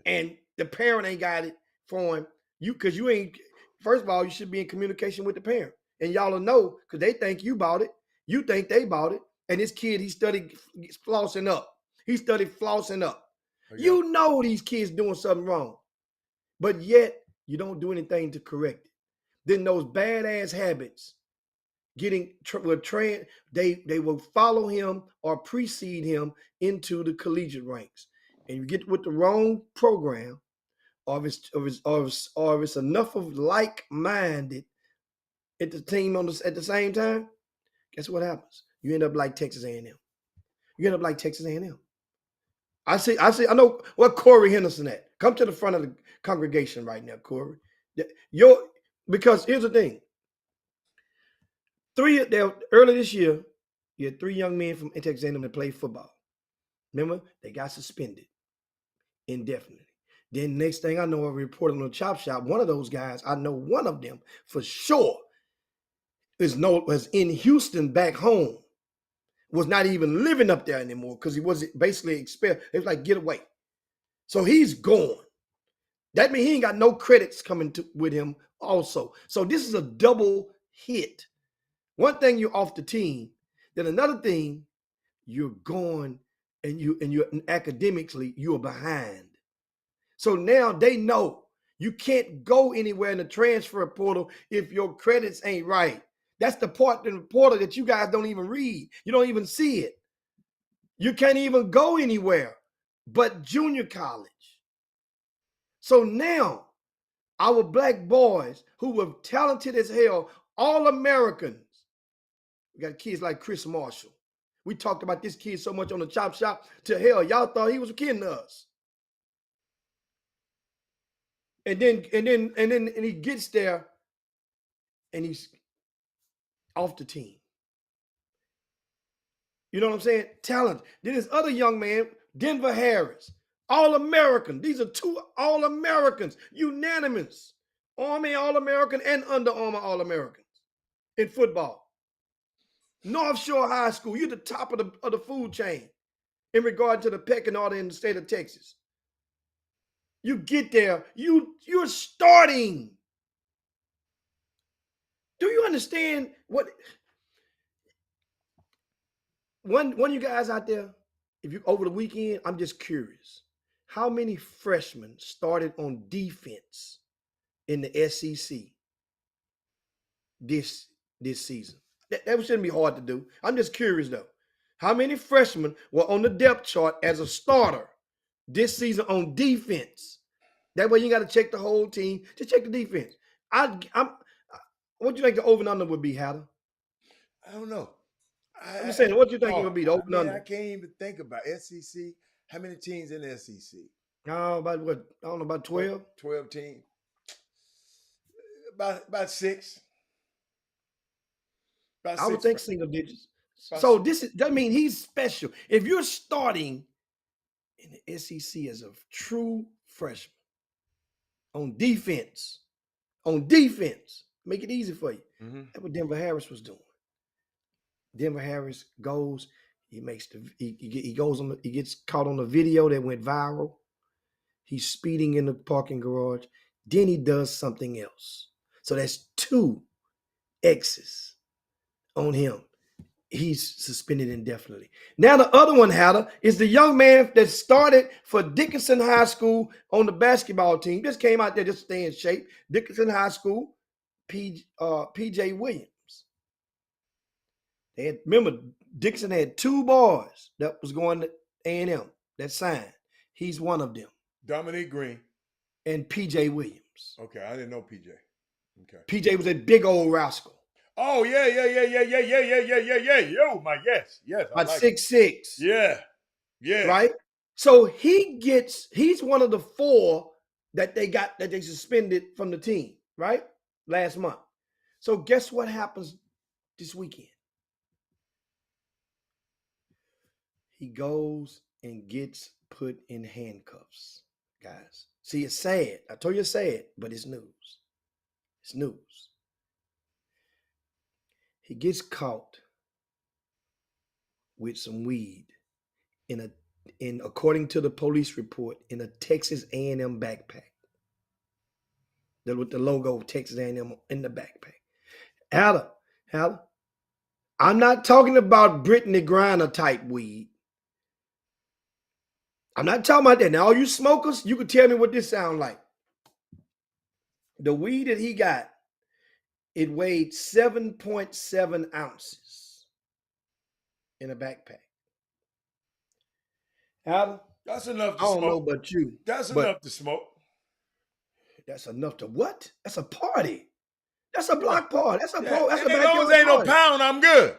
Speaker 5: and the parent ain't got it for him, because you ain't, first of all, you should be in communication with the parent. And y'all will know because they think you bought it. You think they bought it. And this kid, he studied flossing up. He studied flossing up. Okay. You know these kids doing something wrong, but yet you don't do anything to correct it. Then those badass habits they will follow him or precede him into the collegiate ranks. And you get with the wrong program, or if it's enough of like-minded at the team at the same time, guess what happens? You end up like Texas A&M. You end up like Texas A&M. I know what Corey Henderson at. Come to the front of the congregation right now, Corey. Because here's the thing. Early this year, you had 3 young men from Texas A&M that played football. Remember, they got suspended indefinitely. Then next thing I know, I reported on the Chop Shop. One of those guys, I know one of them for sure, was in Houston back home. Was not even living up there anymore because he was basically expelled. It was like, get away. So he's gone. That means he ain't got no credits coming with him also. So this is a double hit. One thing, you're off the team. Then another thing, you're gone and you're academically, you're behind. So now they know you can't go anywhere in the transfer portal if your credits ain't right. That's the part in the portal that you guys don't even read. You don't even see it. You can't even go anywhere but junior college. So now our black boys who were talented as hell, all Americans, we got kids like Chris Marshall. We talked about this kid so much on the Chop Shop to hell. Y'all thought he was kidding us. And then he gets there and he's off the team. You know what I'm saying? Talent. Then this other young man, Denver Harris, All-American. These are 2 All-Americans, unanimous. Army All-American and Under Armour All-Americans in football. North Shore High School, you're the top of the food chain in regard to the pecking order in the state of Texas. You get there, you're starting. Do you understand what? One of you guys out there, if you over the weekend, I'm just curious. How many freshmen started on defense in the SEC this season? That shouldn't be hard to do. I'm just curious though. How many freshmen were on the depth chart as a starter this season on defense? That way you got to check the whole team. Just check the defense. What do you think the over and under would be, Hatter?
Speaker 1: I don't know.
Speaker 5: I'm just saying, what do you think it would be, the over and under?
Speaker 1: I can't even think about SEC. How many teams in the SEC?
Speaker 5: Oh, about what? I don't know, about 12?
Speaker 1: 12 teams. About 6.
Speaker 5: I would think single digits. So that means he's special. If you're starting in the SEC as a true freshman on defense, make it easy for you. That's what Denver Harris was doing. Denver Harris goes, he gets caught on the video that went viral. He's speeding in the parking garage. Then he does something else. So that's 2 X's on him. He's suspended indefinitely. Now the other one, Hatter, is the young man that started for Dickinson High School on the basketball team. Just came out there just to stay in shape. Dickinson High School, PJ Williams. Remember, Dixon had 2 boys that was going to A&M that signed. He's one of them.
Speaker 1: Dominique Green.
Speaker 5: And PJ Williams.
Speaker 1: Okay, I didn't know PJ. Okay.
Speaker 5: PJ was a big old rascal.
Speaker 1: Oh, yeah. Yo, my yes.
Speaker 5: About 6'6".
Speaker 1: Yeah.
Speaker 5: Right? So he's one of the 4 that they suspended from the team, right? Last month. So guess what happens this weekend? He goes and gets put in handcuffs, guys. See, it's sad. I told you it's sad, but it's news. It's news. He gets caught with some weed according to the police report, in a Texas A&M backpack. With the logo of Texas A&M in the backpack. Hatter, I'm not talking about Brittany Griner type weed. I'm not talking about that. Now, all you smokers, you can tell me what this sounds like. The weed that he got, it weighed 7.7 ounces in a backpack. Adam,
Speaker 1: that's enough to
Speaker 5: smoke. I
Speaker 1: don't
Speaker 5: know about you.
Speaker 1: That's enough to smoke.
Speaker 5: That's enough to what? That's a party. That's a block party. That's a backyard party.
Speaker 1: As long as ain't no pound, I'm good.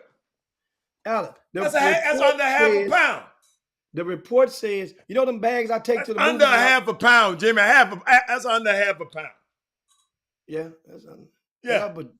Speaker 5: Alan,
Speaker 1: that's under half a pound.
Speaker 5: The report says, you know them bags I take to the
Speaker 1: under half a pound, Jimmy. That's under half a pound.
Speaker 5: Yeah, that's under. Yeah, but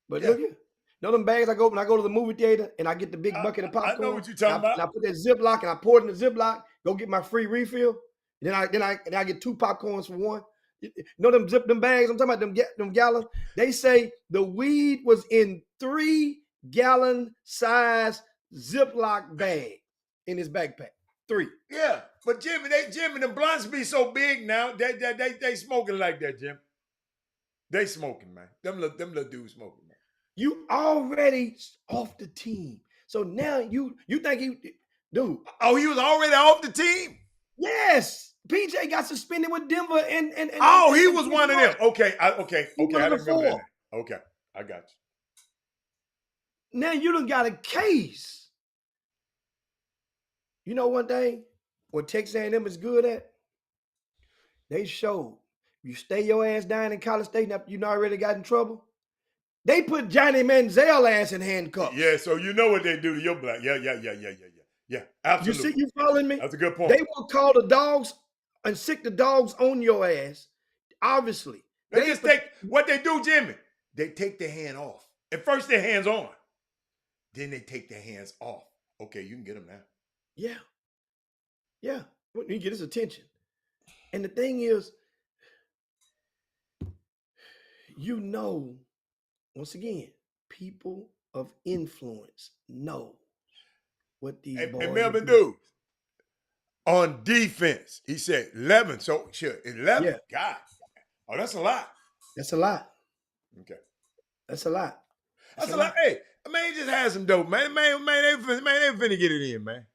Speaker 5: look here. You know them bags I go when I go to the movie theater and I get the big bucket of popcorn.
Speaker 1: I know what you're talking about.
Speaker 5: And I put that Ziploc and I pour it in the Ziploc. Go get my free refill. Then I get 2 popcorns for one. You know them bags? I'm talking about them gallons. They say the weed was in 3-gallon size Ziploc bag in his backpack. 3.
Speaker 1: Yeah, but Jimmy, the blunts be so big now. They smoking like that, Jim. They smoking, man. Them little dudes smoking, man.
Speaker 5: You already off the team, so now you think dude?
Speaker 1: Oh, he was already off the team.
Speaker 5: Yes, PJ got suspended with Denver, and
Speaker 1: he was one of them. Okay. I didn't remember that. Okay, I got
Speaker 5: you. Now you done got a case. You know one thing, what Texas A&M is good at? They showed you stay your ass down in College Station after you already got in trouble. They put Johnny Manziel ass in handcuffs.
Speaker 1: Yeah, so you know what they do to your black. Yeah, absolutely.
Speaker 5: You see, you following me?
Speaker 1: That's a good point.
Speaker 5: They will call the dogs and sick the dogs on your ass. Obviously.
Speaker 1: They just take what they do, Jimmy. They take their hand off. At first, their hands on. Then they take their hands off. Okay, you can get them now.
Speaker 5: Yeah. You get his attention. And the thing is, once again, people of influence know what these boys
Speaker 1: and Melvin do. On defense, he said 11. So, sure, 11? Yeah. God. Oh, that's a lot.
Speaker 5: That's a lot.
Speaker 1: Okay.
Speaker 5: That's a lot.
Speaker 1: That's a lot. Hey, man, he just had some dope, man. Man, they finna get it in, man.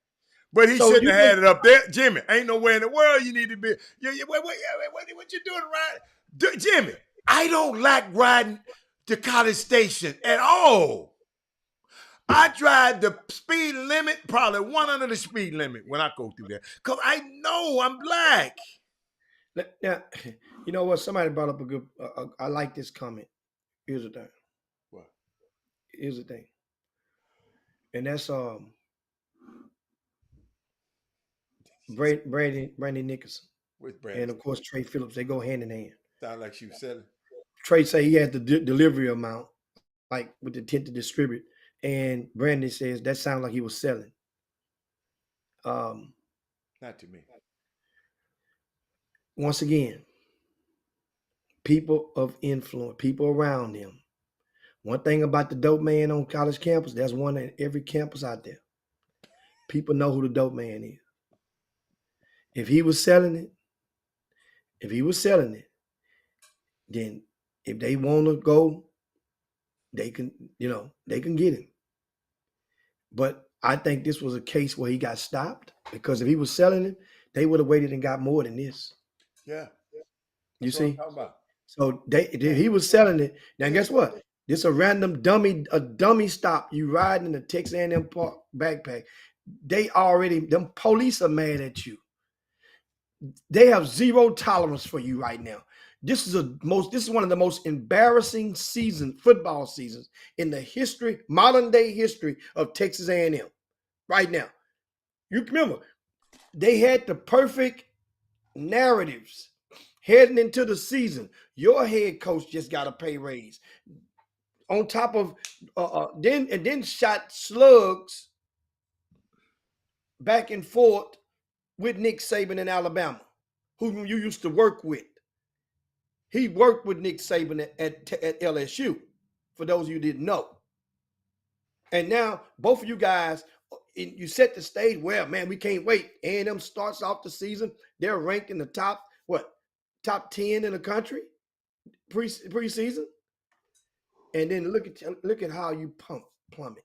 Speaker 1: But he shouldn't have had it up there. Jimmy, ain't nowhere in the world you need to be. What you doing riding? Jimmy, I don't like riding to College Station at all. I drive the speed limit, probably 100 the speed limit when I go through there. Because I know I'm black.
Speaker 5: Now, you know what? Somebody brought up a good, I like this comment. Here's the thing.
Speaker 1: What?
Speaker 5: Here's the thing. And that's Brandon Nickerson.
Speaker 1: With Brandon.
Speaker 5: And of course, Trey Phillips. They go hand in hand.
Speaker 1: Sound like she was selling.
Speaker 5: Trey say he had the delivery amount, like with the intent to distribute. And Brandon says that sounds like he was selling.
Speaker 1: Not to me.
Speaker 5: Once again, people of influence, people around him. One thing about the dope man on college campus, there's one at every campus out there. People know who the dope man is. If he was selling it, then if they want to go, they can get him. But I think this was a case where he got stopped, because if he was selling it, they would have waited and got more than this.
Speaker 1: Yeah.
Speaker 5: You see?
Speaker 1: What I'm talking about.
Speaker 5: So he was selling it. Now guess what? This a random dummy stop. You riding in the Texas A&M Park backpack. Them police are mad at you. They have zero tolerance for you right now. This is one of the most embarrassing football seasons in the modern day history of Texas A&M. Right now, you remember they had the perfect narratives heading into the season. Your head coach just got a pay raise. On top of then shot slugs back and forth with Nick Saban in Alabama, who you used to work with. He worked with Nick Saban at LSU, for those of you who didn't know. And now both of you guys, you set the stage. Well, man, we can't wait. A&M starts off the season. They're ranked in the top 10 in the country preseason. And then look at how you plummet.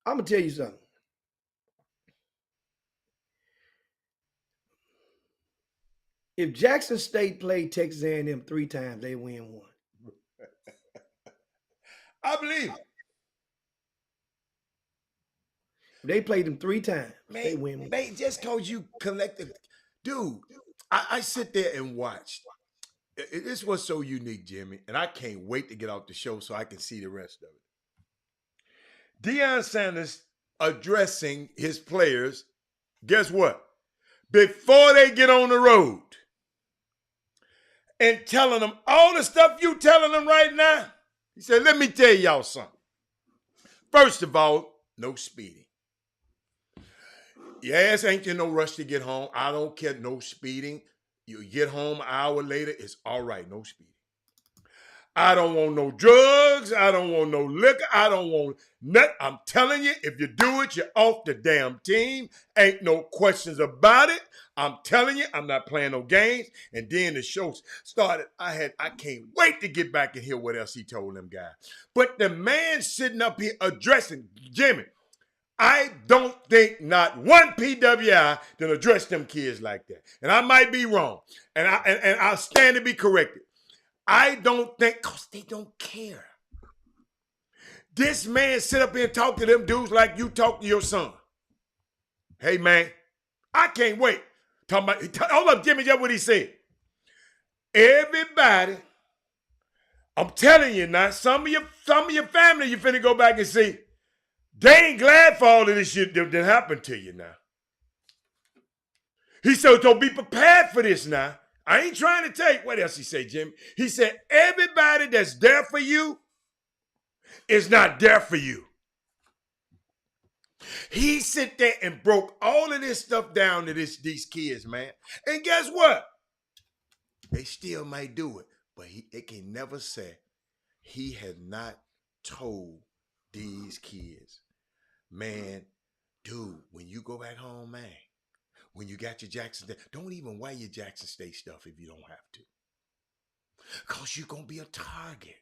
Speaker 5: I'm gonna tell you something. If Jackson State played Texas A&M 3 times, they win 1.
Speaker 1: I believe it.
Speaker 5: If they played them 3 times, they win 1.
Speaker 1: Man, just because you collected, dude, I sit there and watch. This was so unique, Jimmy, and I can't wait to get off the show so I can see the rest of it. Deion Sanders addressing his players, guess what? Before they get on the road, and telling them all the stuff you telling them right now. He said, let me tell y'all something. First of all, no speeding. Yes, ain't there no rush to get home. I don't care, no speeding. You get home an hour later, it's all right, no speeding. I don't want no drugs. I don't want no liquor. I don't want nothing. I'm telling you, if you do it, you're off the damn team. Ain't no questions about it. I'm telling you, I'm not playing no games. And then the show started. I can't wait to get back and hear what else he told them guys. But the man sitting up here addressing, Jimmy, I don't think not one PWI done address them kids like that. And I might be wrong. And I'll stand to be corrected. I don't think, because they don't care. This man sit up here and talk to them dudes like you talk to your son. Hey, man, I can't wait. Hold up, Jimmy, just what he said. Everybody, I'm telling you now, some of your family you finna go back and see, they ain't glad for all of this shit that happened to you now. He said, so be prepared for this now. I ain't trying to take, what else he say, Jimmy? He said, everybody that's there for you is not there for you. He sit there and broke all of this stuff down to these kids, man. And guess what? They still might do it, but they can never say he had not told these kids, man, dude, when you go back home, man, when you got your Jackson State, don't even wear your Jackson State stuff if you don't have to. Because you're going to be a target.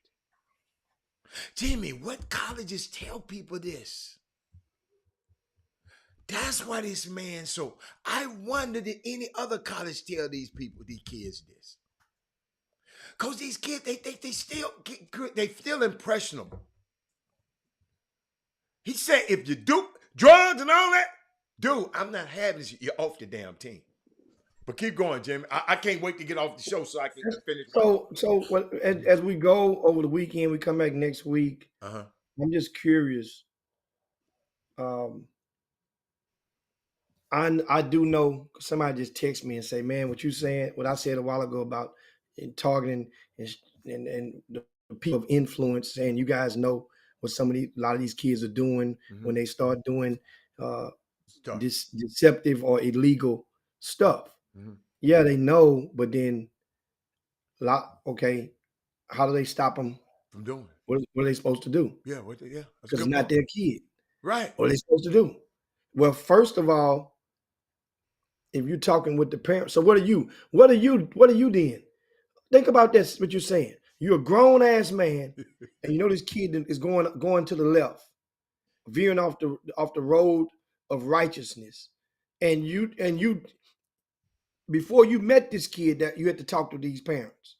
Speaker 1: Jimmy, what colleges tell people this? That's why this man, so I wonder did any other college tell these kids this? Because these kids, they still impressionable. He said, if you do drugs and all that, dude, I'm not having this. You're off the damn team. But keep going, Jimmy. I can't wait to get off the show so I can finish.
Speaker 5: So as we go over the weekend, we come back next week. I'm just curious. I do know somebody just text me and say, man, what I said a while ago about targeting and the people of influence, saying you guys know what a lot of these kids are doing when they start doing this
Speaker 1: Stuff.
Speaker 5: deceptive or illegal stuff.
Speaker 1: Mhm.
Speaker 5: Yeah, they know, but then okay, how do they stop them
Speaker 1: From doing it.
Speaker 5: what are they supposed to do?
Speaker 1: Yeah, that's a
Speaker 5: Because it's
Speaker 1: good
Speaker 5: not
Speaker 1: point.
Speaker 5: their kid.
Speaker 1: Right.
Speaker 5: What are they supposed to do? Well, first of all, if you're talking with the parents, so what are you? What are you then? Think about this, what you're saying. You're a grown ass man, and you know this kid is going to the left, veering off the road of righteousness. And you before you met this kid, that you had to talk to these parents.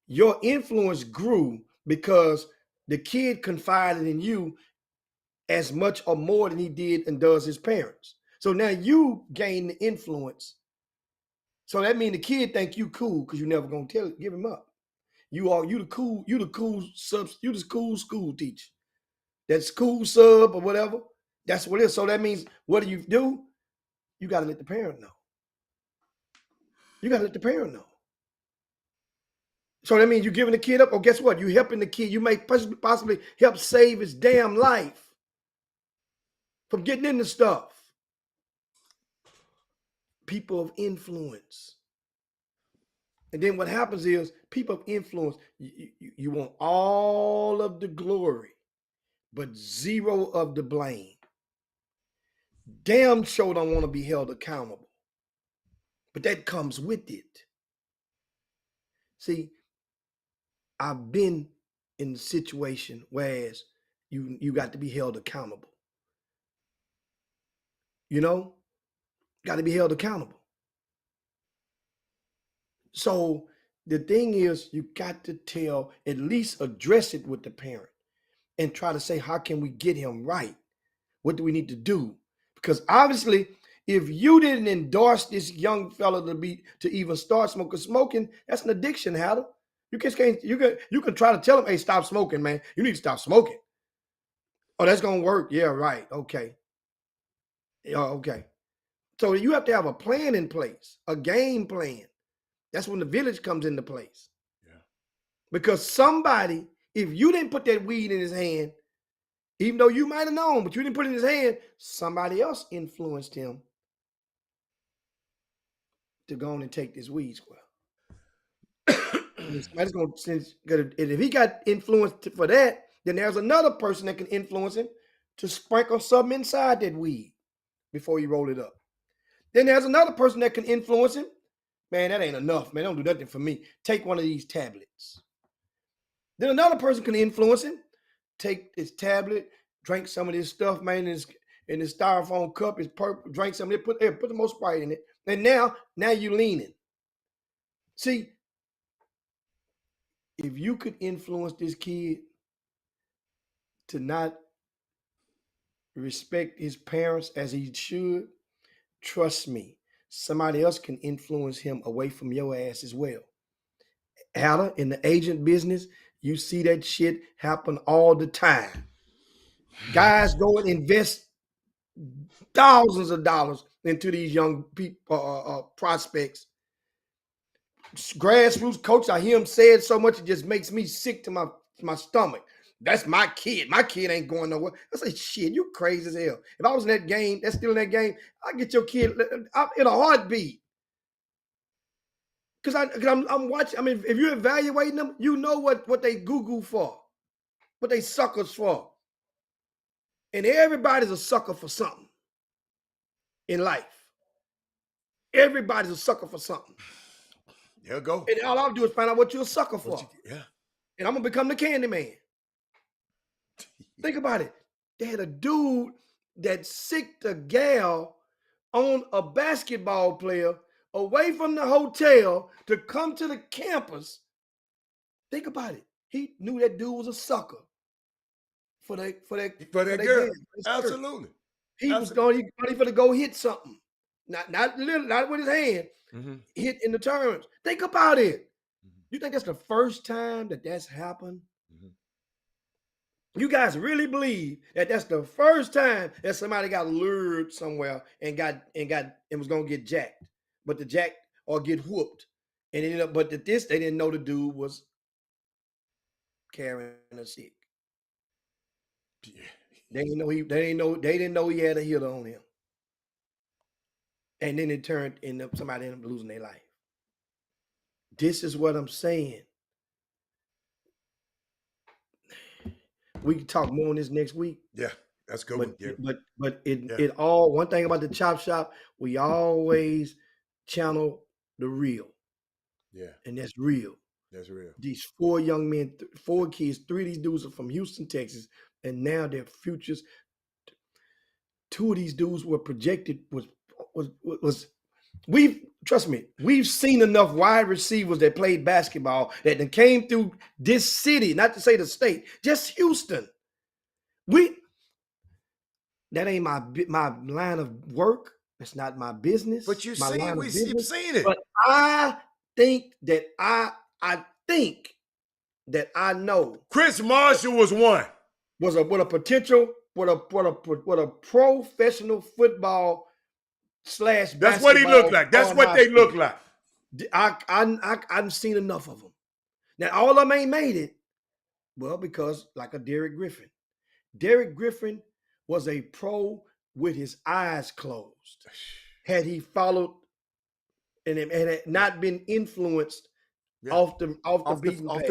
Speaker 5: Your influence grew because the kid confided in you as much or more than he did and does his parents. So now you gain the influence. So that means the kid think you cool because you never gonna give him up. You the cool school teacher. That school sub or whatever. That's what it is. So that means what do? You gotta let the parent know. You gotta let the parent know. So that means you're giving the kid up. Or guess what? You're helping the kid. You may possibly help save his damn life from getting into stuff. People of influence. And then what happens is people of influence, you want all of the glory, but zero of the blame. Damn sure don't want to be held accountable. But that comes with it. See, I've been in a situation whereas you got to be held accountable. You know, got to be held accountable. So the thing is, you got to at least address it with the parent and try to say, how can we get him right? What do we need to do? Because obviously, if you didn't endorse this young fella to even start smoking, that's an addiction, Hatter. You can try to tell him, hey, stop smoking, man. You need to stop smoking. Oh, that's gonna work. Yeah, right. Okay. Yeah, okay. So you have to have a plan in place, a game plan. That's when the village comes into place.
Speaker 1: Yeah.
Speaker 5: Because somebody, if you didn't put that weed in his hand, even though you might have known, but you didn't put it in his hand, somebody else influenced him to go on and take this weed square. Somebody's going to, if he got influenced for that, then there's another person that can influence him to sprinkle something inside that weed before you roll it up. Then there's another person that can influence him. Man, that ain't enough, man. Don't do nothing for me. Take one of these tablets. Then another person can influence him. Take this tablet, drink some of this stuff, man, in this styrofoam cup. It's purple. Drink some of it. Put the most Sprite in it. And now you're leaning. See, if you could influence this kid to not respect his parents as he should, trust me, somebody else can influence him away from your ass as well. Hatter, in the agent business, you see that shit happen all the time. Guys go and invest thousands of dollars into these young people, prospects. Grassroots coach, I hear him say it so much, it just makes me sick to my stomach. That's my kid. My kid ain't going nowhere. I say, shit, you crazy as hell. If I was in that game, that's still in that game, I get your kid in a heartbeat. Because I'm watching. I mean, if you're evaluating them, you know what they Google for, what they suckers for. And everybody's a sucker for something in life. Everybody's a sucker for something.
Speaker 1: There you go.
Speaker 5: And all I'll do is find out what you're a sucker for.
Speaker 1: Yeah.
Speaker 5: And I'm going to become the candy man. Think about it. They had a dude that sicked a gal on a basketball player away from the hotel to come to the campus. Think about it. He knew that dude was a sucker for that
Speaker 1: girl.
Speaker 5: Game.
Speaker 1: Absolutely.
Speaker 5: He was going to go hit something. Not with his hand.
Speaker 1: Mm-hmm.
Speaker 5: Hit in the terms. Think about it. Mm-hmm. You think that's the first time that's happened? Mm-hmm. You guys really believe that that's the first time that somebody got lured somewhere and was gonna get jacked, but the jack or get whooped, and ended up. But they didn't know the dude was carrying a stick.
Speaker 1: Yeah.
Speaker 5: They didn't know he had a hitter on him. And then it turned into somebody ended up losing their life. This is what I'm saying. We can talk more on this next week.
Speaker 1: Yeah, that's good.
Speaker 5: But it all, one thing about the Chop Shop, we always channel the real.
Speaker 1: Yeah.
Speaker 5: And that's real.
Speaker 1: That's real.
Speaker 5: These 4 young men, 4 kids, 3 of these dudes are from Houston, Texas, and now their futures. 2 of these dudes were projected trust me, we've seen enough wide receivers that played basketball that came through this city, not to say the state, just Houston. That ain't my line of work. It's not my business.
Speaker 1: But you've seen it.
Speaker 5: But I think that I think that I know.
Speaker 1: Chris Marshall was one.
Speaker 5: Was a potential, with a professional football / basketball.
Speaker 1: That's what he looked like. That's what they look like.
Speaker 5: I've seen enough of them. Now all of them ain't made it. Well, because like a Derek Griffin. Derek Griffin was a pro with his eyes closed. Had he followed and had not been influenced off the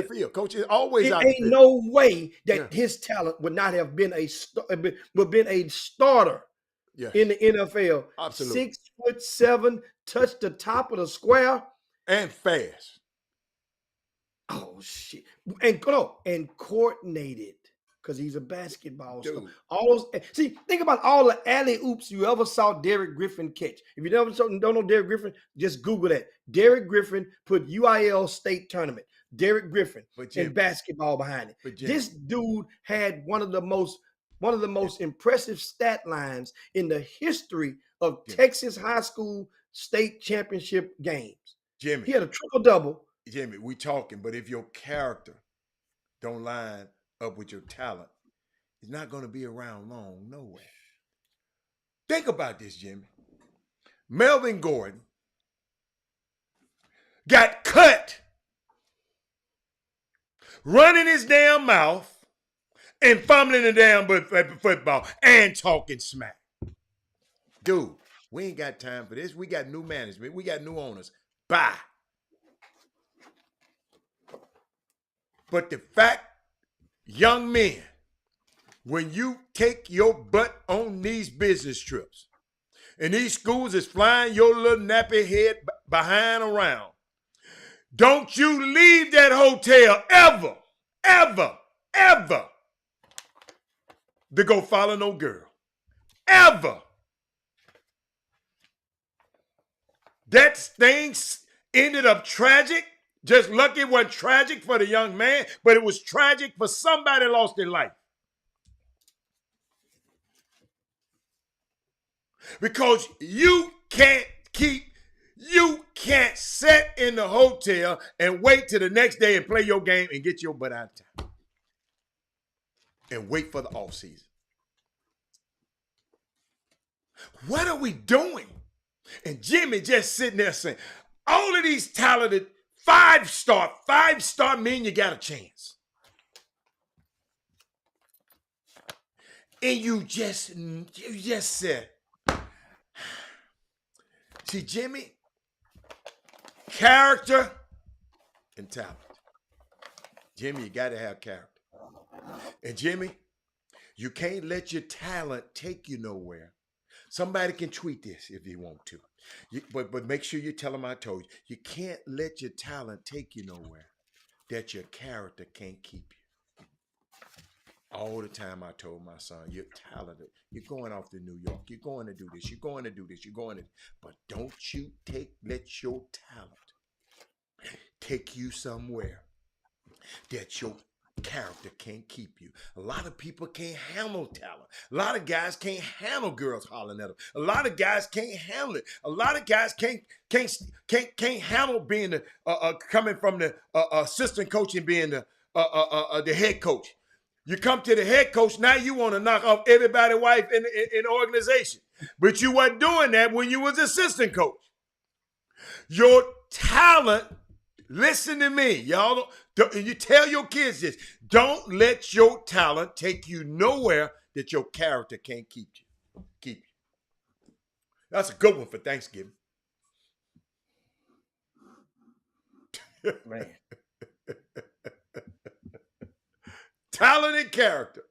Speaker 1: field, coach. Is always
Speaker 5: it
Speaker 1: out
Speaker 5: ain't
Speaker 1: the field.
Speaker 5: no way that his talent would not have been a starter in the NFL.
Speaker 1: Absolutely.
Speaker 5: 6'7", touched the top of the square
Speaker 1: and fast.
Speaker 5: Oh shit! And coordinated because he's a basketball star. All those, think about all the alley oops you ever saw Derek Griffin catch. If you never don't know Derek Griffin, just Google that. Derek Griffin put UIL state tournament. Derek Griffin and basketball behind it. This dude had one of the most impressive stat lines in the history of Texas high school state championship games.
Speaker 1: Jimmy,
Speaker 5: he had a triple-double.
Speaker 1: Jimmy, we talking, but if your character don't line up with your talent, it's not going to be around long, no way. Think about this, Jimmy. Melvin Gordon got cut running his damn mouth and fumbling the damn football and talking smack. Dude, we ain't got time for this. We got new management. We got new owners. Bye. But the fact, young men, when you take your butt on these business trips and these schools is flying your little nappy head behind around, don't you leave that hotel ever, ever, ever to go follow no girl. Ever. That thing ended up tragic. Just lucky it wasn't tragic for the young man, but it was tragic for somebody who lost their life. Because you can't sit in the hotel and wait till the next day and play your game and get your butt out of town. And wait for the offseason. What are we doing? And Jimmy just sitting there saying, all of these talented five-star men, you got a chance. And you just said, see, Jimmy, character and talent. Jimmy, you got to have character. And Jimmy, you can't let your talent take you nowhere. Somebody can tweet this if they want to. But make sure you tell them I told you. You can't let your talent take you nowhere that your character can't keep you. All the time I told my son, you're talented. You're going off to New York. You're going to do this. You're going to do this. You're going to. But don't you let your talent take you somewhere that your character can't keep you. A lot of people can't handle talent. A lot of guys can't handle girls hollering at them. A lot of guys can't handle it. A lot of guys can't handle being coming from the assistant coach and being the head coach. You come to the head coach, now you want to knock off everybody's wife in the organization. But you weren't doing that when you was assistant coach. Your talent Listen to me, y'all. And you tell your kids this. Don't let your talent take you nowhere that your character can't keep you. Keep you. That's a good one for Thanksgiving.
Speaker 5: Man.
Speaker 1: Talent and character.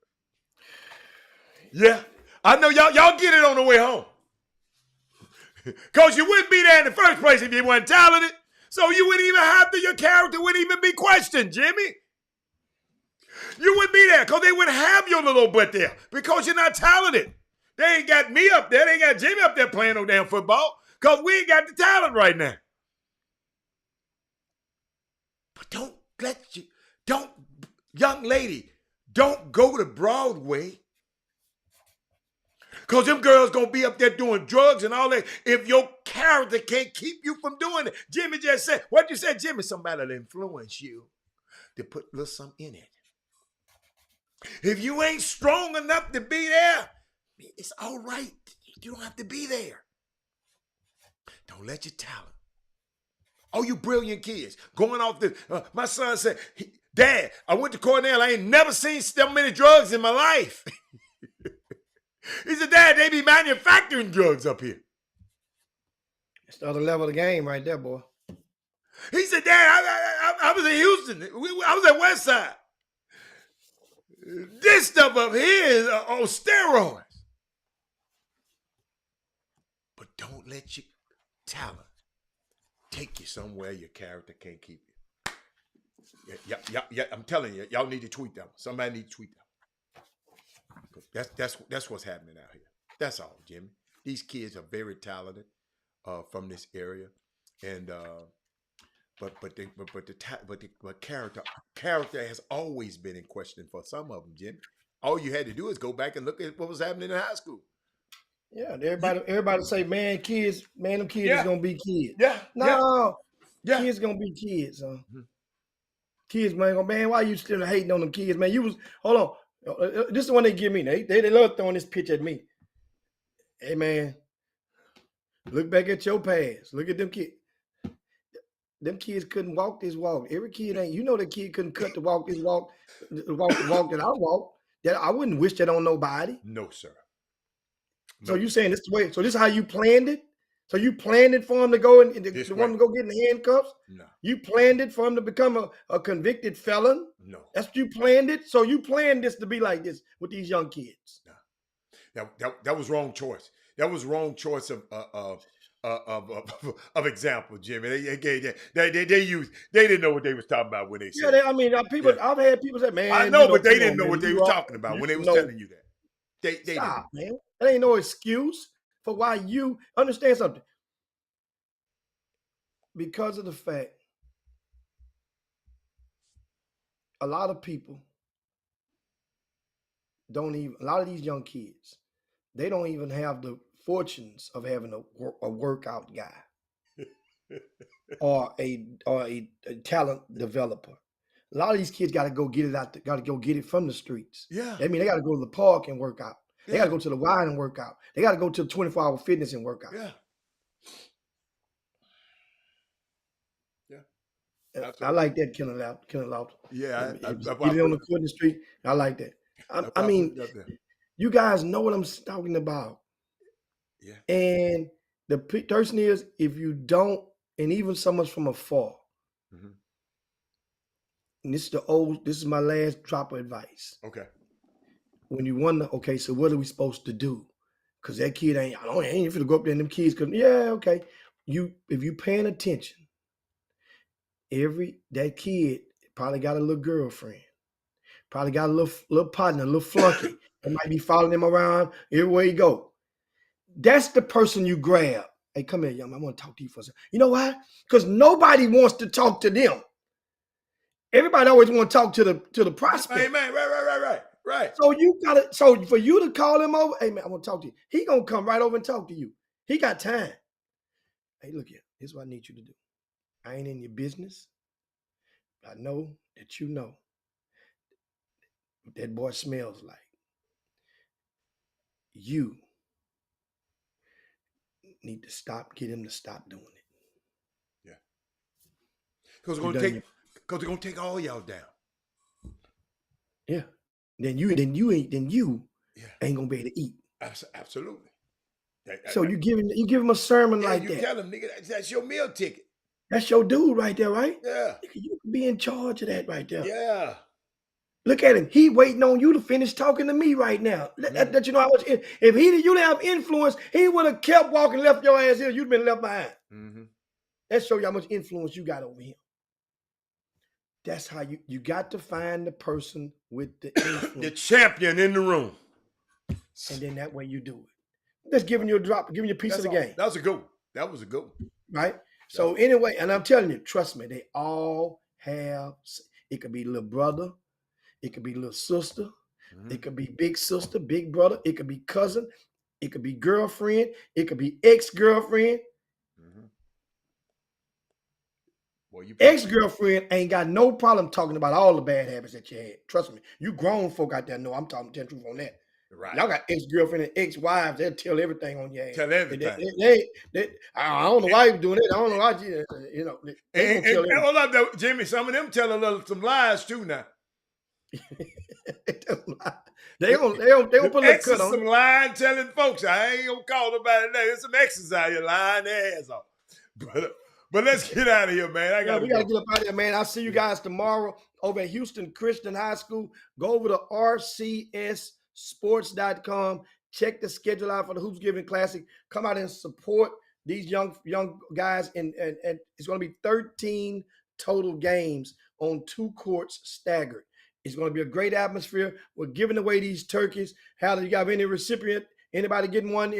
Speaker 1: Yeah. I know y'all get it on the way home. Because you wouldn't be there in the first place if you weren't talented. So you wouldn't even have to, your character wouldn't even be questioned, Jimmy. You wouldn't be there because they wouldn't have your little butt there because you're not talented. They ain't got me up there. They ain't got Jimmy up there playing no damn football because we ain't got the talent right now. But young lady, don't go to Broadway because them girls going to be up there doing drugs and all that if your character can't keep you from doing it. Jimmy just said, what you said, Jimmy? Somebody will influence you to put a little something in it. If you ain't strong enough to be there, it's all right. You don't have to be there. Don't let your talent. Oh, you brilliant kids. Going off the, my son said, Dad, I went to Cornell. I ain't never seen so many drugs in my life. He said, Dad, they be manufacturing drugs up here.
Speaker 5: It's the other level of the game right there, boy.
Speaker 1: He said, Dad, I was in Houston. I was at West Side. This stuff up here is on steroids. But don't let your talent take you somewhere your character can't keep you. Yeah, I'm telling you, y'all need to tweet that. Somebody need to tweet that. That's what's happening out here. That's all, Jimmy. These kids are very talented from this area, and but character has always been in question for some of them, Jimmy. All you had to do is go back and look at what was happening in high school.
Speaker 5: Yeah, everybody say, them kids is gonna be kids.
Speaker 1: Yeah.
Speaker 5: No,
Speaker 1: yeah.
Speaker 5: Kids gonna be kids. Kids, man, why you still hating on them kids, man? Hold on. This is the one they give me. They love throwing this pitch at me. Hey, man, look back at your past. Look at them kids. Them kids couldn't walk this walk. Every kid ain't. You know the kid couldn't cut the walk this walk, the walk that I walk. That I wouldn't wish that on nobody.
Speaker 1: No, sir. No.
Speaker 5: So you saying this the way? So this is how you planned it? So you planned it for him to go and the one to go get in the handcuffs?
Speaker 1: No.
Speaker 5: You planned it for him to become a convicted felon?
Speaker 1: No.
Speaker 5: That's what you planned it? So you planned this to be like this with these young kids?
Speaker 1: No. That was wrong choice. That was wrong choice of example, Jimmy. They didn't know what they was talking about when they said.
Speaker 5: Yeah, I've had people say, man,
Speaker 1: I know, but they didn't know what they were talking about when they was telling you that. They
Speaker 5: stop,
Speaker 1: didn't.
Speaker 5: Man. That ain't no excuse for why you understand something. Because of the fact a lot of people a lot of these young kids, they don't even have the fortunes of having a workout guy or a talent developer. A lot of these kids got to go get it out. Got to go get it from the streets.
Speaker 1: Yeah.
Speaker 5: I mean, they got to go to the park and work out. They got to go to the Y and work out. They got to go to 24-hour fitness and work out.
Speaker 1: Yeah.
Speaker 5: Yeah. I like that, Killer Loud.
Speaker 1: Yeah.
Speaker 5: Get it on the court in the street. I like that. I mean, you guys know what I'm talking about.
Speaker 1: Yeah.
Speaker 5: And the person is, if you don't, and even someone from afar, and this is my last drop of advice.
Speaker 1: Okay.
Speaker 5: When you wonder, okay, so what are we supposed to do? Because that kid ain't even go up there and them kids could, okay. If you paying attention, that kid probably got a little girlfriend, probably got a little partner, a little flunky. That might be following him around everywhere you go. That's the person you grab. Hey, come here, young man. I want to talk to you for a second. You know why? Because nobody wants to talk to them. Everybody always want to talk to the prospect.
Speaker 1: Hey, man, right.
Speaker 5: So for you to call him over, hey man, I want to talk to you. He gonna come right over and talk to you. He got time. Hey, look here. Here's what I need you to do. I ain't in your business. I know that you know what that boy smells like. You need to get him to stop doing it.
Speaker 1: Yeah. Because they're gonna take all y'all down.
Speaker 5: Yeah. Then you ain't gonna be able to eat.
Speaker 1: Absolutely.
Speaker 5: So you give him a sermon like that.
Speaker 1: You tell him, nigga, that's your meal ticket.
Speaker 5: That's your dude right there, right?
Speaker 1: Yeah.
Speaker 5: You can be in charge of that right there.
Speaker 1: Yeah.
Speaker 5: Look at him. He waiting on you to finish talking to me right now. Let you know how much. If you didn't have influence, he would have kept walking, left your ass here. You'd been left behind.
Speaker 1: Mm-hmm.
Speaker 5: That show you how much influence you got over him. That's how you got to find the person with the influence.
Speaker 1: The champion in the room.
Speaker 5: And then that way you do it. Just giving you a drop, giving you a piece of the game.
Speaker 1: That was a good one. That was a good one.
Speaker 5: Right? So anyway, and I'm telling you, trust me, they all have, it could be little brother, it could be little sister, it could be big sister, big brother, it could be cousin, it could be girlfriend, it could be ex-girlfriend.
Speaker 1: Well,
Speaker 5: ex-girlfriend ain't got no problem talking about all the bad habits that you had. Trust me, you grown folk out there know I'm talking the truth on that.
Speaker 1: Right.
Speaker 5: Y'all got ex-girlfriend and ex-wives. They'll tell everything on your ass.
Speaker 1: Tell everything.
Speaker 5: I don't know why you doing it. I don't know why you know.
Speaker 1: And hold up, though, Jimmy. Some of them tell some lies too now.
Speaker 5: They don't put a cut on.
Speaker 1: Some lying telling folks. I ain't gonna call nobody that. There's some exes out here lying their ass off. But let's get out of here, man.
Speaker 5: We gotta get up out of here, man. I'll see you guys tomorrow over at Houston Christian High School. Go over to rcssports.com. Check the schedule out for the Hoops Giving Classic. Come out and support these young guys. And it's going to be 13 total games on 2 courts staggered. It's going to be a great atmosphere. We're giving away these turkeys. How do you have any recipient? Anybody getting one?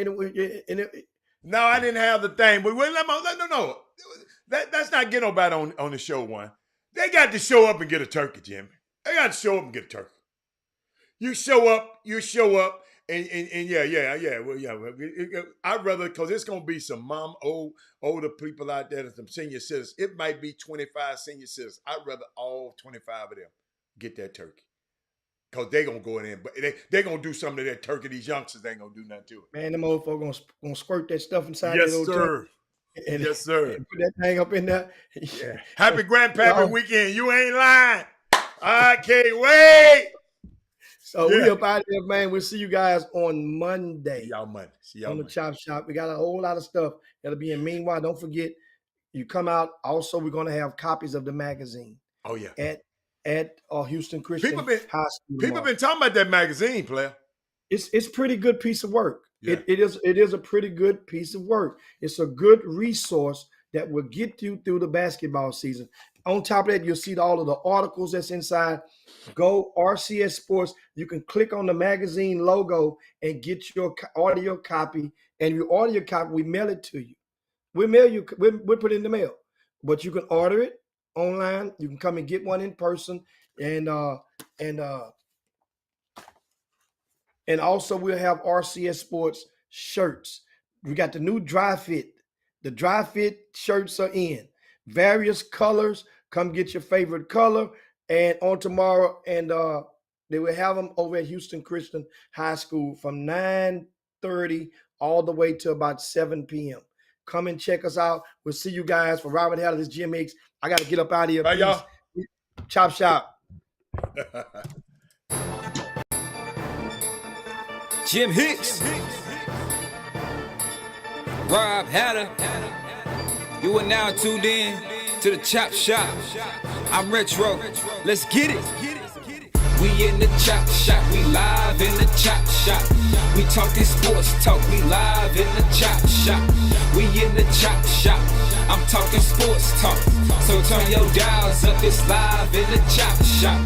Speaker 1: No, I didn't have the thing. But no. That's not getting nobody on the show one. They got to show up and get a turkey, Jimmy. They got to show up and get a turkey. You show up, and yeah. Well, I'd rather, because it's going to be some older people out there, some senior citizens. It might be 25 senior citizens. I'd rather all 25 of them get that turkey. Because they're going to go in there, but they're going to do something to that turkey. These youngsters ain't going to do nothing to it.
Speaker 5: Man, them old folks going to squirt that stuff inside
Speaker 1: yes,
Speaker 5: that old turkey.
Speaker 1: Yes, sir.
Speaker 5: And put that thing up in there.
Speaker 1: Yeah. Happy Grandpappy weekend. You ain't lying. I can't wait.
Speaker 5: So we up out of here, man. We'll see you guys on Monday.
Speaker 1: See y'all Monday.
Speaker 5: On the Chop Shop. We got a whole lot of stuff that'll be in. Meanwhile, don't forget, you come out. Also, we're going to have copies of the magazine.
Speaker 1: Oh, yeah.
Speaker 5: At Houston Christian High School.
Speaker 1: People been talking about that magazine, player.
Speaker 5: It's pretty good piece of work.
Speaker 1: Yeah.
Speaker 5: It is a pretty good piece of work. It's a good resource that will get you through the basketball season. On top of that, you'll see all of the articles that's inside. Go RCS Sports. You can click on the magazine logo and get your audio copy. And your audio copy, we mail it to you. We mail you. We put it in the mail. But you can order it online. You can come and get one in person. And also we'll have RCS Sports shirts. We got the new dry fit. The dry fit shirts are in various colors. Come get your favorite color. And on tomorrow, and they will have them over at Houston Christian High School from 9:30 all the way to about 7 p.m. Come and check us out. We'll see you guys. For Robert Haller, this is Jim Hicks. I got to get up out of here.
Speaker 1: Bye, y'all.
Speaker 5: Chop Shop.
Speaker 6: Jim Hicks, Rob Hatter. You are now tuned in to the Chop Shop. I'm Retro. Let's get it. We in the Chop Shop. We live in the Chop Shop. We talking sports talk. We live in the Chop Shop. We in the Chop Shop. I'm talking sports talk. So turn your dials up. It's live in the Chop Shop.